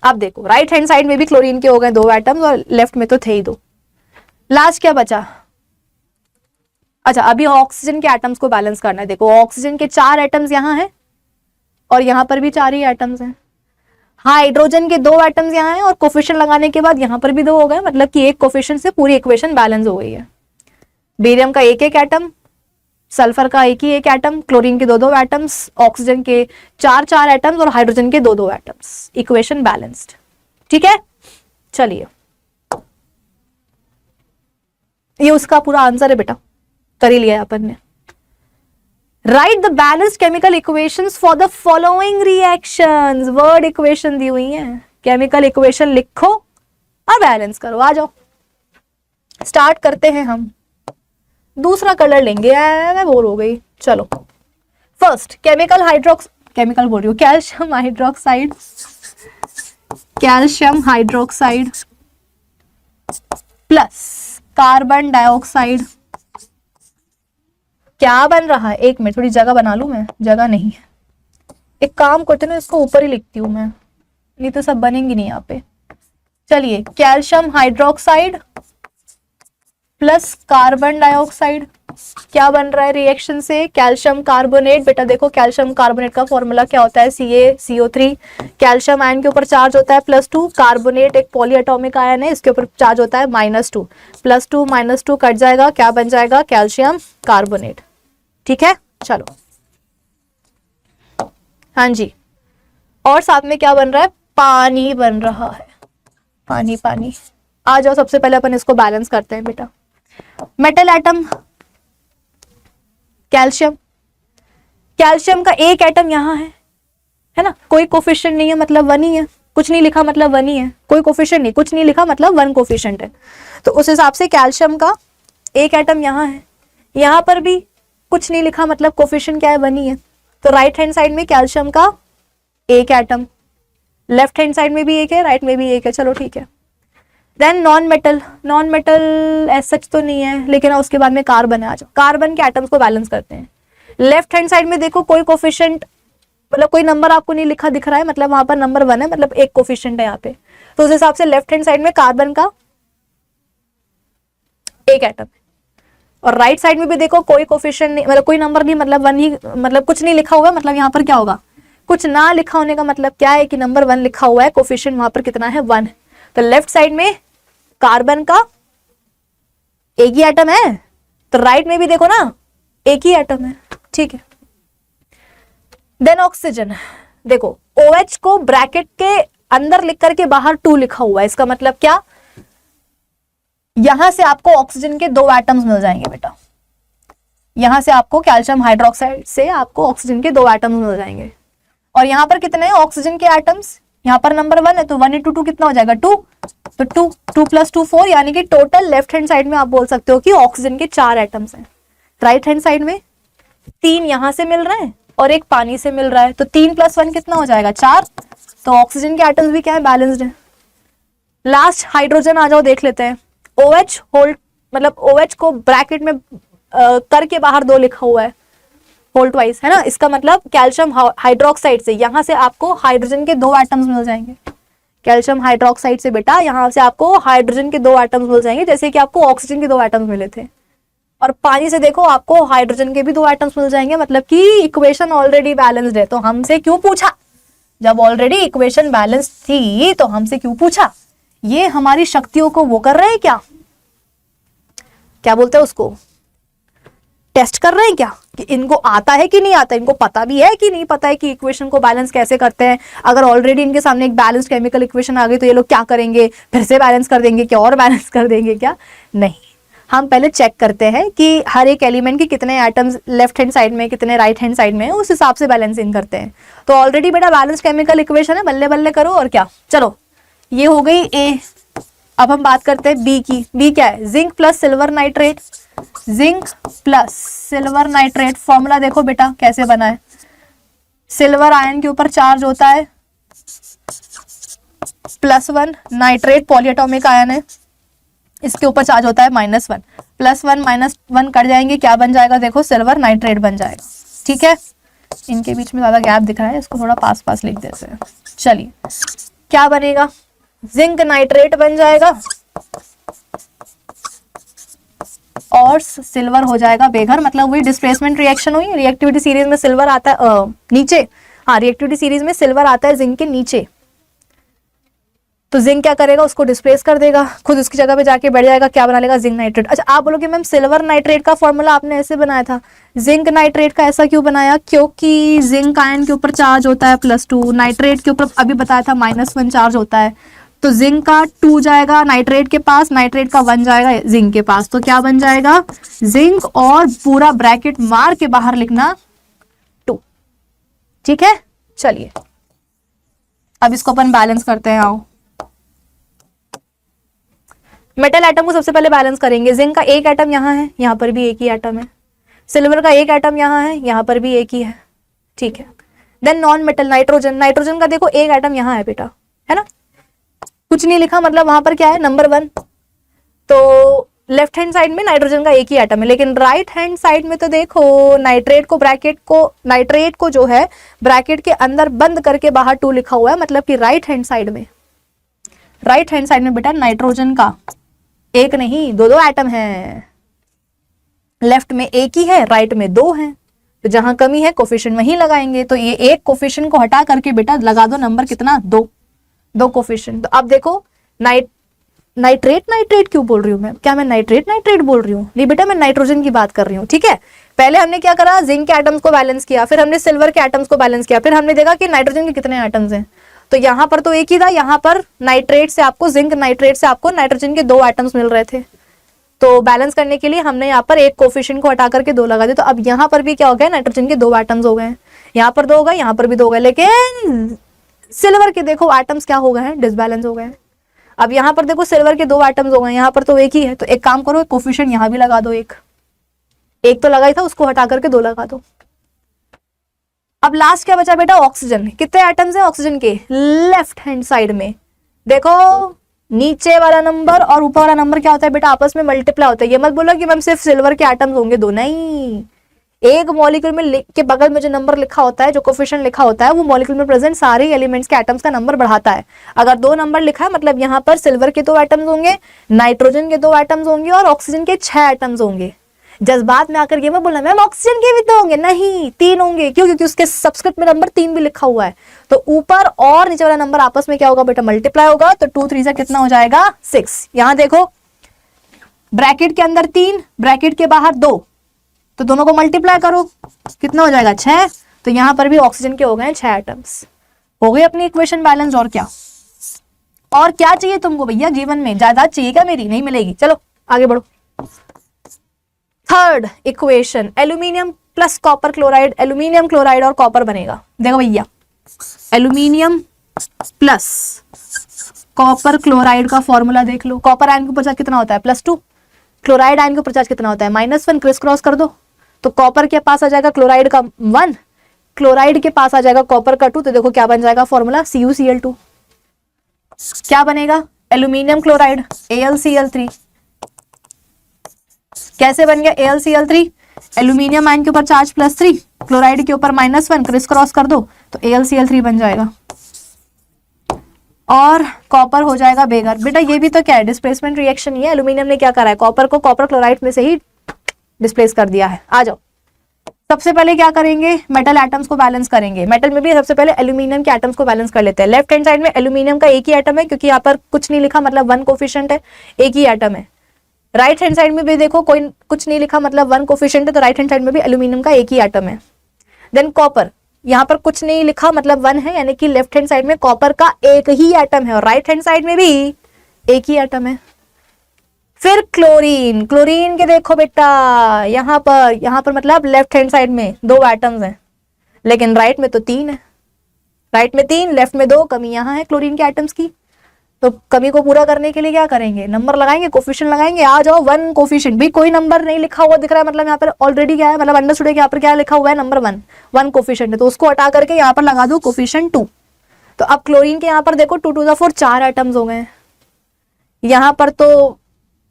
अब देखो राइट हैंड साइड में भी क्लोरीन के हो गए 2 एटम्स और लेफ्ट में तो थे ही 2। लास्ट क्या बचा, अच्छा अभी ऑक्सीजन के एटम्स को बैलेंस करना है। देखो ऑक्सीजन के 4 एटम्स यहाँ हैं और यहाँ पर भी 4 ही एटम्स हैं। हाइड्रोजन के 2 एटम्स यहाँ हैं और कोफिशिएंट लगाने के बाद यहाँ पर भी 2 हो गए, मतलब कि एक कोफिशिएंट से पूरी इक्वेशन बैलेंस हो गई है। बेरियम का 1 एटम, सल्फर का 1 एटम, क्लोरीन के 2 एटम्स, ऑक्सीजन के 4 एटम्स और हाइड्रोजन के 2 एटम्स। इक्वेशन बैलेंस्ड, ठीक है। चलिए ये उसका पूरा आंसर है बेटा, कर ही लिया अपन ने। Write the balanced chemical equations for the following reactions. Word equation दी हुई है, केमिकल इक्वेशन लिखो और बैलेंस करो। आ जाओ स्टार्ट करते हैं हम। दूसरा कलर लेंगे, मैं बोर हो गई। चलो फर्स्ट केमिकल बोल रही हूँ, calcium hydroxide, calcium hydroxide plus carbon dioxide. क्या बन रहा है, एक मिनट थोड़ी जगह बना लूं मैं, जगह नहीं है। एक काम करते ना, इसको ऊपर ही लिखती हूँ मैं, नहीं तो सब बनेंगी नहीं यहाँ पे। चलिए calcium hydroxide plus carbon dioxide. क्या बन रहा है रिएक्शन से? Calcium carbonate. बेटा देखो कैल्शियम कार्बोनेट का फॉर्मूला क्या होता है? CaCO3। कैल्शियम आयन के ऊपर चार्ज होता है +2, कार्बोनेट एक पॉलीएटॉमिक आयन है, इसके ऊपर चार्ज होता है -2, +2 -2 कट जाएगा, क्या बन जाएगा? Calcium carbonate. ठीक है, चलो हाँ जी। और साथ में क्या बन रहा है? पानी बन रहा है, पानी पानी। आ जाओ, सबसे पहले अपन इसको बैलेंस करते हैं बेटा। मेटल एटम कैल्शियम, कैल्शियम का एक एटम यहाँ है ना, कोई कोफिशिएंट नहीं है मतलब 1 ही है, कुछ नहीं लिखा मतलब 1 ही है, कोई कोफिशिएंट नहीं, कुछ नहीं लिखा मतलब 1 कोफिशिएंट है। तो उस हिसाब से कैल्शियम का एक एटम यहाँ है, यहाँ पर भी कुछ नहीं लिखा मतलब कोफिशिएंट क्या है? 1 ही है। तो राइट हैंड साइड में कैल्शियम का एक एटम, लेफ्ट हैंड साइड में भी एक है, राइट में भी एक है, चलो ठीक है। Then non metal, non metal ऐसा सच तो नहीं है, लेकिन उसके बाद में कार्बन है। आ जाओ, कार्बन के एटम्स को बैलेंस करते हैं। लेफ्ट हैंड साइड में देखो कोई कोफिशिएंट मतलब कोई नंबर आपको नहीं लिखा दिख रहा है, मतलब वहां पर नंबर 1 है, मतलब एक कोफिशिएंट है यहाँ पे। तो उस हिसाब से लेफ्ट हैंड साइड में कार्बन का एक एटम है, और राइट साइड में भी देखो कोई कोफिशिएंट नहीं, मतलब कोई नंबर नहीं, मतलब 1 ही, मतलब कुछ नहीं लिखा होगा, मतलब यहाँ पर क्या होगा? कुछ ना लिखा होने का मतलब क्या है कि नंबर 1 लिखा हुआ है, कोफिशिएंट वहां पर कितना है? 1। तो लेफ्ट साइड में कार्बन का एक ही एटम है, तो राइट में भी देखो ना एक ही एटम है, ठीक है। देन ऑक्सीजन, देखो OH को ब्रैकेट के अंदर लिख करके बाहर 2 लिखा हुआ है, इसका मतलब क्या? यहां से आपको ऑक्सीजन के 2 एटम्स मिल जाएंगे बेटा, यहां से आपको कैल्शियम हाइड्रोक्साइड से आपको ऑक्सीजन के 2 एटम्स मिल जाएंगे। और यहां पर कितने हैं ऑक्सीजन के एटम्स? यहाँ पर नंबर 1 है, तो 1 × 2 कितना हो जाएगा? 2। तो 2 + 2 4, यानी कि टोटल लेफ्ट हैंड साइड में आप बोल सकते हो कि ऑक्सीजन के 4 एटम्स हैं। राइट हैंड साइड में 3 यहां से मिल रहे हैं और एक पानी से मिल रहा है, तो 3 + 1 कितना हो जाएगा? 4। तो ऑक्सीजन के एटम्स भी क्या है? बैलेंस्ड है। लास्ट हाइड्रोजन, आ जाओ देख लेते हैं। OH होल्ड, मतलब OH को ब्रैकेट में करके बाहर 2 लिखा हुआ है, होल्ड वाइज है ना, इसका मतलब कैल्शियम हाइड्रोक्साइड से यहां से आपको हाइड्रोजन के 2 एटम्स मिल जाएंगे। कैल्शियम हाइड्रोक्साइड से बेटा यहां से आपको हाइड्रोजन के 2 एटम्स मिल जाएंगे, जैसे कि आपको ऑक्सीजन के 2 एटम्स मिले थे। और पानी से देखो आपको हाइड्रोजन के भी 2 एटम्स मिल जाएंगे, मतलब कि इक्वेशन ऑलरेडी बैलेंस्ड है। तो हमसे क्यों पूछा? जब ऑलरेडी इक्वेशन बैलेंस थी तो हमसे क्यों पूछा? ये हमारी शक्तियों को वो कर रहे हैं क्या? क्या बोलते हैं उसको? टेस्ट कर रहे हैं क्या कि इनको आता है कि नहीं आता, इनको पता भी है कि नहीं पता है कि इक्वेशन को बैलेंस कैसे करते हैं। अगर ऑलरेडी इनके सामने एक बैलेंस्ड केमिकल इक्वेशन आ गई तो ये लोग क्या करेंगे? फिर से बैलेंस कर देंगे क्या? और बैलेंस कर देंगे क्या? नहीं, हम पहले चेक करते हैं कि हर एक एलिमेंट के कितने एटम्स लेफ्ट हैंड साइड में, कितने राइट हैंड साइड में, उस हिसाब से बैलेंसिंग करते हैं। तो ऑलरेडी बेटा बैलेंस केमिकल इक्वेशन है, बल्ले बल्ले करो। और क्या, चलो ये हो गई ए। अब हम बात करते हैं बी की। बी क्या है? Zinc plus silver nitrate. Zinc plus silver nitrate, formula देखो बेटा कैसे बना है। सिल्वर आयन के ऊपर चार्ज होता है +1, नाइट्रेट पॉलीएटॉमिक आयन है, इसके ऊपर चार्ज होता है -1। +1 -1 कट जाएंगे, क्या बन जाएगा? देखो सिल्वर नाइट्रेट बन जाएगा। ठीक है, इनके बीच में ज्यादा गैप दिख रहा है, इसको थोड़ा पास पास लिख देते हैं। चलिए क्या बनेगा? जिंक नाइट्रेट बन जाएगा और सिल्वर हो जाएगा बेघर, मतलब वही डिस्प्लेसमेंट रिएक्शन हुई। रिएक्टिविटी सीरीज में सिल्वर आता है नीचे, हाँ रिएक्टिविटी सीरीज में सिल्वर आता है जिंक के नीचे, तो जिंक क्या करेगा? उसको डिस्प्लेस कर देगा, खुद उसकी जगह पे जाके बैठ जाएगा, क्या बना लेगा? Zinc nitrate. अच्छा आप बोलोगे मैम सिल्वर नाइट्रेट का फॉर्मूला आपने ऐसे बनाया था, जिंक नाइट्रेट का ऐसा क्यों बनाया? क्योंकि जिंक आयन के ऊपर चार्ज होता है +2, नाइट्रेट के ऊपर अभी बताया था -1 चार्ज होता है, तो जिंक का 2 जाएगा नाइट्रेट के पास, नाइट्रेट का 1 जाएगा जिंक के पास, तो क्या बन जाएगा? जिंक, और पूरा ब्रैकेट मार के बाहर लिखना 2। ठीक है, चलिए अब इसको अपन बैलेंस करते हैं। आओ मेटल एटम को सबसे पहले बैलेंस करेंगे। जिंक का एक एटम यहाँ है, यहाँ पर भी एक ही एटम है। सिल्वर का एक एटम यहाँ है, यहाँ पर भी एक ही है। ठीक है, then non metal nitrogen. Nitrogen का देखो एक एटम यहाँ है बेटा, है ना, कुछ नहीं लिखा, मतलब वहां पर क्या है? नंबर 1। तो लेफ्ट हैंड साइड में नाइट्रोजन का एक ही एटम है, लेकिन राइट हैंड साइड में तो देखो नाइट्रेट को जो है ब्रैकेट के अंदर बंद करके बाहर 2 लिखा हुआ है, मतलब कि राइट हैंड साइड में बेटा नाइट्रोजन का एक नहीं, दो दो एटम है। लेफ्ट में एक ही है, राइट में दो हैं, तो जहां कमी है कोफिशिएंट वहीं लगाएंगे। तो ये एक कोफिशिएंट को हटा करके बेटा लगा दो नंबर कितना, दो, दो कोफिशिएंट। तो अब देखो नाइट्रेट क्यों बोल रही हूँ मैं, क्या मैं नाइट्रेट बोल रही हूँ? नहीं बेटा, मैं नाइट्रोजन की बात कर रही हूँ, ठीक है। पहले हमने क्या करा, जिंक के एटम्स को बैलेंस किया, फिर हमने सिल्वर के एटम्स को बैलेंस किया, फिर हमने देखा कि नाइट्रोजन के कितने एटम्स हैं। तो यहाँ पर तो एक ही था, यहाँ पर नाइट्रेट से आपको, जिंक नाइट्रेट से आपको नाइट्रोजन के दो एटम्स मिल रहे थे। तो बैलेंस करने के लिए हमने यहाँ पर एक कोफिशिएंट को हटा करके दो लगा दिया। तो अब यहाँ पर भी क्या हो गया, नाइट्रोजन के दो एटम्स हो गए, यहाँ पर दो हो गए, यहाँ पर भी दो हो गए, लेकिन सिल्वर के देखो एटम्स क्या हो गए हैं, डिसबैलेंस हो गए। अब यहाँ पर देखो सिल्वर के दो एटम्स हो गए, यहाँ पर तो एक ही है। तो एक काम करो, कोफिशिएंट यहाँ भी लगा दो, एक तो लगा ही था, उसको हटा करके दो लगा दो। अब लास्ट क्या बचा बेटा, ऑक्सीजन। कितने एटम्स हैं ऑक्सीजन के, लेफ्ट हैंड साइड में देखो, नीचे वाला नंबर और ऊपर वाला नंबर क्या होता है बेटा, आपस में मल्टीप्लाई होता है। ये मत बोलो कि मैम सिर्फ सिल्वर के एटम्स होंगे दो, नहीं, एक मॉलिक्यूल में के बगल में जो नंबर लिखा होता है, जो कोफिशिएंट लिखा होता है, वो मॉलिक्यूल में प्रेजेंट सारे एलिमेंट्स के एटम्स का नंबर बढ़ाता है। अगर दो नंबर लिखा है मतलब यहाँ पर सिल्वर के दो एटम्स होंगे, नाइट्रोजन के दो एटम्स होंगे और ऑक्सीजन के 6 एटम्स होंगे। जज्बात में आकर ये मैं बोला मैम ऑक्सीजन के भी तो होंगे, नहीं 3 होंगे, क्यों, क्योंकि उसके सबस्क्रिप्ट में नंबर 3 भी लिखा हुआ है। तो ऊपर और नीचे वाला नंबर आपस में क्या होगा बेटा, मल्टीप्लाई होगा। तो 2 3 से कितना हो जाएगा, 6। यहाँ देखो ब्रैकेट के अंदर 3, ब्रैकेट के बाहर 2, तो दोनों को मल्टीप्लाई करो, कितना हो जाएगा 6। तो यहाँ पर भी ऑक्सीजन के हो गए 6 एटम्स। हो गई अपनी इक्वेशन बैलेंस। और क्या चाहिए तुमको भैया जीवन में, जायदाद चाहिए क्या मेरी, नहीं मिलेगी। चलो आगे बढ़ो। Third equation, aluminium plus copper chloride, aluminium chloride और कॉपर बनेगा। देखो भैया, एल्यूमिनियम प्लस कॉपर क्लोराइड का फॉर्मूला देख लो। कॉपर आयन के ऊपर चार्ज कितना होता है, +2, क्लोराइड आयन के ऊपर चार्ज कितना होता है, -1। क्रिस क्रॉस कर दो, तो कॉपर के पास आ जाएगा क्लोराइड का 1, क्लोराइड के पास आ जाएगा कॉपर का 2। तो देखो क्या बन जाएगा फॉर्मूला, CuCl2। क्या बनेगा, एल्यूमिनियम क्लोराइड AlCl3। कैसे बन गया AlCl3, एल्यूमिनियम आयन के ऊपर चार्ज +3, क्लोराइड के ऊपर -1, क्रिस क्रॉस कर दो तो AlCl3 बन जाएगा और कॉपर हो जाएगा बेगर। बेटा ये भी तो क्या है, डिस्प्लेसमेंट रिएक्शन ही है। एल्यूमिनियम ने क्या करा है, कॉपर को कॉपर क्लोराइड में से ही डिस्प्लेस कर दिया है। आ जाओ, सबसे पहले क्या करेंगे, मेटल एटम्स को बैलेंस करेंगे। मेटल में भी सबसे पहले एल्यूमिनियम के एटम्स को बैलेंस कर लेते हैं। लेफ्ट हैंड साइड में एल्यूमिनियम का एक ही एटम है, क्योंकि यहाँ पर कुछ नहीं लिखा मतलब 1 कोफिशिएंट है, एक ही एटम है। राइट हैंड साइड में भी देखो कोई कुछ नहीं लिखा मतलब 1 कोफिशिएंट है, तो राइट हैंड साइड में भी एल्यूमिनियम का एक ही एटम है। देन कॉपर, यहाँ पर कुछ नहीं लिखा मतलब 1 है, यानी कि लेफ्ट हैंड साइड में कॉपर का एक ही एटम है और राइट हैंड साइड में भी एक ही एटम है। फिर क्लोरीन, क्लोरीन के देखो बेटा यहाँ पर मतलब लेफ्ट हैंड साइड में 2 एटम्स हैं, लेकिन राइट में तो 3 है। राइट में 3, लेफ्ट में 2, कमी यहाँ है क्लोरीन के एटम्स की। तो कमी को पूरा करने के लिए क्या करेंगे, नंबर लगाएंगे, कोफिशिएंट लगाएंगे। आ जाओ 1 कोफिशिएंट, भी कोई नंबर नहीं लिखा हुआ दिख रहा है, मतलब यहाँ पर ऑलरेडी क्या है, मतलब अंडरस्टूड है कि यहाँ पर क्या लिखा हुआ है, नंबर 1 कोफिशिएंट है, तो उसको हटा करके यहाँ पर लगा दो कोफिशिएंट 2। तो अब क्लोरीन के यहाँ पर देखो 2 to the 4 4 एटम्स हो गए। यहाँ पर तो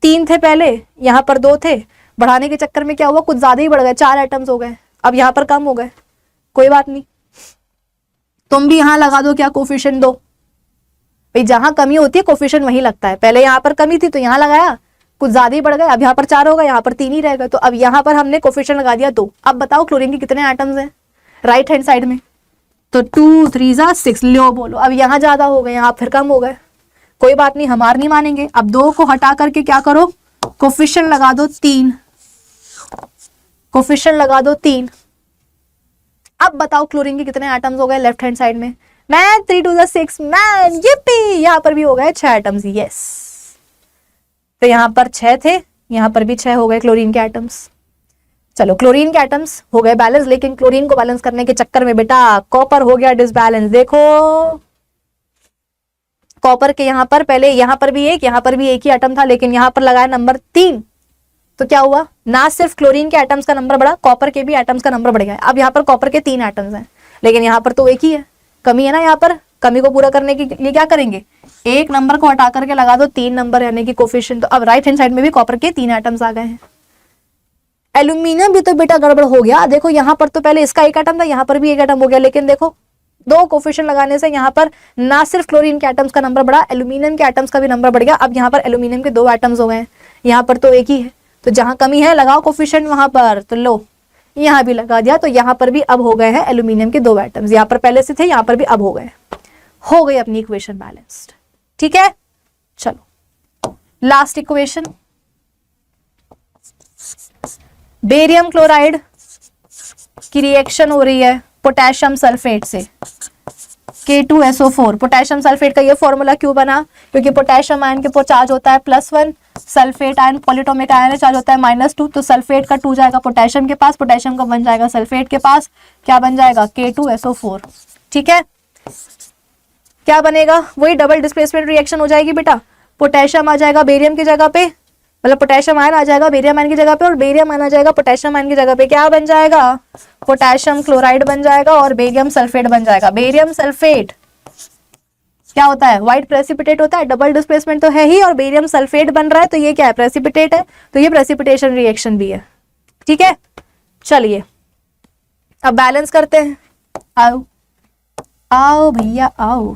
3 थे पहले, यहाँ पर 2 थे, बढ़ाने के चक्कर में क्या हुआ, कुछ ज्यादा ही बढ़ गए, 4 एटम्स हो गए। अब यहाँ पर कम हो गए, कोई बात नहीं, तुम भी यहाँ लगा दो क्या, कोफिशिएंट 2। भाई जहां कमी होती है कोफिशिएंट वहीं लगता है। पहले यहाँ पर कमी थी तो यहाँ लगाया, कुछ ज्यादा ही बढ़ गए, अब यहाँ पर 4 होगा, यहाँ पर 3 ही रहेगा। तो अब यहाँ पर हमने कोफिशिएंट लगा दिया 2। अब बताओ क्लोरीन के कितने एटम्स हैं राइट हैंड साइड में, तो 2 3 6, लो बोलो। अब यहाँ ज्यादा हो गए, यहाँ फिर कम हो गए, कोई बात नहीं, हमार नहीं मानेंगे। अब 2 को हटा करके क्या करो, कोफिशिएंट लगा दो 3, कोफिशिएंट लगा दो 3। अब बताओ क्लोरीन के कितने एटम्स हो गए लेफ्ट हैंड साइड में, man 3 to the 6, man yippee, यहाँ पर भी हो गए 6 एटम्स, यस। तो यहाँ पर 6 थे, यहाँ पर भी 6 हो गए क्लोरीन के एटम्स। चलो क्लोरीन के एटम्स हो गए बैलेंस, लेकिन क्लोरीन को बैलेंस करने के चक्कर में बेटा कॉपर हो गया डिसबैलेंस। देखो कॉपर के यहाँ पर पहले यहाँ पर भी एक, यहाँ पर भी एक ही एटम था, लेकिन यहाँ पर लगाया नंबर 3, तो क्या हुआ, ना सिर्फ क्लोरीन के एटम्स का नंबर बढ़ा, कॉपर के भी एटम्स का नंबर बढ़ गया। अब यहाँ पर कॉपर के 3 एटम्स हैं, लेकिन यहाँ पर तो एक ही है, कमी है ना। यहाँ पर कमी को पूरा करने के लिए क्या करेंगे, एक नंबर को हटा करके लगा दो 3 नंबर, यानी कि कोफिशिएंट। तो अब राइट हैंड साइड में भी कॉपर के 3 एटम्स आ गए हैं। एल्यूमिनियम भी तो बेटा गड़बड़ हो गया। देखो यहाँ पर तो पहले इसका एक एटम था, यहाँ पर भी एक एटम हो गया, लेकिन देखो दो कोफिशिएंट लगाने से यहाँ पर ना सिर्फ क्लोरीन के एटम्स का नंबर बढ़ा, एल्यूमिनियम के एटम्स का भी नंबर बढ़ गया। अब यहाँ पर एल्यूमिनियम के 2 एटम्स हो गए हैं, यहाँ पर तो एक ही है, तो जहां कमी है लगाओ कोफिशिएंट वहां पर, तो लो यहाँ भी लगा दिया, तो यहाँ पर भी अब हो गए हैं एल्यूमिनियम के 2 एटम्स, यहाँ पर पहले से थे, यहाँ पर भी अब हो गए, हो गई अपनी इक्वेशन बैलेंस्ड। ठीक है, चलो लास्ट इक्वेशन, बेरियम क्लोराइड की रिएक्शन हो रही है पोटेशियम सल्फेट से, K2SO4। पोटेशियम सल्फेट का ये फॉर्मूला क्यों बना, क्योंकि पोटेशियम आयन के ऊपर चार्ज होता है +1, सल्फेट आयन पॉलीटोमिक आयन है, चार्ज होता है -2, तो सल्फेट का 2 जाएगा पोटेशियम के पास, पोटेशियम का 1 जाएगा सल्फेट के पास, क्या बन जाएगा K2SO4। ठीक है, क्या बनेगा, वही डबल डिस्प्लेसमेंट रिएक्शन हो जाएगी बेटा, पोटेशियम आ जाएगा बेरियम की जगह पे, मतलब पोटेशियम आयन आ जाएगा बेरियम आयन की जगह पे, और बेरियम आयन आ जाएगा पोटेशियम आयन की जगह पे, क्या बन जाएगा, पोटेशियम क्लोराइड बन जाएगा और बेरियम सल्फेट बन जाएगा। बेरियम सल्फेट क्या होता है, व्हाइट प्रेसिपिटेट होता है, डबल डिस्प्लेसमेंट तो है ही, और बेरियम सल्फेट बन रहा है, तो ये क्या है, प्रेसिपिटेट है, तो ये प्रेसिपिटेशन रिएक्शन भी है। ठीक है, चलिए अब बैलेंस करते हैं, आओ आओ भैया आओ।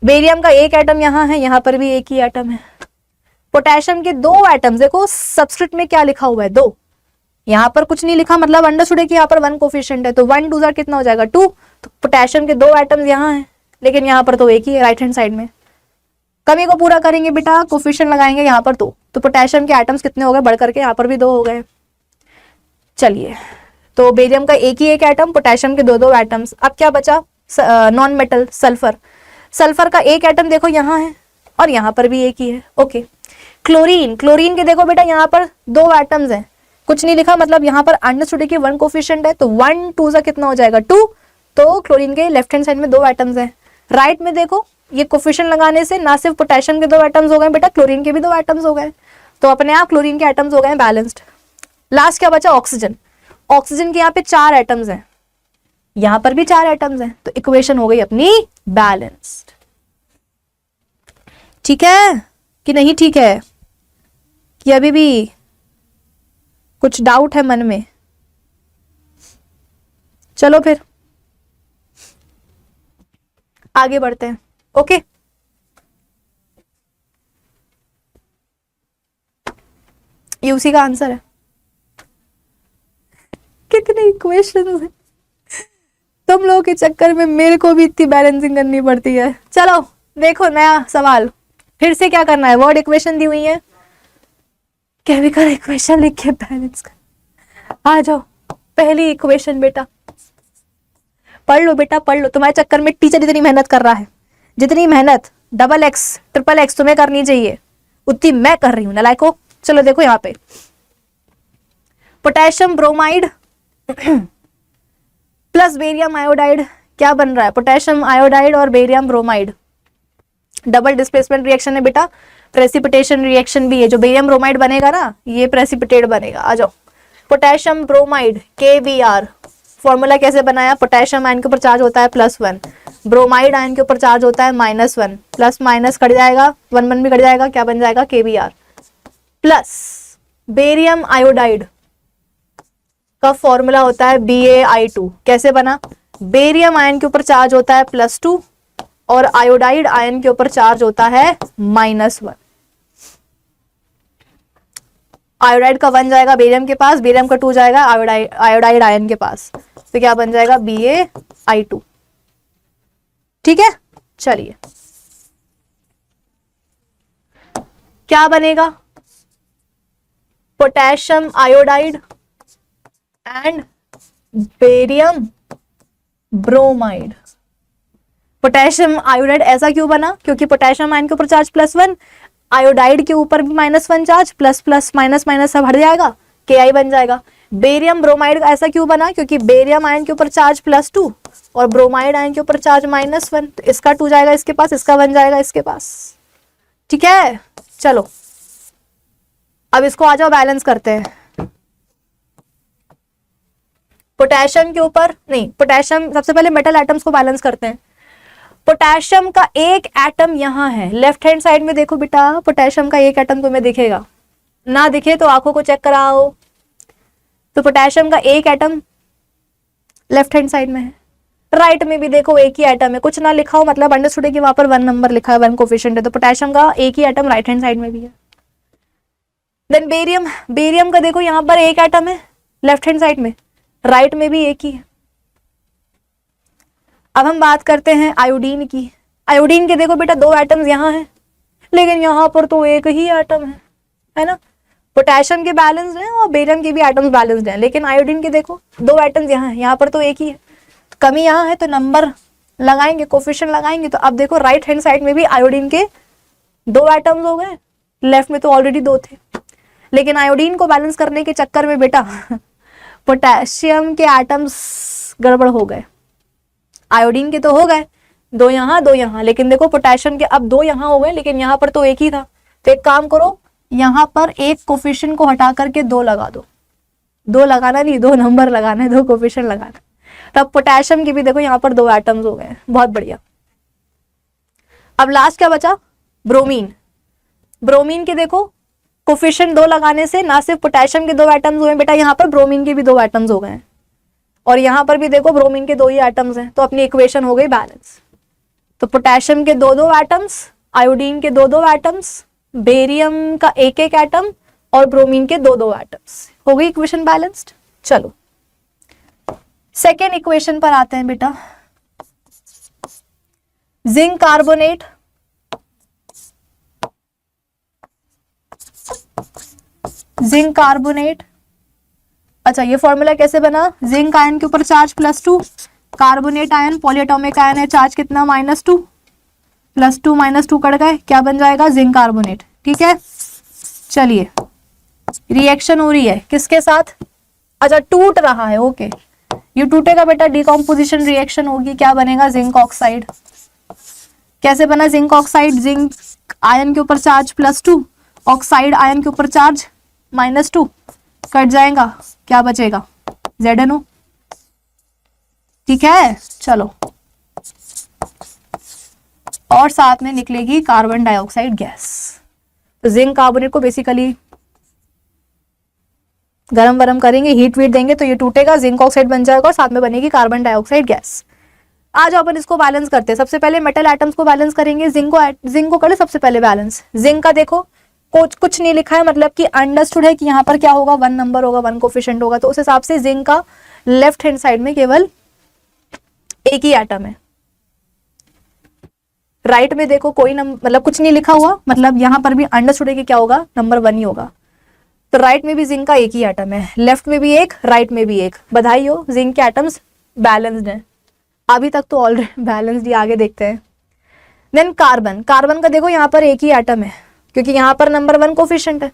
बेरियम का एक एटम यहाँ है, यहाँ पर भी एक ही एटम है। पोटेशियम के 2 एटम्स, देखो सबस्क्रिप्ट में क्या लिखा हुआ है 2, यहाँ पर कुछ नहीं लिखा, मतलब अंडरस्टूड है कि यहाँ पर 1 कोफिशिएंट है, तो 1 2 कितना हो जाएगा 2, तो पोटेशियम के 2 एटम्स यहाँ हैं, लेकिन यहाँ पर तो एक ही है राइट हैंड साइड में। कमी को पूरा करेंगे बेटा, कोफिशिएंट लगाएंगे यहाँ पर तो पोटेशियम के एटम्स कितने हो गए, बढ़ करके यहाँ पर भी 2 हो गए। चलिए, तो बेरियम का एक ही एक एटम, पोटेशियम के 2 एटम्स। अब क्या बचा, नॉन मेटल सल्फर, सल्फर का एक एटम देखो यहाँ है, और यहाँ पर भी एक ही है। ओके, क्लोरीन, क्लोरीन के देखो बेटा यहाँ पर 2 एटम्स हैं, कुछ नहीं लिखा, मतलब यहाँ पर अंडरस्टूड कि 1 कोफिशिएंट है, तो 1 2 कितना हो जाएगा 2, तो क्लोरीन के लेफ्ट हैंड साइड में 2 एटम्स हैं। राइट में देखो, ये कोफिशिएंट लगाने से ना सिर्फ पोटेशियम के 2 एटम्स हो गए बेटा, क्लोरीन के भी 2 एटम्स हो गए, तो अपने आप क्लोरीन के एटम्स हो गए बैलेंस्ड। लास्ट क्या बचा, ऑक्सीजन, ऑक्सीजन के यहाँ पे 4 एटम्स हैं, यहाँ पर भी 4 एटम्स हैं, तो इक्वेशन हो गई अपनी बैलेंस्ड। ठीक है कि नहीं, ठीक है कि अभी भी कुछ डाउट है मन में, चलो फिर आगे बढ़ते हैं। ओके, ये उसी का आंसर है। कितने इक्वेशंस हैं, तुम लोगों के चक्कर में मेरे को भी इतनी बैलेंसिंग करनी पड़ती है। चलो देखो नया सवाल, फिर से क्या करना है, वर्ड इक्वेशन दी हुई है, केमिकल इक्वेशन लिख के बैलेंस कर। आ जाओ, पहली इक्वेशन बेटा पढ़ लो बेटा, पढ़ लो, तुम्हारे चक्कर में टीचर इतनी मेहनत कर रहा है, जितनी मेहनत XX XXX तुम्हें करनी चाहिए उतनी मैं कर रही हूं नालायको। चलो देखो यहाँ पे potassium bromide plus barium iodide, क्या बन रहा है, पोटेशियम आयोडाइड और barium bromide, double displacement reaction है बेटा, प्रेसिपिटेशन रिएक्शन भी है। जो बेरियम ब्रोमाइड बनेगा ना, ये प्रेसिपिटेट बनेगा। आ जाओ, पोटेशियम ब्रोमाइड KBr, फॉर्मूला कैसे बनाया, पोटेशियम आयन के ऊपर चार्ज होता है +1, ब्रोमाइड आयन के ऊपर चार्ज होता है -1, प्लस माइनस कट जाएगा, 1 1 भी कट जाएगा, क्या बन जाएगा KBr, प्लस बेरियम आयोडाइड का फॉर्मूला होता है BaI2। कैसे बना, बेरियम आयन के ऊपर चार्ज होता है +2 और आयोडाइड आयन के ऊपर चार्ज होता है -1। आयोडाइड का 1 जाएगा बेरियम के पास, बेरियम का 2 जाएगा आयोडाइड आयन के पास, तो क्या बन जाएगा BaI2। ठीक है, चलिए क्या बनेगा, potassium iodide and barium bromide. Potassium iodide ऐसा क्यों बना, क्योंकि पोटेशियम आयन के ऊपर चार्ज +1, आयोडाइड के ऊपर भी -1 charge, plus plus minus minus सब हट जाएगा, Ki बन जाएगा। बेरियम ब्रोमाइड ऐसा क्यों बना, क्योंकि बेरियम आयन के ऊपर चार्ज +2 और ब्रोमाइड आयन के ऊपर चार्ज -1, तो इसका 2 जाएगा इसके पास, इसका 1 जाएगा इसके पास। ठीक है, चलो अब इसको आ जाओ बैलेंस करते हैं। पोटेशियम के ऊपर नहीं, पोटेशियम सबसे पहले मेटल एटम्स को बैलेंस करते हैं। पोटेशियम का एक एटम यहाँ है, लेफ्ट हैंड साइड में देखो बेटा, पोटेशियम का एक एटम तुम्हें दिखेगा, ना दिखे तो आंखों को चेक कराओ। तो पोटेशियम का एक एटम लेफ्ट हैंड साइड में है, राइट में भी देखो एक ही एटम है, कुछ ना लिखा हो मतलब अंडरस्टूड है कि वहां पर 1 नंबर लिखा है, 1 कोफिशिएंट है, तो पोटेशियम का एक ही एटम राइट हैंड साइड में भी है। देन बेरियम, बेरियम का देखो यहाँ पर एक एटम है लेफ्ट हैंड साइड में, राइट में भी एक ही है। अब हम बात करते हैं आयोडीन की। आयोडीन के देखो बेटा 2 एटम्स यहाँ हैं, लेकिन यहाँ पर तो एक ही एटम है ना। पोटेशियम के बैलेंस हैं और बेरियम के भी एटम्स बैलेंस्ड हैं, लेकिन आयोडीन के देखो 2 एटम्स यहाँ हैं, यहाँ पर तो एक ही है। कमी यहाँ है तो नंबर लगाएंगे, कोफिशिएंट लगाएंगे। तो अब देखो राइट हैंड साइड में भी आयोडीन के 2 एटम्स हो गए, लेफ्ट में तो ऑलरेडी 2 थे। लेकिन आयोडीन को बैलेंस करने के चक्कर में बेटा पोटेशियम के एटम्स गड़बड़ हो गए। आयोडीन के तो हो गए 2 यहाँ 2 यहाँ, लेकिन देखो पोटेशियम के अब 2 यहाँ हो गए, लेकिन यहाँ पर तो एक ही था। तो एक काम करो, यहाँ पर एक कोफिशिएंट को हटा करके 2 लगा दो। 2 लगाना नहीं, 2 नंबर लगाना है, 2 कोफिशिएंट लगाना। तब पोटेशियम के भी देखो यहाँ पर 2 एटम्स हो गए, बहुत बढ़िया। अब लास्ट क्या बचा, ब्रोमीन। ब्रोमीन के देखो कोफिशिएंट 2 लगाने से ना सिर्फ पोटेशियम के 2 एटम्स हुए बेटा, यहाँ पर ब्रोमीन के भी 2 एटम्स हो गए हैं, और यहाँ पर भी देखो ब्रोमीन के 2 ही एटम्स हैं, तो अपनी इक्वेशन हो गई बैलेंस। तो पोटेशियम के 2 एटम्स, आयोडीन के 2 एटम्स, बेरियम का एक एटम और ब्रोमीन के 2 एटम्स, हो गई इक्वेशन बैलेंस्ड। चलो सेकेंड इक्वेशन पर आते हैं बेटा। Zinc carbonate, zinc carbonate. अच्छा ये फॉर्मूला कैसे बना, जिंक आयन के ऊपर charge +2, carbonate ion polyatomic ion है, चार्ज कितना -2, +2 -2 कट गए, क्या बन जाएगा, जिंक कार्बोनेट। ठीक है, चलिए रिएक्शन हो रही है किसके साथ, अच्छा टूट रहा है, ओके ये टूटेगा बेटा, डिकम्पोजिशन रिएक्शन होगी, क्या बनेगा, जिंक ऑक्साइड। कैसे बना जिंक ऑक्साइड, जिंक आयन के ऊपर चार्ज +2, ऑक्साइड आयन के ऊपर चार्ज -2, कट जाएगा, क्या बचेगा, ZnO। ठीक है, चलो और साथ में निकलेगी कार्बन डाइऑक्साइड गैस। तो जिंक कार्बोनेट को बेसिकली गरम वरम करेंगे, हीट वीट देंगे तो ये टूटेगा, जिंक ऑक्साइड बन जाएगा और साथ में बनेगी कार्बन डाइऑक्साइड गैस। आज अपन इसको बैलेंस करते हैं। सबसे पहले मेटल एटम्स को बैलेंस करेंगे, जिंक को करें सबसे पहले बैलेंस। जिंक का देखो कुछ नहीं लिखा है, मतलब कि अंडरस्टूड है कि यहाँ पर क्या होगा, 1 नंबर होगा, 1 कोफिशिएंट होगा, तो उस हिसाब से जिंक का लेफ्ट हैंड साइड में केवल एक ही एटम है। राइट में देखो कोई मतलब कुछ नहीं लिखा हुआ, मतलब यहाँ पर भी अंडरस्टूड है कि क्या होगा, नंबर 1 ही होगा। तो राइट में भी जिंक का एक ही एटम है, लेफ्ट में भी एक, राइट में भी एक। बधाई हो, जिंक के एटम्स बैलेंस्ड हैं। अभी तक तो ऑलरेडी बैलेंस्ड ही, आगे देखते हैं। देन कार्बन, कार्बन का देखो यहाँ पर एक ही एटम है, क्योंकि यहाँ पर नंबर 1 कोफिशिएंट है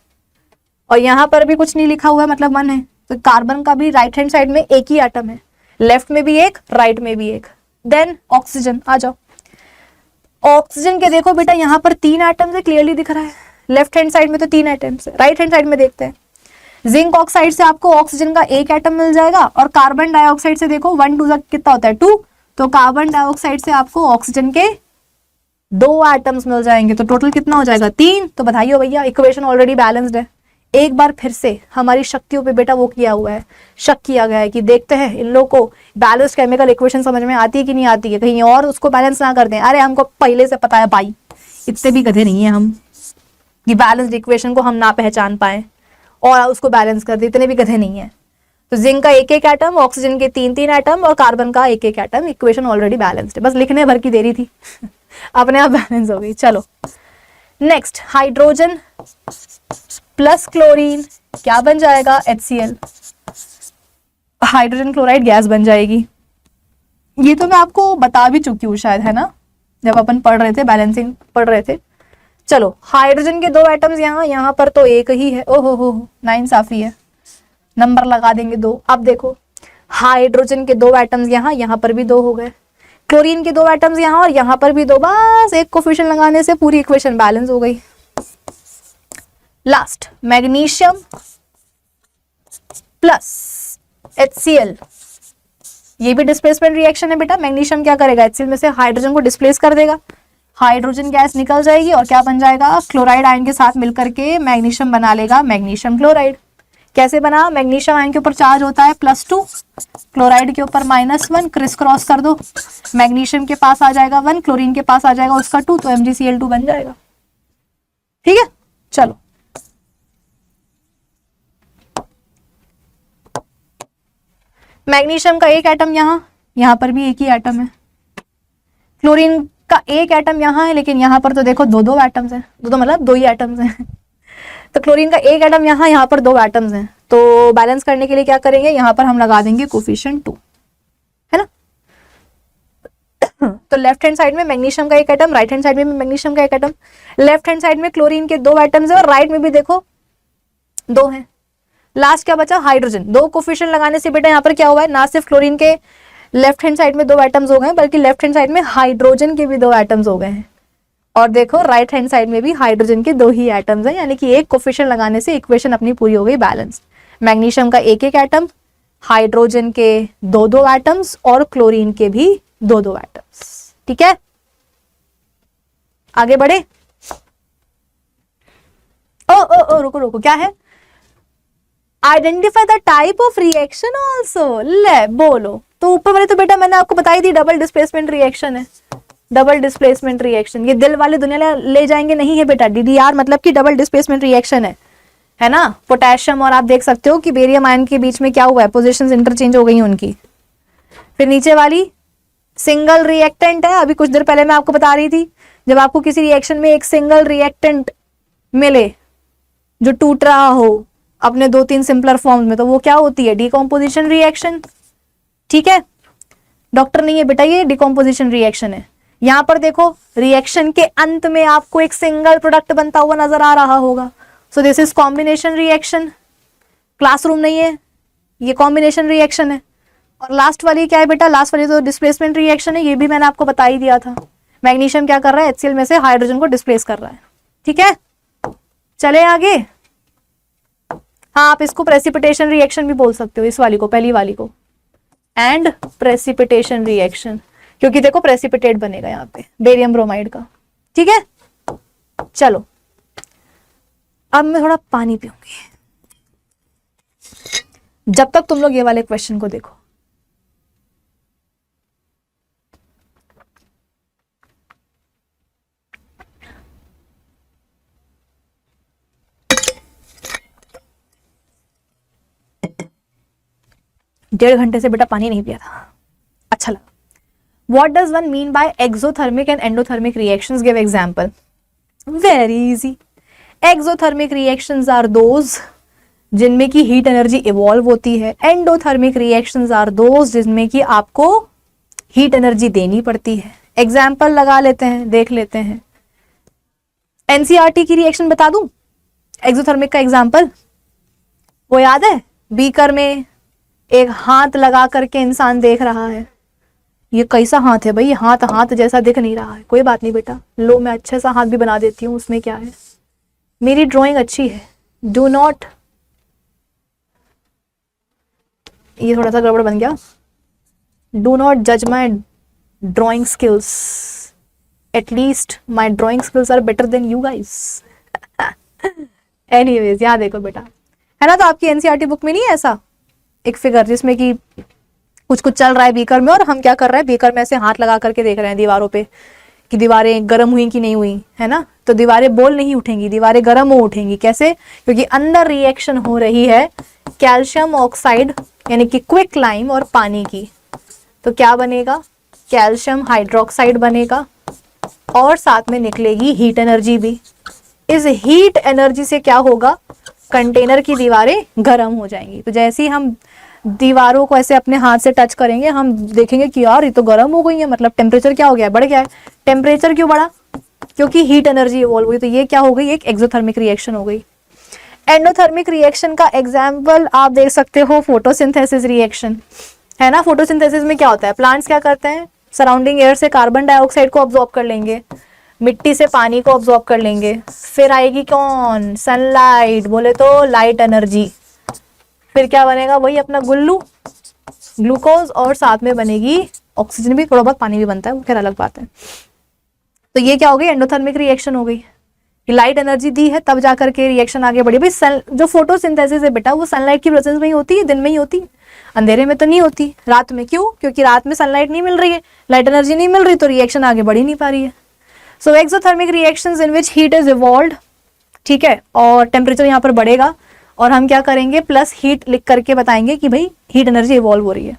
और यहाँ पर भी कुछ नहीं लिखा हुआ है, मतलब 1 है। तो कार्बन का भी राइट हैंड साइड में एक ही एटम है, लेफ्ट में भी एक, राइट में भी एक। देन ऑक्सीजन, आ जाओ। ऑक्सीजन के देखो बेटा यहाँ पर 3 एटम्स है, क्लियरली दिख रहा है। लेफ्ट हैंड साइड में तो 3 एटम्स है, राइट हैंड साइड में देखते हैं। जिंक ऑक्साइड से आपको ऑक्सीजन का एक एटम मिल जाएगा, और कार्बन डाइऑक्साइड से देखो 1 2 कितना होता है, 2, तो कार्बन डाइऑक्साइड से आपको ऑक्सीजन के 2 एटम्स मिल जाएंगे, तो टोटल कितना हो जाएगा, 3। तो बधाई हो भैया, इक्वेशन ऑलरेडी बैलेंस्ड है। एक बार फिर से हमारी शक्तियों पे बेटा वो किया हुआ है, शक किया गया है कि देखते हैं इन लोग को बैलेंस्ड केमिकल इक्वेशन समझ में आती है कि नहीं आती है, कहीं और उसको बैलेंस ना कर दें। अरे हमको पहले से पता है भाई, इतने भी गधे नहीं है हम कि बैलेंस्ड इक्वेशन को हम ना पहचान पाए और उसको बैलेंस कर दे, इतने भी गधे नहीं है। तो जिंक का एक एटम, ऑक्सीजन के 3 एटम और कार्बन का एक एटम, इक्वेशन ऑलरेडी बैलेंस्ड है, बस लिखने भर की देरी थी अपने आप बैलेंस हो गई। चलो नेक्स्ट, हाइड्रोजन प्लस क्लोरीन क्या बन जाएगा, HCl, हाइड्रोजन क्लोराइड गैस बन जाएगी। ये तो मैं आपको बता भी चुकी हूँ शायद, है ना, जब अपन पढ़ रहे थे, बैलेंसिंग पढ़ रहे थे। चलो हाइड्रोजन के 2 एटम्स यहाँ पर तो एक ही है, ओहो हो नाइंसाफी है, नंबर लगा देंगे 2। अब देखो हाइड्रोजन के 2 एटम्स यहाँ पर भी 2 हो गए, क्लोरीन के 2 एटम्स यहाँ और यहाँ पर भी 2, बस एक कोफिशिएंट लगाने से पूरी इक्वेशन बैलेंस हो गई। लास्ट, मैग्नीशियम प्लस HCl, ये भी डिस्प्लेसमेंट रिएक्शन है बेटा। मैग्नीशियम क्या करेगा, HCl में से हाइड्रोजन को डिस्प्लेस कर देगा, हाइड्रोजन गैस निकल जाएगी और क्या बन जाएगा, क्लोराइड आयन के साथ मिलकर के मैग्नीशियम बना लेगा, मैग्नीशियम क्लोराइड। कैसे बना, मैग्नीशियम आयन के ऊपर चार्ज होता है +2, क्लोराइड के ऊपर -1, क्रिस क्रॉस कर दो, मैग्नीशियम के पास आ जाएगा 1, क्लोरीन के पास आ जाएगा उसका 2, तो MgCl2 बन जाएगा। ठीक है, चलो मैग्नीशियम का एक एटम यहां पर भी एक ही एटम है, क्लोरीन का एक एटम यहां है, लेकिन यहां पर तो देखो दो एटम्स हैं, दो मतलब दो ही एटम्स हैं तो क्लोरीन का एक एटम यहाँ पर दो एटम्स हैं, तो बैलेंस करने के लिए क्या करेंगे, यहाँ पर हम लगा देंगे कोफिशिएंट 2, है ना। तो लेफ्ट हैंड साइड में मैग्नीशियम का एक एटम, राइट हैंड साइड में भी मैग्नीशियम का एक एटम, लेफ्ट हैंड साइड में क्लोरीन के दो एटम्स है और राइट में भी देखो दो हैं। लास्ट क्या बचा, हाइड्रोजन। दो कोफिशिएंट लगाने से बेटा यहाँ पर क्या हुआ है, ना सिर्फ क्लोरीन के लेफ्ट हैंड साइड में दो एटम्स हो गए, बल्कि लेफ्ट हैंड साइड में हाइड्रोजन के भी दो एटम्स हो गए हैं, और देखो राइट हैंड साइड में भी हाइड्रोजन के दो ही एटम्स हैं, यानी कि एक कोफिशिएंट लगाने से इक्वेशन अपनी पूरी हो गई बैलेंस। मैग्नीशियम का एक एक एटम, हाइड्रोजन के दो दो एटम्स और क्लोरीन के भी दो दो एटम्स। ठीक है, आगे बढ़े। ओ रुको रुको, क्या है, identify the type of reaction also. ले बोलो, तो ऊपर वाले तो बेटा मैंने आपको बताई थी, डबल डिस्प्लेसमेंट रिएक्शन है, डबल डिस्प्लेसमेंट रिएक्शन। ये दिल वाले दुनिया ले जाएंगे नहीं है बेटा, DDR मतलब कि डबल डिस्प्लेसमेंट रिएक्शन है ना। पोटेशियम और आप देख सकते हो कि बेरियम आयन के बीच में क्या हुआ है, पोजीशंस इंटरचेंज हो गई उनकी। फिर नीचे वाली सिंगल रिएक्टेंट है, अभी कुछ देर पहले मैं आपको बता रही थी, जब आपको किसी रिएक्शन में एक सिंगल रिएक्टेंट मिले जो टूट रहा हो अपने दो तीन सिंपलर फॉर्म्स में, तो वो क्या होती है, डिकम्पोजिशन रिएक्शन। ठीक है, डॉक्टर नहीं है बेटा, ये डिकम्पोजिशन रिएक्शन है। यहां पर देखो रिएक्शन के अंत में आपको एक सिंगल प्रोडक्ट बनता हुआ नजर आ रहा होगा, so this is combination reaction. Classroom नहीं है, ये कॉम्बिनेशन रिएक्शन है। और लास्ट वाली क्या है बेटा, लास्ट वाली तो डिस्प्लेसमेंट रिएक्शन है, ये भी मैंने आपको बता ही दिया था। मैग्नीशियम क्या कर रहा है, HCl में से हाइड्रोजन को डिस्प्लेस कर रहा है। ठीक है, चले आगे। हाँ, आप इसको प्रेसिपिटेशन रिएक्शन भी बोल सकते हो, इस वाली को, पहली वाली को, एंड प्रेसिपिटेशन रिएक्शन, क्योंकि देखो प्रेसिपिटेट बनेगा यहाँ पे बेरियम ब्रोमाइड का। ठीक है, चलो अब मैं थोड़ा पानी पीऊंगी जब तक तुम लोग ये वाले क्वेश्चन को देखो। डेढ़ घंटे से बेटा पानी नहीं पिया था, अच्छा लगा। What does one mean by exothermic and endothermic reactions? Give example. Very easy. Exothermic reactions are those जिनमें की हीट एनर्जी इवॉल्व होती है। एंडोथर्मिक रिएक्शंस आर दोज जिनमें की आपको हीट एनर्जी देनी पड़ती है। एग्जाम्पल लगा लेते हैं, देख लेते हैं। एनसीईआरटी की रिएक्शन बता दूं, एक्सोथर्मिक का एग्जाम्पल वो याद है, बीकर में एक हाथ लगा करके इंसान देख रहा है। ये कैसा हाथ है भाई, हाथ हाथ जैसा दिख नहीं रहा है, कोई बात नहीं बेटा, लो मैं अच्छे सा हाथ भी बना देती हूँ, उसमें क्या है, मेरी ड्राइंग अच्छी है। डू नॉट, ये थोड़ा सा गड़बड़ बन गया, डू नॉट जज my drawing skills, at least my drawing skills are better than you guys. Anyways, यहाँ देखो बेटा, है ना, तो आपकी एनसीईआरटी बुक में नहीं है ऐसा एक फिगर जिसमें कि कुछ कुछ चल रहा है बीकर में और हम क्या कर रहे हैं, बीकर में ऐसे हाथ लगा करके देख रहे हैं दीवारों पे कि दीवारें गर्म हुई कि नहीं हुई, है ना। तो दीवारें बोल नहीं उठेंगी, दीवारें गर्म हो उठेंगी। कैसे, क्योंकि अंदर रिएक्शन हो रही है कैल्शियम ऑक्साइड यानी कि क्विक लाइम और पानी की। तो क्या बनेगा, कैल्शियम हाइड्रोक्साइड बनेगा और साथ में निकलेगी हीट एनर्जी भी। इस हीट एनर्जी से क्या होगा, कंटेनर की दीवारें गर्म हो जाएंगी। तो जैसे ही हम दीवारों को ऐसे अपने हाथ से टच करेंगे, हम देखेंगे कि यार ये तो गर्म हो गई है, मतलब टेम्परेचर क्या हो गया है, बढ़ गया है। टेम्परेचर क्यों बढ़ा, क्योंकि हीट एनर्जी इवॉल्व हुई। तो ये क्या हो गई, एक एक्सोथर्मिक रिएक्शन हो गई। एंडोथर्मिक रिएक्शन का एग्जाम्पल आप देख सकते हो, फोटोसिंथेसिस रिएक्शन, है ना। फोटोसिंथेसिस में क्या होता है, प्लांट्स क्या करते हैं, सराउंडिंग एयर से कार्बन डाइऑक्साइड को ऑब्जॉर्ब कर लेंगे, मिट्टी से पानी को ऑब्जॉर्ब कर लेंगे, फिर आएगी कौन, सनलाइट, बोले तो लाइट एनर्जी। फिर क्या बनेगा, वही अपना गुल्लू, ग्लूकोज, और साथ में बनेगी ऑक्सीजन भी, थोड़ा बहुत पानी भी बनता है, वो खैर अलग बात है। तो ये क्या हो गई, एंडोथर्मिक रिएक्शन हो गई। कि लाइट एनर्जी दी है तब जाकर के रिएक्शन आगे बढ़ी। भाई जो फोटोसिंथेसिस है बेटा वो सनलाइट की प्रेजेंस में ही होती है, दिन में ही होती है, अंधेरे में तो नहीं होती। रात में क्यों? क्योंकि रात में सनलाइट नहीं मिल रही है, लाइट एनर्जी नहीं मिल रही, तो रिएक्शन आगे बढ़ ही नहीं पा रही है। So exothermic reactions in which heat is evolved, ठीक है, और टेम्परेचर यहाँ पर बढ़ेगा और हम क्या करेंगे प्लस हीट लिख करके बताएंगे कि भाई हीट एनर्जी इवॉल्व हो रही है।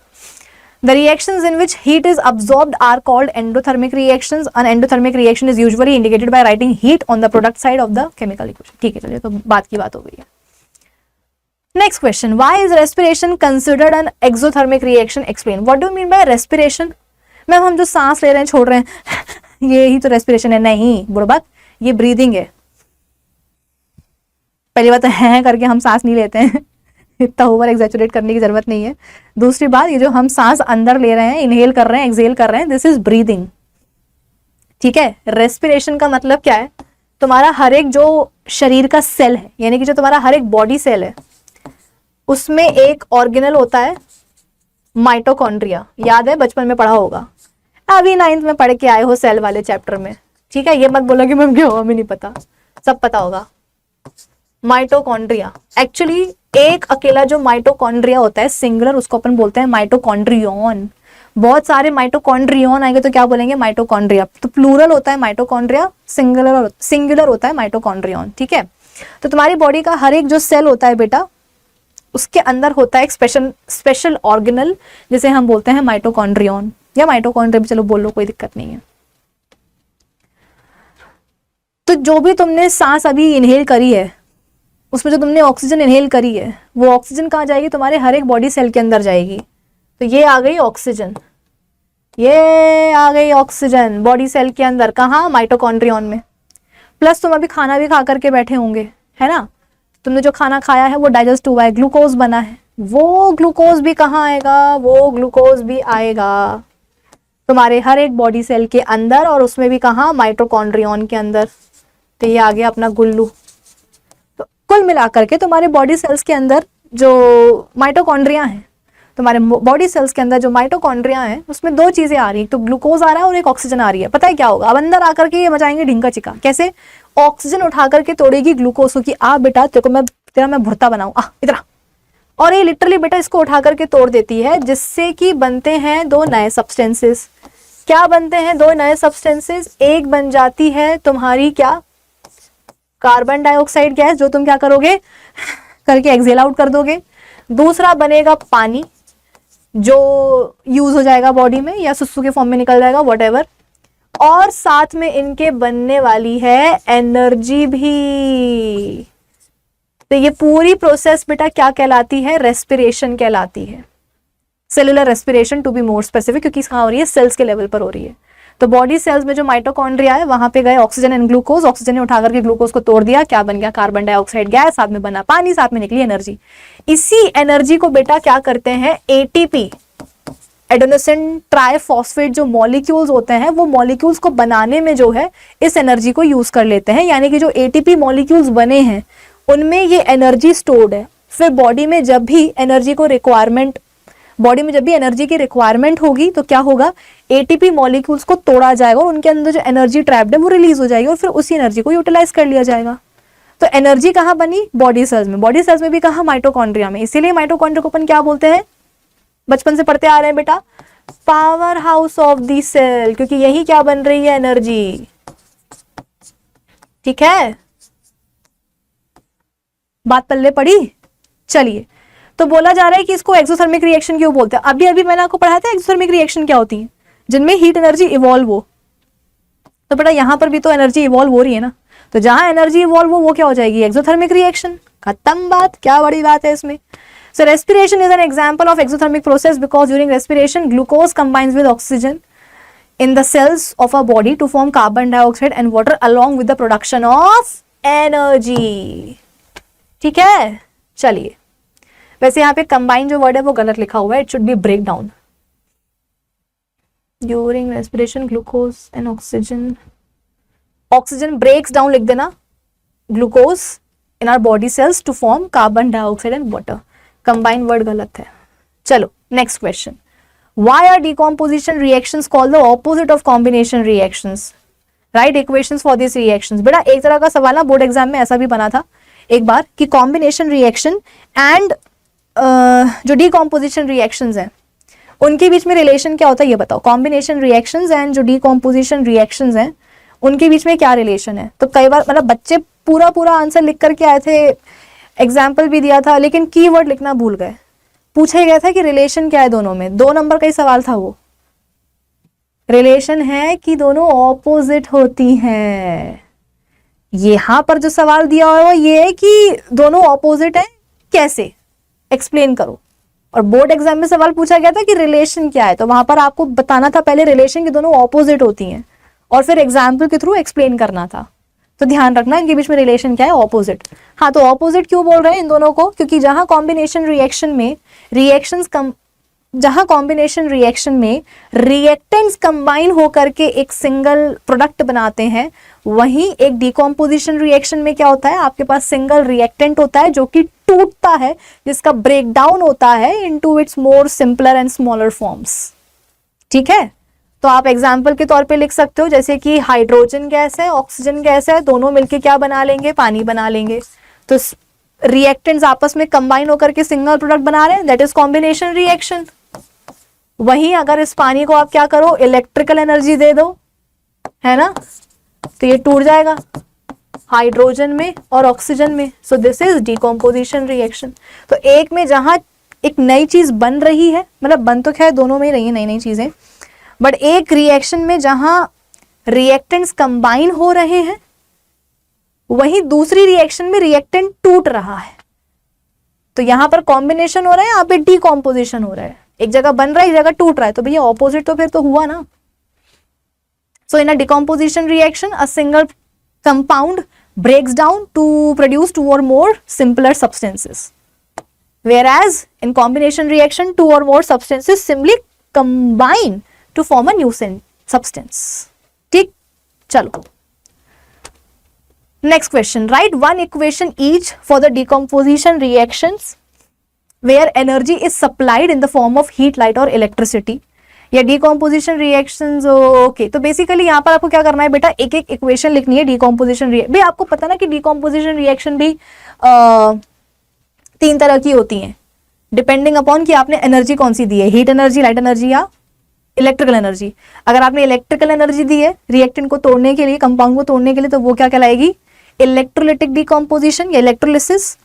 The reactions in which heat is absorbed are called endothermic reactions. An endothermic reaction is usually indicated by writing heat on the product side of the chemical equation. ठीक है, चलिए तो बात की बात हो गई है। Next question, why is respiration considered an exothermic reaction? Explain. What do you mean by respiration? Ma'am हम जो सांस ले रहे हैं छोड़ रहे हैं ये ही तो respiration है। नहीं बुढ़बक, ये breathing है। पहली बात तो है करके हम सांस नहीं लेते हैं इतना ओवर एग्जैचुरेट करने की जरूरत नहीं है। दूसरी बात, ये जो हम सांस अंदर ले रहे हैं, इनहेल कर रहे हैं, एक्सहेल कर रहे हैं, दिस इज ब्रीदिंग, ठीक है। रेस्पिरेशन का मतलब क्या है? तुम्हारा हर एक जो शरीर का सेल है, यानी कि जो तुम्हारा हर एक बॉडी सेल है, उसमें एक ऑर्गेनल होता है माइटोकॉन्ड्रिया। याद है, बचपन में पढ़ा होगा, अभी 9th में पढ़ के आए हो सेल वाले चैप्टर में, ठीक है। ये मत बोलो कि मैम क्या हुआ, हमें नहीं पता, सब पता होगा। माइटोकॉन्ड्रिया, एक्चुअली एक अकेला जो माइटोकॉन्ड्रिया होता है सिंगुलर, उसको अपन बोलते हैं माइटोकॉन्ड्रियन। बहुत सारे माइटोकॉन्ड्रियन आएंगे तो क्या बोलेंगे? माइटोकॉन्ड्रिया। तो प्लूरल होता है माइटोकॉन्ड्रिया, सिंगुलर होता है माइटोकॉन्ड्रियन, ठीक है। तो तुम्हारी बॉडी का हर एक जो सेल होता है बेटा, उसके अंदर होता है एक स्पेशल ऑर्गेनल, जिसे हम बोलते हैं माइटोकॉन्ड्रियन या माइटोकॉन्ड्रिया, चलो बोल लो, कोई दिक्कत नहीं है। तो जो भी तुमने सांस अभी इनहेल करी है, उसमें जो तुमने ऑक्सीजन इनहेल करी है, वो ऑक्सीजन कहाँ जाएगी? तुम्हारे हर एक बॉडी सेल के अंदर जाएगी। तो ये आ गई ऑक्सीजन, ये आ गई ऑक्सीजन बॉडी सेल के अंदर, कहाँ? माइटोकॉन्ड्रियन में। प्लस तुम अभी खाना भी खा करके बैठे होंगे, है ना। तुमने जो खाना खाया है वो डाइजेस्ट हुआ है, ग्लूकोज बना है, वो ग्लूकोज भी कहाँ आएगा? वो ग्लूकोज भी आएगा तुम्हारे हर एक बॉडी सेल के अंदर, और उसमें भी कहाँ? माइटोकॉन्ड्रियन के अंदर। तो ये आ गया अपना गुल्लू। तो कुल मिलाकर के तुम्हारे बॉडी सेल्स के अंदर जो माइटोकॉन्ड्रिया हैं, तुम्हारे बॉडी सेल्स के अंदर जो माइटोकॉन्ड्रिया हैं, उसमें दो चीजें आ रही है, तो ग्लूकोज आ रहा है और एक ऑक्सीजन आ रही है। पता है क्या होगा? अब अंदर आकर के ये मचाएंगे ढिंका चिका। कैसे? ऑक्सीजन उठा करके तोड़ेगी ग्लूकोज को कि आ बेटा तेरा मैं भुर्ता बनाऊं, आ इधर। और ये लिटरली बेटा इसको उठा करके तोड़ देती है, जिससे कि बनते हैं दो नए सब्सटेंसेस। क्या बनते हैं दो नए सब्सटेंसेस? एक बन जाती है तुम्हारी क्या? कार्बन डाइऑक्साइड गैस, जो तुम क्या करोगे करके एक्सहेल आउट कर दोगे। दूसरा बनेगा पानी, जो यूज हो जाएगा बॉडी में या सुसु के फॉर्म में निकल जाएगा, व्हाटएवर। और साथ में इनके बनने वाली है एनर्जी भी। तो ये पूरी प्रोसेस बेटा क्या कहलाती है? रेस्पिरेशन कहलाती है। Cellular respiration to be more specific, क्योंकि कहाँ हो रही है? सेल्स के लेवल पर हो रही है। तो बॉडी सेल्स में जो माइटोकॉन्ड्रिया है, वहां पे गए ऑक्सीजन एंड ग्लूकोज, ऑक्सीजन ने उठा करके ग्लूकोज को तोड़ दिया, क्या बन गया? कार्बन डाइऑक्साइड गैस, साथ में बना पानी, साथ में निकली एनर्जी। इसी एनर्जी को बेटा क्या करते हैं? एटीपी, एडेनोसिन ट्राइफॉस्फेट, जो मॉलिक्यूल्स होते हैं, वो मॉलिक्यूल्स को बनाने में जो है इस एनर्जी को यूज कर लेते हैं। यानी कि जो एटीपी मॉलिक्यूल्स बने हैं उनमें ये एनर्जी स्टोर्ड है। फिर बॉडी में जब भी एनर्जी की रिक्वायरमेंट होगी तो क्या होगा? एटीपी मॉलिक्यूल्स को तोड़ा जाएगा और उनके अंदर जो एनर्जी ट्रैप्ड है वो रिलीज हो जाएगी और फिर उसी एनर्जी को यूटिलाइज कर लिया जाएगा। तो एनर्जी कहाँ बनी? बॉडी सेल्स में। बॉडी सेल्स में भी कहाँ? माइटोकॉन्ड्रिया में। इसीलिए माइटोकॉन्ड्रिया को अपन क्या बोलते हैं? बचपन से पढ़ते आ रहे हैं बेटा, power house of the cell, क्योंकि यही क्या बन रही है? एनर्जी। ठीक है, बात पल्ले पड़ी? चलिए, तो बोला जा रहा है कि इसको एक्सोथर्मिक रिएक्शन क्यों बोलते हैं। अभी मैंने आपको पढ़ाया था एक्सोथर्मिक रिएक्शन क्या होती है, जिनमें हीट एनर्जी इवॉल्व हो। तो बेटा यहां पर भी तो एनर्जी इवॉल्व हो रही है ना, तो जहां एनर्जी इवॉल्व हो वो क्या हो जाएगी? Exothermic reaction. खत्म बात, क्या बड़ी बात है इसमें। So respiration is an example of exothermic process because during respiration glucose combines with oxygen in the cells of our body to form carbon dioxide and water along with the production of energy. ठीक है, चलिए। वैसे यहाँ पे combine जो word है वो गलत लिखा हुआ है, it should be break down. During respiration glucose and oxygen breaks down, लिख देना, glucose in our body cells to form carbon dioxide and water. Combine word गलत है। चलो next question, why are decomposition reactions called the opposite of combination reactions? Right equations for this reactions. बेटा एक तरह का सवाल ना बोर्ड एग्जाम में ऐसा भी बना था एक बार कि कॉम्बिनेशन रिएक्शन एंड जो डीकॉम्पोजिशन रिएक्शंस हैं उनके बीच में रिलेशन क्या होता है ये बताओ। कॉम्बिनेशन रिएक्शंस एंड जो डीकॉम्पोजिशन रिएक्शंस हैं उनके बीच में क्या रिलेशन है। तो कई बार मतलब बच्चे पूरा पूरा आंसर लिख करके आए थे, एग्जाम्पल भी दिया था, लेकिन कीवर्ड लिखना भूल गए। पूछा गया था कि रिलेशन क्या है दोनों में, 2 नंबर का ही सवाल था वो। रिलेशन है कि दोनों ऑपोजिट होती हैं। यहां पर जो सवाल दिया हुआ है वो ये है कि दोनों ऑपोजिट है, कैसे एक्सप्लेन करो। और बोर्ड एग्जाम में सवाल पूछा गया था कि रिलेशन क्या है, तो वहां पर आपको बताना था पहले रिलेशन कि दोनों ऑपोजिट होती हैं और फिर एग्जाम्पल के थ्रू एक्सप्लेन करना था। तो ध्यान रखना इनके बीच में रिलेशन क्या है, ऑपोजिट। हाँ, तो ऑपोजिट क्यों बोल रहे हैं इन दोनों को, क्योंकि जहां कॉम्बिनेशन रिएक्शन में रिएक्टेंट्स कंबाइन होकर के एक सिंगल प्रोडक्ट बनाते हैं, वहीं एक डीकॉम्पोजिशन रिएक्शन में क्या होता है, आपके पास सिंगल रिएक्टेंट होता है जो कि टूटता है, जिसका ब्रेकडाउन होता है into it's more simpler and smaller forms. ठीक है, तो आप एग्जाम्पल के तौर पे लिख सकते हो जैसे कि हाइड्रोजन गैस है, ऑक्सीजन गैस है, दोनों मिलके क्या बना लेंगे, पानी बना लेंगे। तो रिएक्टेंट्स आपस में कंबाइन होकर के सिंगल प्रोडक्ट बना रहे हैं, दैट इज कॉम्बिनेशन रिएक्शन। वहीं अगर इस पानी को आप क्या करो, इलेक्ट्रिकल एनर्जी दे दो, है ना, तो ये टूट जाएगा हाइड्रोजन में और ऑक्सीजन में। So this is decomposition reaction. तो एक में जहां एक नई चीज बन रही है, मतलब बन तो खैर दोनों में ही रही है नई नई चीजें, बट एक रिएक्शन में जहां रिएक्टेंट्स कंबाइन हो रहे हैं, वहीं दूसरी रिएक्शन में रिएक्टेंट टूट रहा है। तो यहां पर कॉम्बिनेशन हो रहा है, यहाँ पे डीकॉम्पोजिशन हो रहा है। एक जगह बन रहा है, एक जगह टूट रहा है, तो भैया ऑपोजिट तो फिर तो हुआ ना। So in a decomposition reaction a single compound breaks down to produce 2 or more simpler substances, whereas in combination reaction 2 or more substances simply combine to form a new substance. ठीक, चलो next question. Write one equation each for the decomposition reactions where energy is supplied in the form of heat, light or electricity. या decomposition reactions. Okay, तो basically यहाँ पर आपको क्या करना है बेटा, एक एक इक्वेशन लिखनी है डीकॉम्पोजिशन रिएक्शन। भाई आपको पता ना कि डीकॉम्पोजिशन रिएक्शन भी 3 तरह की होती हैं, डिपेंडिंग अपॉन कि आपने एनर्जी कौन सी दी है, हीट एनर्जी, लाइट एनर्जी या इलेक्ट्रिकल एनर्जी। अगर आपने इलेक्ट्रिकल एनर्जी दी है रिएक्टेंट को तोड़ने के लिए, कंपाउंड को तोड़ने के लिए, तो वो क्या कहलाएगी, इलेक्ट्रोलिटिक डीकॉम्पोजिशन या इलेक्ट्रोलिसिस।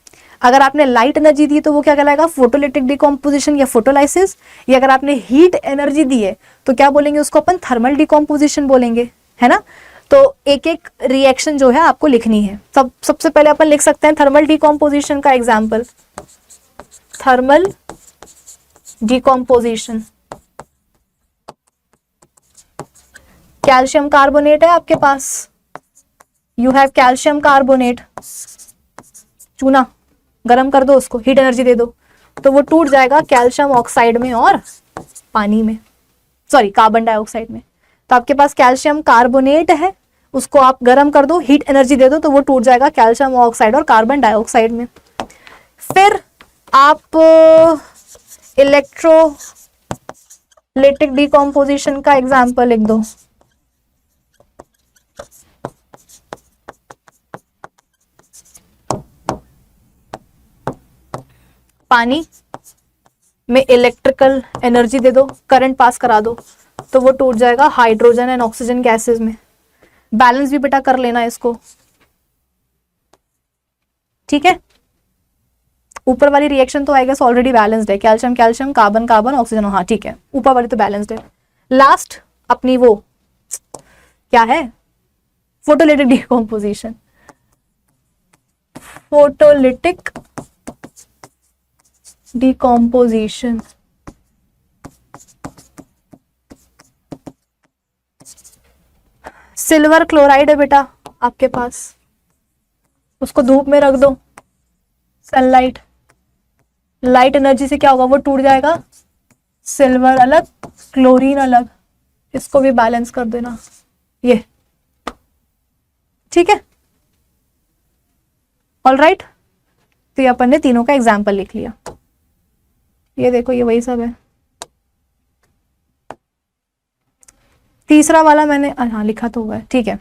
अगर आपने लाइट एनर्जी दी तो वो क्या कहलाएगा, फोटोलिटिक डिकॉम्पोजिशन या फोटोलाइसिस। या अगर आपने हीट एनर्जी दी है तो क्या बोलेंगे उसको, अपन थर्मल डिकॉम्पोजिशन बोलेंगे, है ना। तो एक एक रिएक्शन जो है आपको लिखनी है। सबसे पहले अपन लिख सकते हैं थर्मल डिकॉम्पोजिशन का example, thermal decomposition. Calcium carbonate है आपके पास, यू हैव कैल्शियम कार्बोनेट, चूना गरम कर दो, उसको हीट एनर्जी दे दो, तो वो टूट जाएगा कैल्शियम ऑक्साइड में और पानी में, सॉरी कार्बन डाइऑक्साइड में। तो आपके पास कैल्शियम कार्बोनेट है, उसको आप गरम कर दो, हीट एनर्जी दे दो, तो वो टूट जाएगा कैल्शियम ऑक्साइड और कार्बन डाइऑक्साइड में। फिर आप इलेक्ट्रोलिटिक डिकॉम्पोजिशन का एग्जाम्पल लिख दो। पानी में इलेक्ट्रिकल एनर्जी दे दो, करंट पास करा दो, तो वो टूट जाएगा हाइड्रोजन एंड ऑक्सीजन गैसेस में। बैलेंस भी बेटा कर लेना इसको, ठीक है। ऊपर वाली रिएक्शन तो आई गेस ऑलरेडी बैलेंस्ड है, calcium calcium, carbon carbon, oxygen, हाँ ठीक है, ऊपर वाली तो बैलेंस्ड है। लास्ट अपनी वो क्या है, photolytic decomposition. Photolytic decomposition silver chloride है बेटा आपके पास, उसको धूप में रख दो, सनलाइट, लाइट एनर्जी से क्या होगा, वो टूट जाएगा, सिल्वर अलग क्लोरीन अलग, इसको भी बैलेंस कर देना, ये ठीक है। ऑल राइट, तो ये अपन ने तीनों का एग्जाम्पल लिख लिया। ये देखो ये वही सब है। तीसरा वाला मैंने हाँ लिखा तो हुआ है, ठीक है।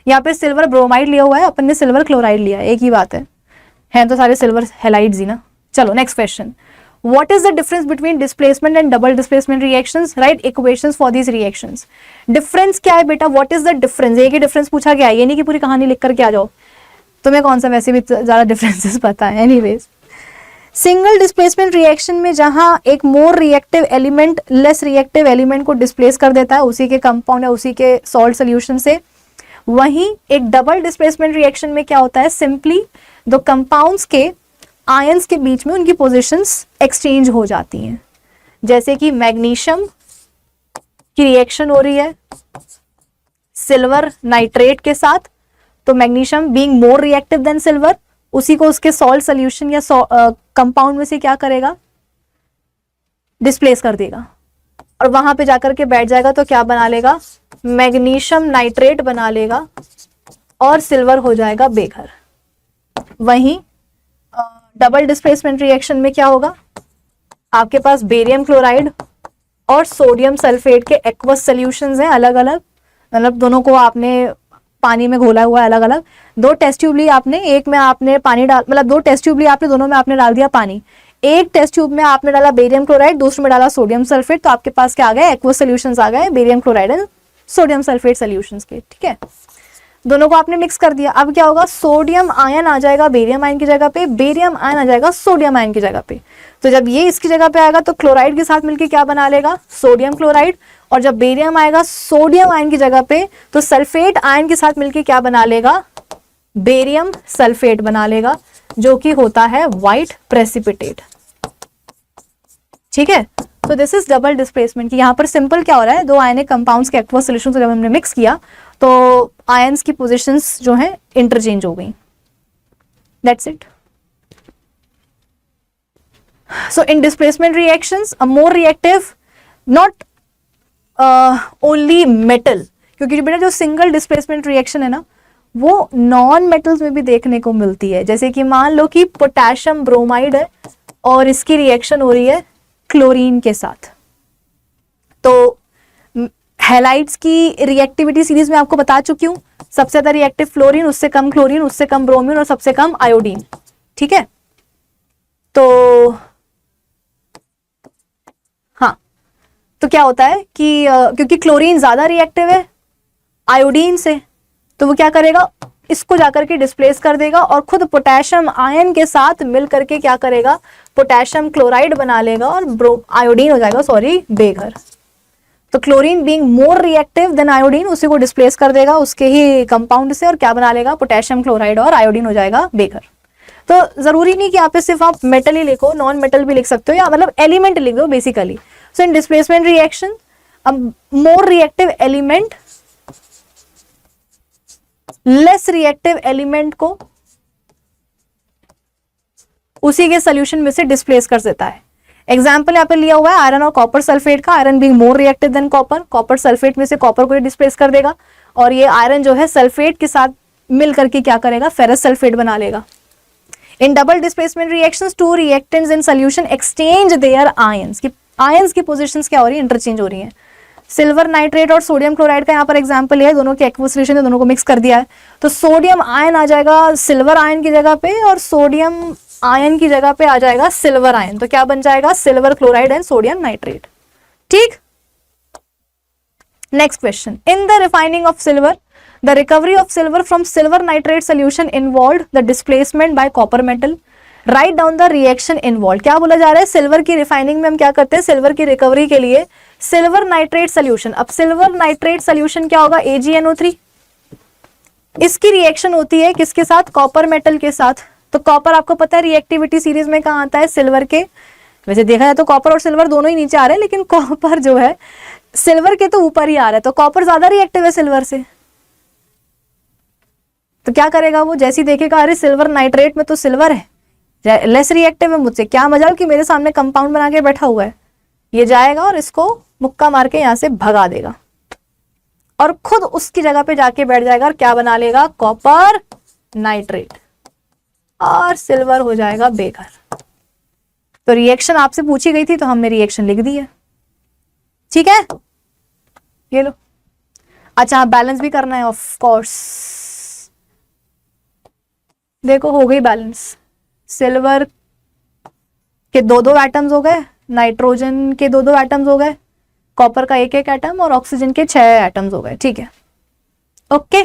यहाँ पे सिल्वर ब्रोमाइड लिया हुआ है, अपन ने सिल्वर क्लोराइड लिया है, एक ही बात है तो सारे सिल्वर हैलाइड्स ही ना। चलो next question, what is the difference between displacement and double displacement reactions, right equations for these reactions. Difference क्या है बेटा, व्हाट इज द डिफरेंस, एक ही डिफरेंस पूछा गया है, ये नहीं कि पूरी कहानी लिख करके आ जाओ, तुम्हें कौन सा वैसे भी ज्यादा डिफरेंसेस पता है। एनीवेज, सिंगल डिस्प्लेसमेंट रिएक्शन में जहां एक more reactive element less reactive element को डिस्प्लेस कर देता है उसी के कंपाउंड या उसी के सॉल्ट सोल्यूशन से, वहीं एक डबल डिस्प्लेसमेंट रिएक्शन में क्या होता है, सिंपली दो कंपाउंड्स के आयंस के बीच में उनकी पोजीशंस एक्सचेंज हो जाती हैं। जैसे कि मैग्नीशियम की रिएक्शन हो रही है सिल्वर नाइट्रेट के साथ, तो magnesium being more reactive than silver, उसी को उसके सॉल्ट सोल्यूशन या कंपाउंड में से क्या करेगा, डिस्प्लेस कर देगा और वहां पे जाकर के बैठ जाएगा, तो क्या बना लेगा, मैग्नीशियम नाइट्रेट बना लेगा और सिल्वर हो जाएगा बेघर। वहीं डबल डिस्प्लेसमेंट रिएक्शन में क्या होगा, आपके पास बेरियम क्लोराइड और सोडियम सल्फेट के एक्वस सॉल्यूशंस हैं अलग अलग, मतलब दोनों को आपने पानी में घोला हुआ है अलग अलग, दो टेस्ट ट्यूब ली आपने, एक में आपने पानी डाल, मतलब दो टेस्ट ट्यूब ली आपने, दोनों में आपने डाल दिया पानी, एक टेस्ट ट्यूब में आपने डाला बेरियम क्लोराइड, दूसरे में डाला सोडियम सल्फेट, तो आपके पास क्या आ गए, एक्वस सॉल्यूशंस आ गए barium chloride and sodium sulphate solutions के। ठीक है, दोनों को आपने मिक्स कर दिया, अब क्या होगा, सोडियम आयन आ जाएगा बेरियम आयन की जगह पे, बेरियम आयन आ जाएगा सोडियम आयन की जगह पे। तो जब ये इसकी जगह पे आएगा तो क्लोराइड के साथ मिलकर क्या बना लेगा, सोडियम क्लोराइड, और जब बेरियम आएगा सोडियम आयन की जगह पे तो सल्फेट आयन के साथ मिलकर क्या बना लेगा, बेरियम सल्फेट बना लेगा, जो कि होता है व्हाइट प्रेसिपिटेट। ठीक है, तो दिस इज डबल डिस्प्लेसमेंट की यहाँ पर सिंपल क्या हो रहा है, दो आयनिक कंपाउंड्स के एक्वस सॉल्यूशन को जब हमने मिक्स किया तो आयंस की पोजीशंस जो हैं इंटरचेंज हो गई, that's it. So in displacement reactions a more reactive, not only metal, क्योंकि बेटा जो सिंगल डिस्प्लेसमेंट रिएक्शन है ना वो नॉन मेटल्स में भी देखने को मिलती है। जैसे कि मान लो कि पोटेशियम ब्रोमाइड है और इसकी रिएक्शन हो रही है क्लोरीन के साथ, तो हैलाइड्स की रिएक्टिविटी सीरीज में आपको बता चुकी हूं, सबसे ज्यादा रिएक्टिव फ्लोरीन, उससे कम क्लोरीन, उससे कम ब्रोमीन और सबसे कम आयोडीन। ठीक है, तो हाँ, तो क्या होता है कि क्योंकि क्लोरीन ज्यादा रिएक्टिव है आयोडीन से, तो वो क्या करेगा, इसको जाकर के डिस्प्लेस कर देगा और खुद पोटेशियम आयन के साथ मिल करके क्या करेगा, पोटेशियम क्लोराइड बना लेगा और आयोडीन हो जाएगा बेघर। तो chlorine being more reactive than iodine, उसी को डिस्प्लेस कर देगा उसके ही कंपाउंड से और क्या बना लेगा, पोटेशियम क्लोराइड और आयोडीन हो जाएगा बेघर। तो जरूरी नहीं कि यहाँ पे सिर्फ आप मेटल ही लिखो, नॉन मेटल भी लिख सकते हो, या मतलब एलिमेंट लिख दो बेसिकली। सो इन displacement reaction more reactive element less reactive element को उसी के सोल्यूशन में से डिस्प्लेस कर देता है। एग्जाम्पल यहाँ पे लिया हुआ है आयरन और कॉपर सल्फेट का, iron being more reactive than copper, copper sulphate में से कॉपर को डिस्प्लेस कर देगा और ये आयरन जो है सल्फेट के साथ मिल करके क्या करेगा, फेरस सल्फेट बना लेगा। In double displacement reactions to reactants in solution exchange there ions की पोजीशंस क्या हो रही है, इंटरचेंज हो रही है। सिल्वर नाइट्रेट और सोडियम क्लोराइड का यहाँ पर एग्जांपल है, दोनों के एक्वस सॉल्यूशन है, दोनों को मिक्स कर दिया है, तो सोडियम आयन आ जाएगा सिल्वर आयन की जगह पे और सोडियम आयन की जगह पे आ जाएगा सिल्वर आयन, तो क्या बन जाएगा, silver chloride and sodium nitrate. ठीक, next question, in the refining of silver the recovery of silver from silver nitrate solution involve the displacement by copper metal, right down the reaction involve. क्या बोला जा रहा है, silver की refining में हम क्या करते हैं, सिल्वर की रिकवरी के लिए सिल्वर नाइट्रेट सोल्यूशन, अब सिल्वर नाइट्रेट सोल्यूशन क्या होगा, AgNO3, इसकी रिएक्शन होती है किसके साथ, कॉपर मेटल के साथ। तो कॉपर आपको पता है रिएक्टिविटी सीरीज में कहाँ आता है, सिल्वर के, वैसे देखा जाए तो कॉपर और सिल्वर दोनों ही नीचे आ रहे हैं, लेकिन कॉपर जो है सिल्वर के तो ऊपर ही आ रहा है, तो कॉपर ज्यादा रिएक्टिव है सिल्वर से, तो क्या करेगा वो, जैसे ही देखेगा अरे सिल्वर नाइट्रेट में तो सिल्वर है, लेस रिएक्टिव है मुझसे, क्या मजाल कि मेरे सामने कंपाउंड बना के बैठा हुआ है, ये जाएगा और इसको मुक्का मार के यहां से भगा देगा और खुद उसकी जगह पे जाके बैठ जाएगा और क्या बना लेगा, कॉपर नाइट्रेट, और सिल्वर हो जाएगा बेघर। तो रिएक्शन आपसे पूछी गई थी तो हमने रिएक्शन लिख दी है। ठीक है, ये लो। अच्छा बैलेंस भी करना है ऑफ कोर्स। देखो हो गई बैलेंस, सिल्वर के दो दो एटम्स हो गए, नाइट्रोजन के दो दो एटम्स हो गए, कॉपर का एक एक एटम और ऑक्सीजन के 6 एटम्स हो गए। ठीक है, ओके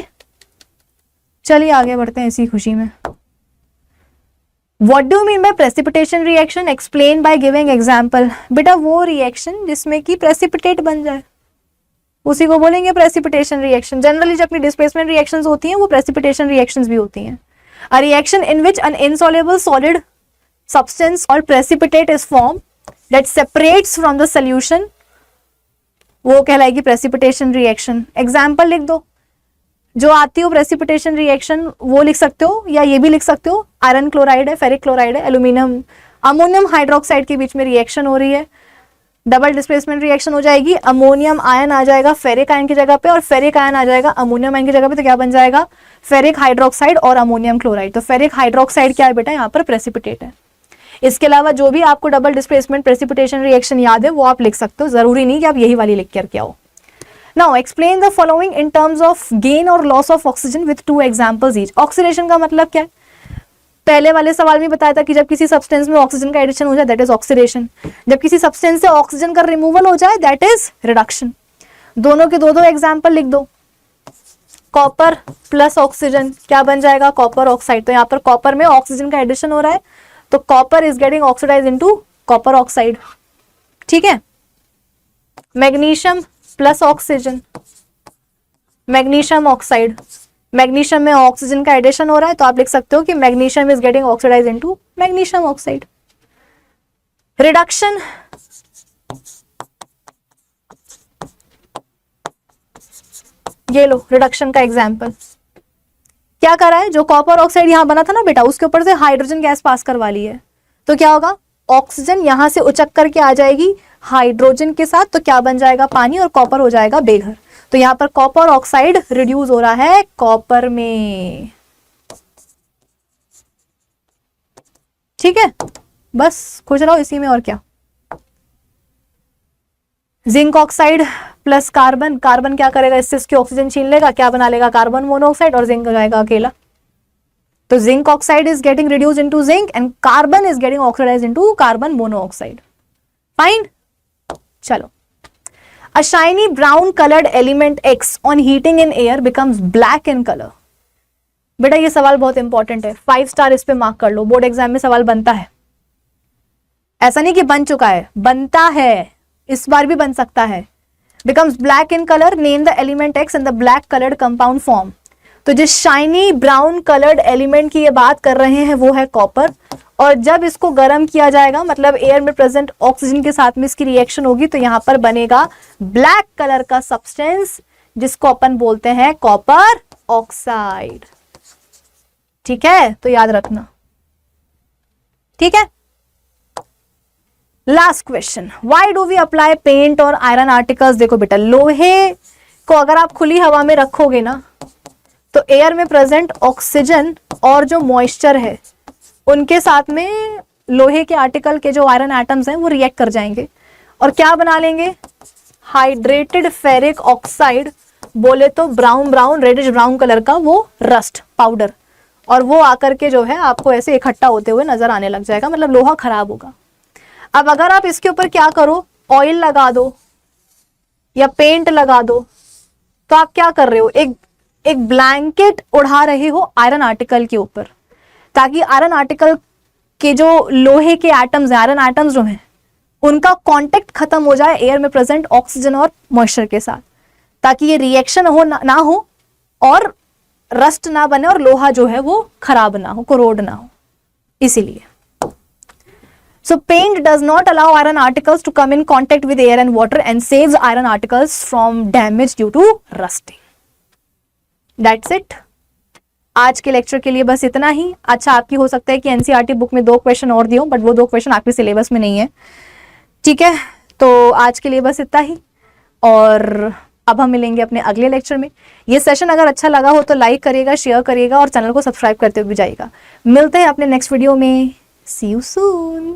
चलिए आगे बढ़ते हैं इसी खुशी में। What do you mean by precipitation reaction? Explain by giving example। बेटा वो रिएक्शन जिसमें कि प्रेसिपिटेट बन जाए उसी को बोलेंगे प्रेसिपिटेशन रिएक्शन। जनरली जो अपनी डिस्प्लेसमेंट रिएक्शंस होती हैं वो प्रेसिपिटेशन रिएक्शंस भी होती हैं। A reaction in which an insoluble solid substance or precipitate is formed that separates from the solution, वो कहलाएगी प्रेसिपिटेशन रिएक्शन। एग्जाम्पल लिख दो जो आती हो प्रेसिपिटेशन रिएक्शन, वो लिख सकते हो या ये भी लिख सकते हो। आयरन क्लोराइड है, फेरिक क्लोराइड है, एल्यूमिनियम अमोनियम हाइड्रोक्साइड के बीच में रिएक्शन हो रही है, डबल डिस्प्लेसमेंट रिएक्शन हो जाएगी, अमोनियम आयन आ जाएगा फेरिक आयन की जगह पे और फेरिक आयन आ जाएगा अमोनियम आयन की जगह पे, तो क्या बन जाएगा फेरिक हाइड्रोक्साइड और अमोनियम क्लोराइड। तो फेरिक हाइड्रोक्साइड क्या है बेटा, यहाँ पर प्रेसिपिटेट है। इसके अलावा जो भी आपको डबल डिस्प्लेसमेंट प्रेसिपिटेशन रिएक्शन याद है वो आप लिख सकते हो, जरूरी नहीं कि आप यही वाली लिख करके आओ। Now explain the following in terms of gain और loss of oxygen with 2 examples each. Oxidation का मतलब क्या है, पहले वाले सवाल में बताया था कि जब किसी सब्सटेंस में ऑक्सीजन का एडिशन हो जाए दैट इज ऑक्सीडेशन, जब किसी सब्सटेंस से ऑक्सीजन का रिमूवल हो जाए दैट इज रिडक्शन। दोनों के दो दो एग्जाम्पल लिख दो। कॉपर प्लस ऑक्सीजन क्या बन जाएगा, कॉपर ऑक्साइड। तो यहाँ पर कॉपर में ऑक्सीजन का एडिशन हो रहा है तो copper is getting oxidise into copper oxide. ठीक है, magnesium plus oxygen, magnesium oxide, magnesium में ऑक्सीजन का एडिशन हो रहा है तो आप लिख सकते हो कि magnesium is getting oxidise into magnesium oxide. Reduction, ये लो रिडक्शन का एग्जांपल क्या करा है, जो कॉपर ऑक्साइड यहां बना था ना बेटा उसके ऊपर से हाइड्रोजन गैस पास करवा ली है तो क्या होगा, ऑक्सीजन यहां से उचक करके आ जाएगी हाइड्रोजन के साथ, तो क्या बन जाएगा पानी और कॉपर हो जाएगा बेघर। तो यहां पर कॉपर ऑक्साइड रिड्यूस हो रहा है कॉपर में। ठीक है, बस खुश रहो इसी में और क्या। Zinc oxide plus carbon, carbon क्या करेगा इससे इसकी ऑक्सीजन छीन लेगा, क्या बना लेगा कार्बन मोनोऑक्साइड और जिंक जाएगा अकेला। तो zinc oxide is getting reduced into zinc and carbon is getting oxidised into carbon monoxide. Fine, चलो। A shiny brown colored element X on heating in air becomes black in color। बेटा ये सवाल बहुत important है, 5 star इस पे mark कर लो, board exam में सवाल बनता है। ऐसा नहीं कि बन चुका है, बनता है, इस बार भी बन सकता है। Becomes black in color, name the element X and the black colored compound form। तो जिस शाइनी ब्राउन कलर्ड एलिमेंट की ये बात कर रहे हैं वो है कॉपर, और जब इसको गर्म किया जाएगा मतलब एयर में प्रेजेंट ऑक्सीजन के साथ में इसकी रिएक्शन होगी तो यहां पर बनेगा ब्लैक कलर का सब्सटेंस जिसको अपन बोलते हैं कॉपर ऑक्साइड। ठीक है, तो याद रखना। ठीक है, last question, why do we apply paint और आयरन आर्टिकल्स। देखो बेटा लोहे को अगर आप खुली हवा में रखोगे ना तो एयर में प्रेजेंट ऑक्सीजन और जो मॉइस्चर है उनके साथ में लोहे के आर्टिकल के जो आयरन एटम्स हैं वो रिएक्ट कर जाएंगे और क्या बना लेंगे, हाइड्रेटेड फेरिक ऑक्साइड, बोले तो brown brown reddish brown colour का वो रस्ट पाउडर, और वो आकर के जो है आपको ऐसे इकट्ठा होते हुए नजर आने लग जाएगा, मतलब लोहा खराब होगा। अब अगर आप इसके ऊपर क्या करो, ऑयल लगा दो या पेंट लगा दो, तो आप क्या कर रहे हो, एक ब्लैंकेट उड़ा रहे हो आयरन आर्टिकल के ऊपर, ताकि आयरन आर्टिकल के जो लोहे के एटम्स हैं, आयरन एटम्स जो हैं उनका कांटेक्ट खत्म हो जाए एयर में प्रेजेंट ऑक्सीजन और मॉइस्चर के साथ, ताकि ये रिएक्शन हो ना हो और रस्ट ना बने और लोहा जो है वो खराब ना हो, कोरोड ना हो, इसीलिए। So paint does not allow iron articles to come in contact with air and water and saves iron articles from damage due to rusting. That's it. आज के लेक्चर के लिए बस इतना ही। अच्छा, आपकी हो सकता है कि एनसीईआरटी बुक में 2 क्वेश्चन और दिए, बट वो 2 क्वेश्चन आपके सिलेबस में नहीं है। ठीक है, तो आज के लिए बस इतना ही और अब हम मिलेंगे अपने अगले लेक्चर में। ये सेशन अगर अच्छा लगा हो तो लाइक करिएगा, शेयर करिएगा और चैनल को सब्सक्राइब करते हुए जाइएगा। मिलते हैं अपने नेक्स्ट वीडियो में। See you soon.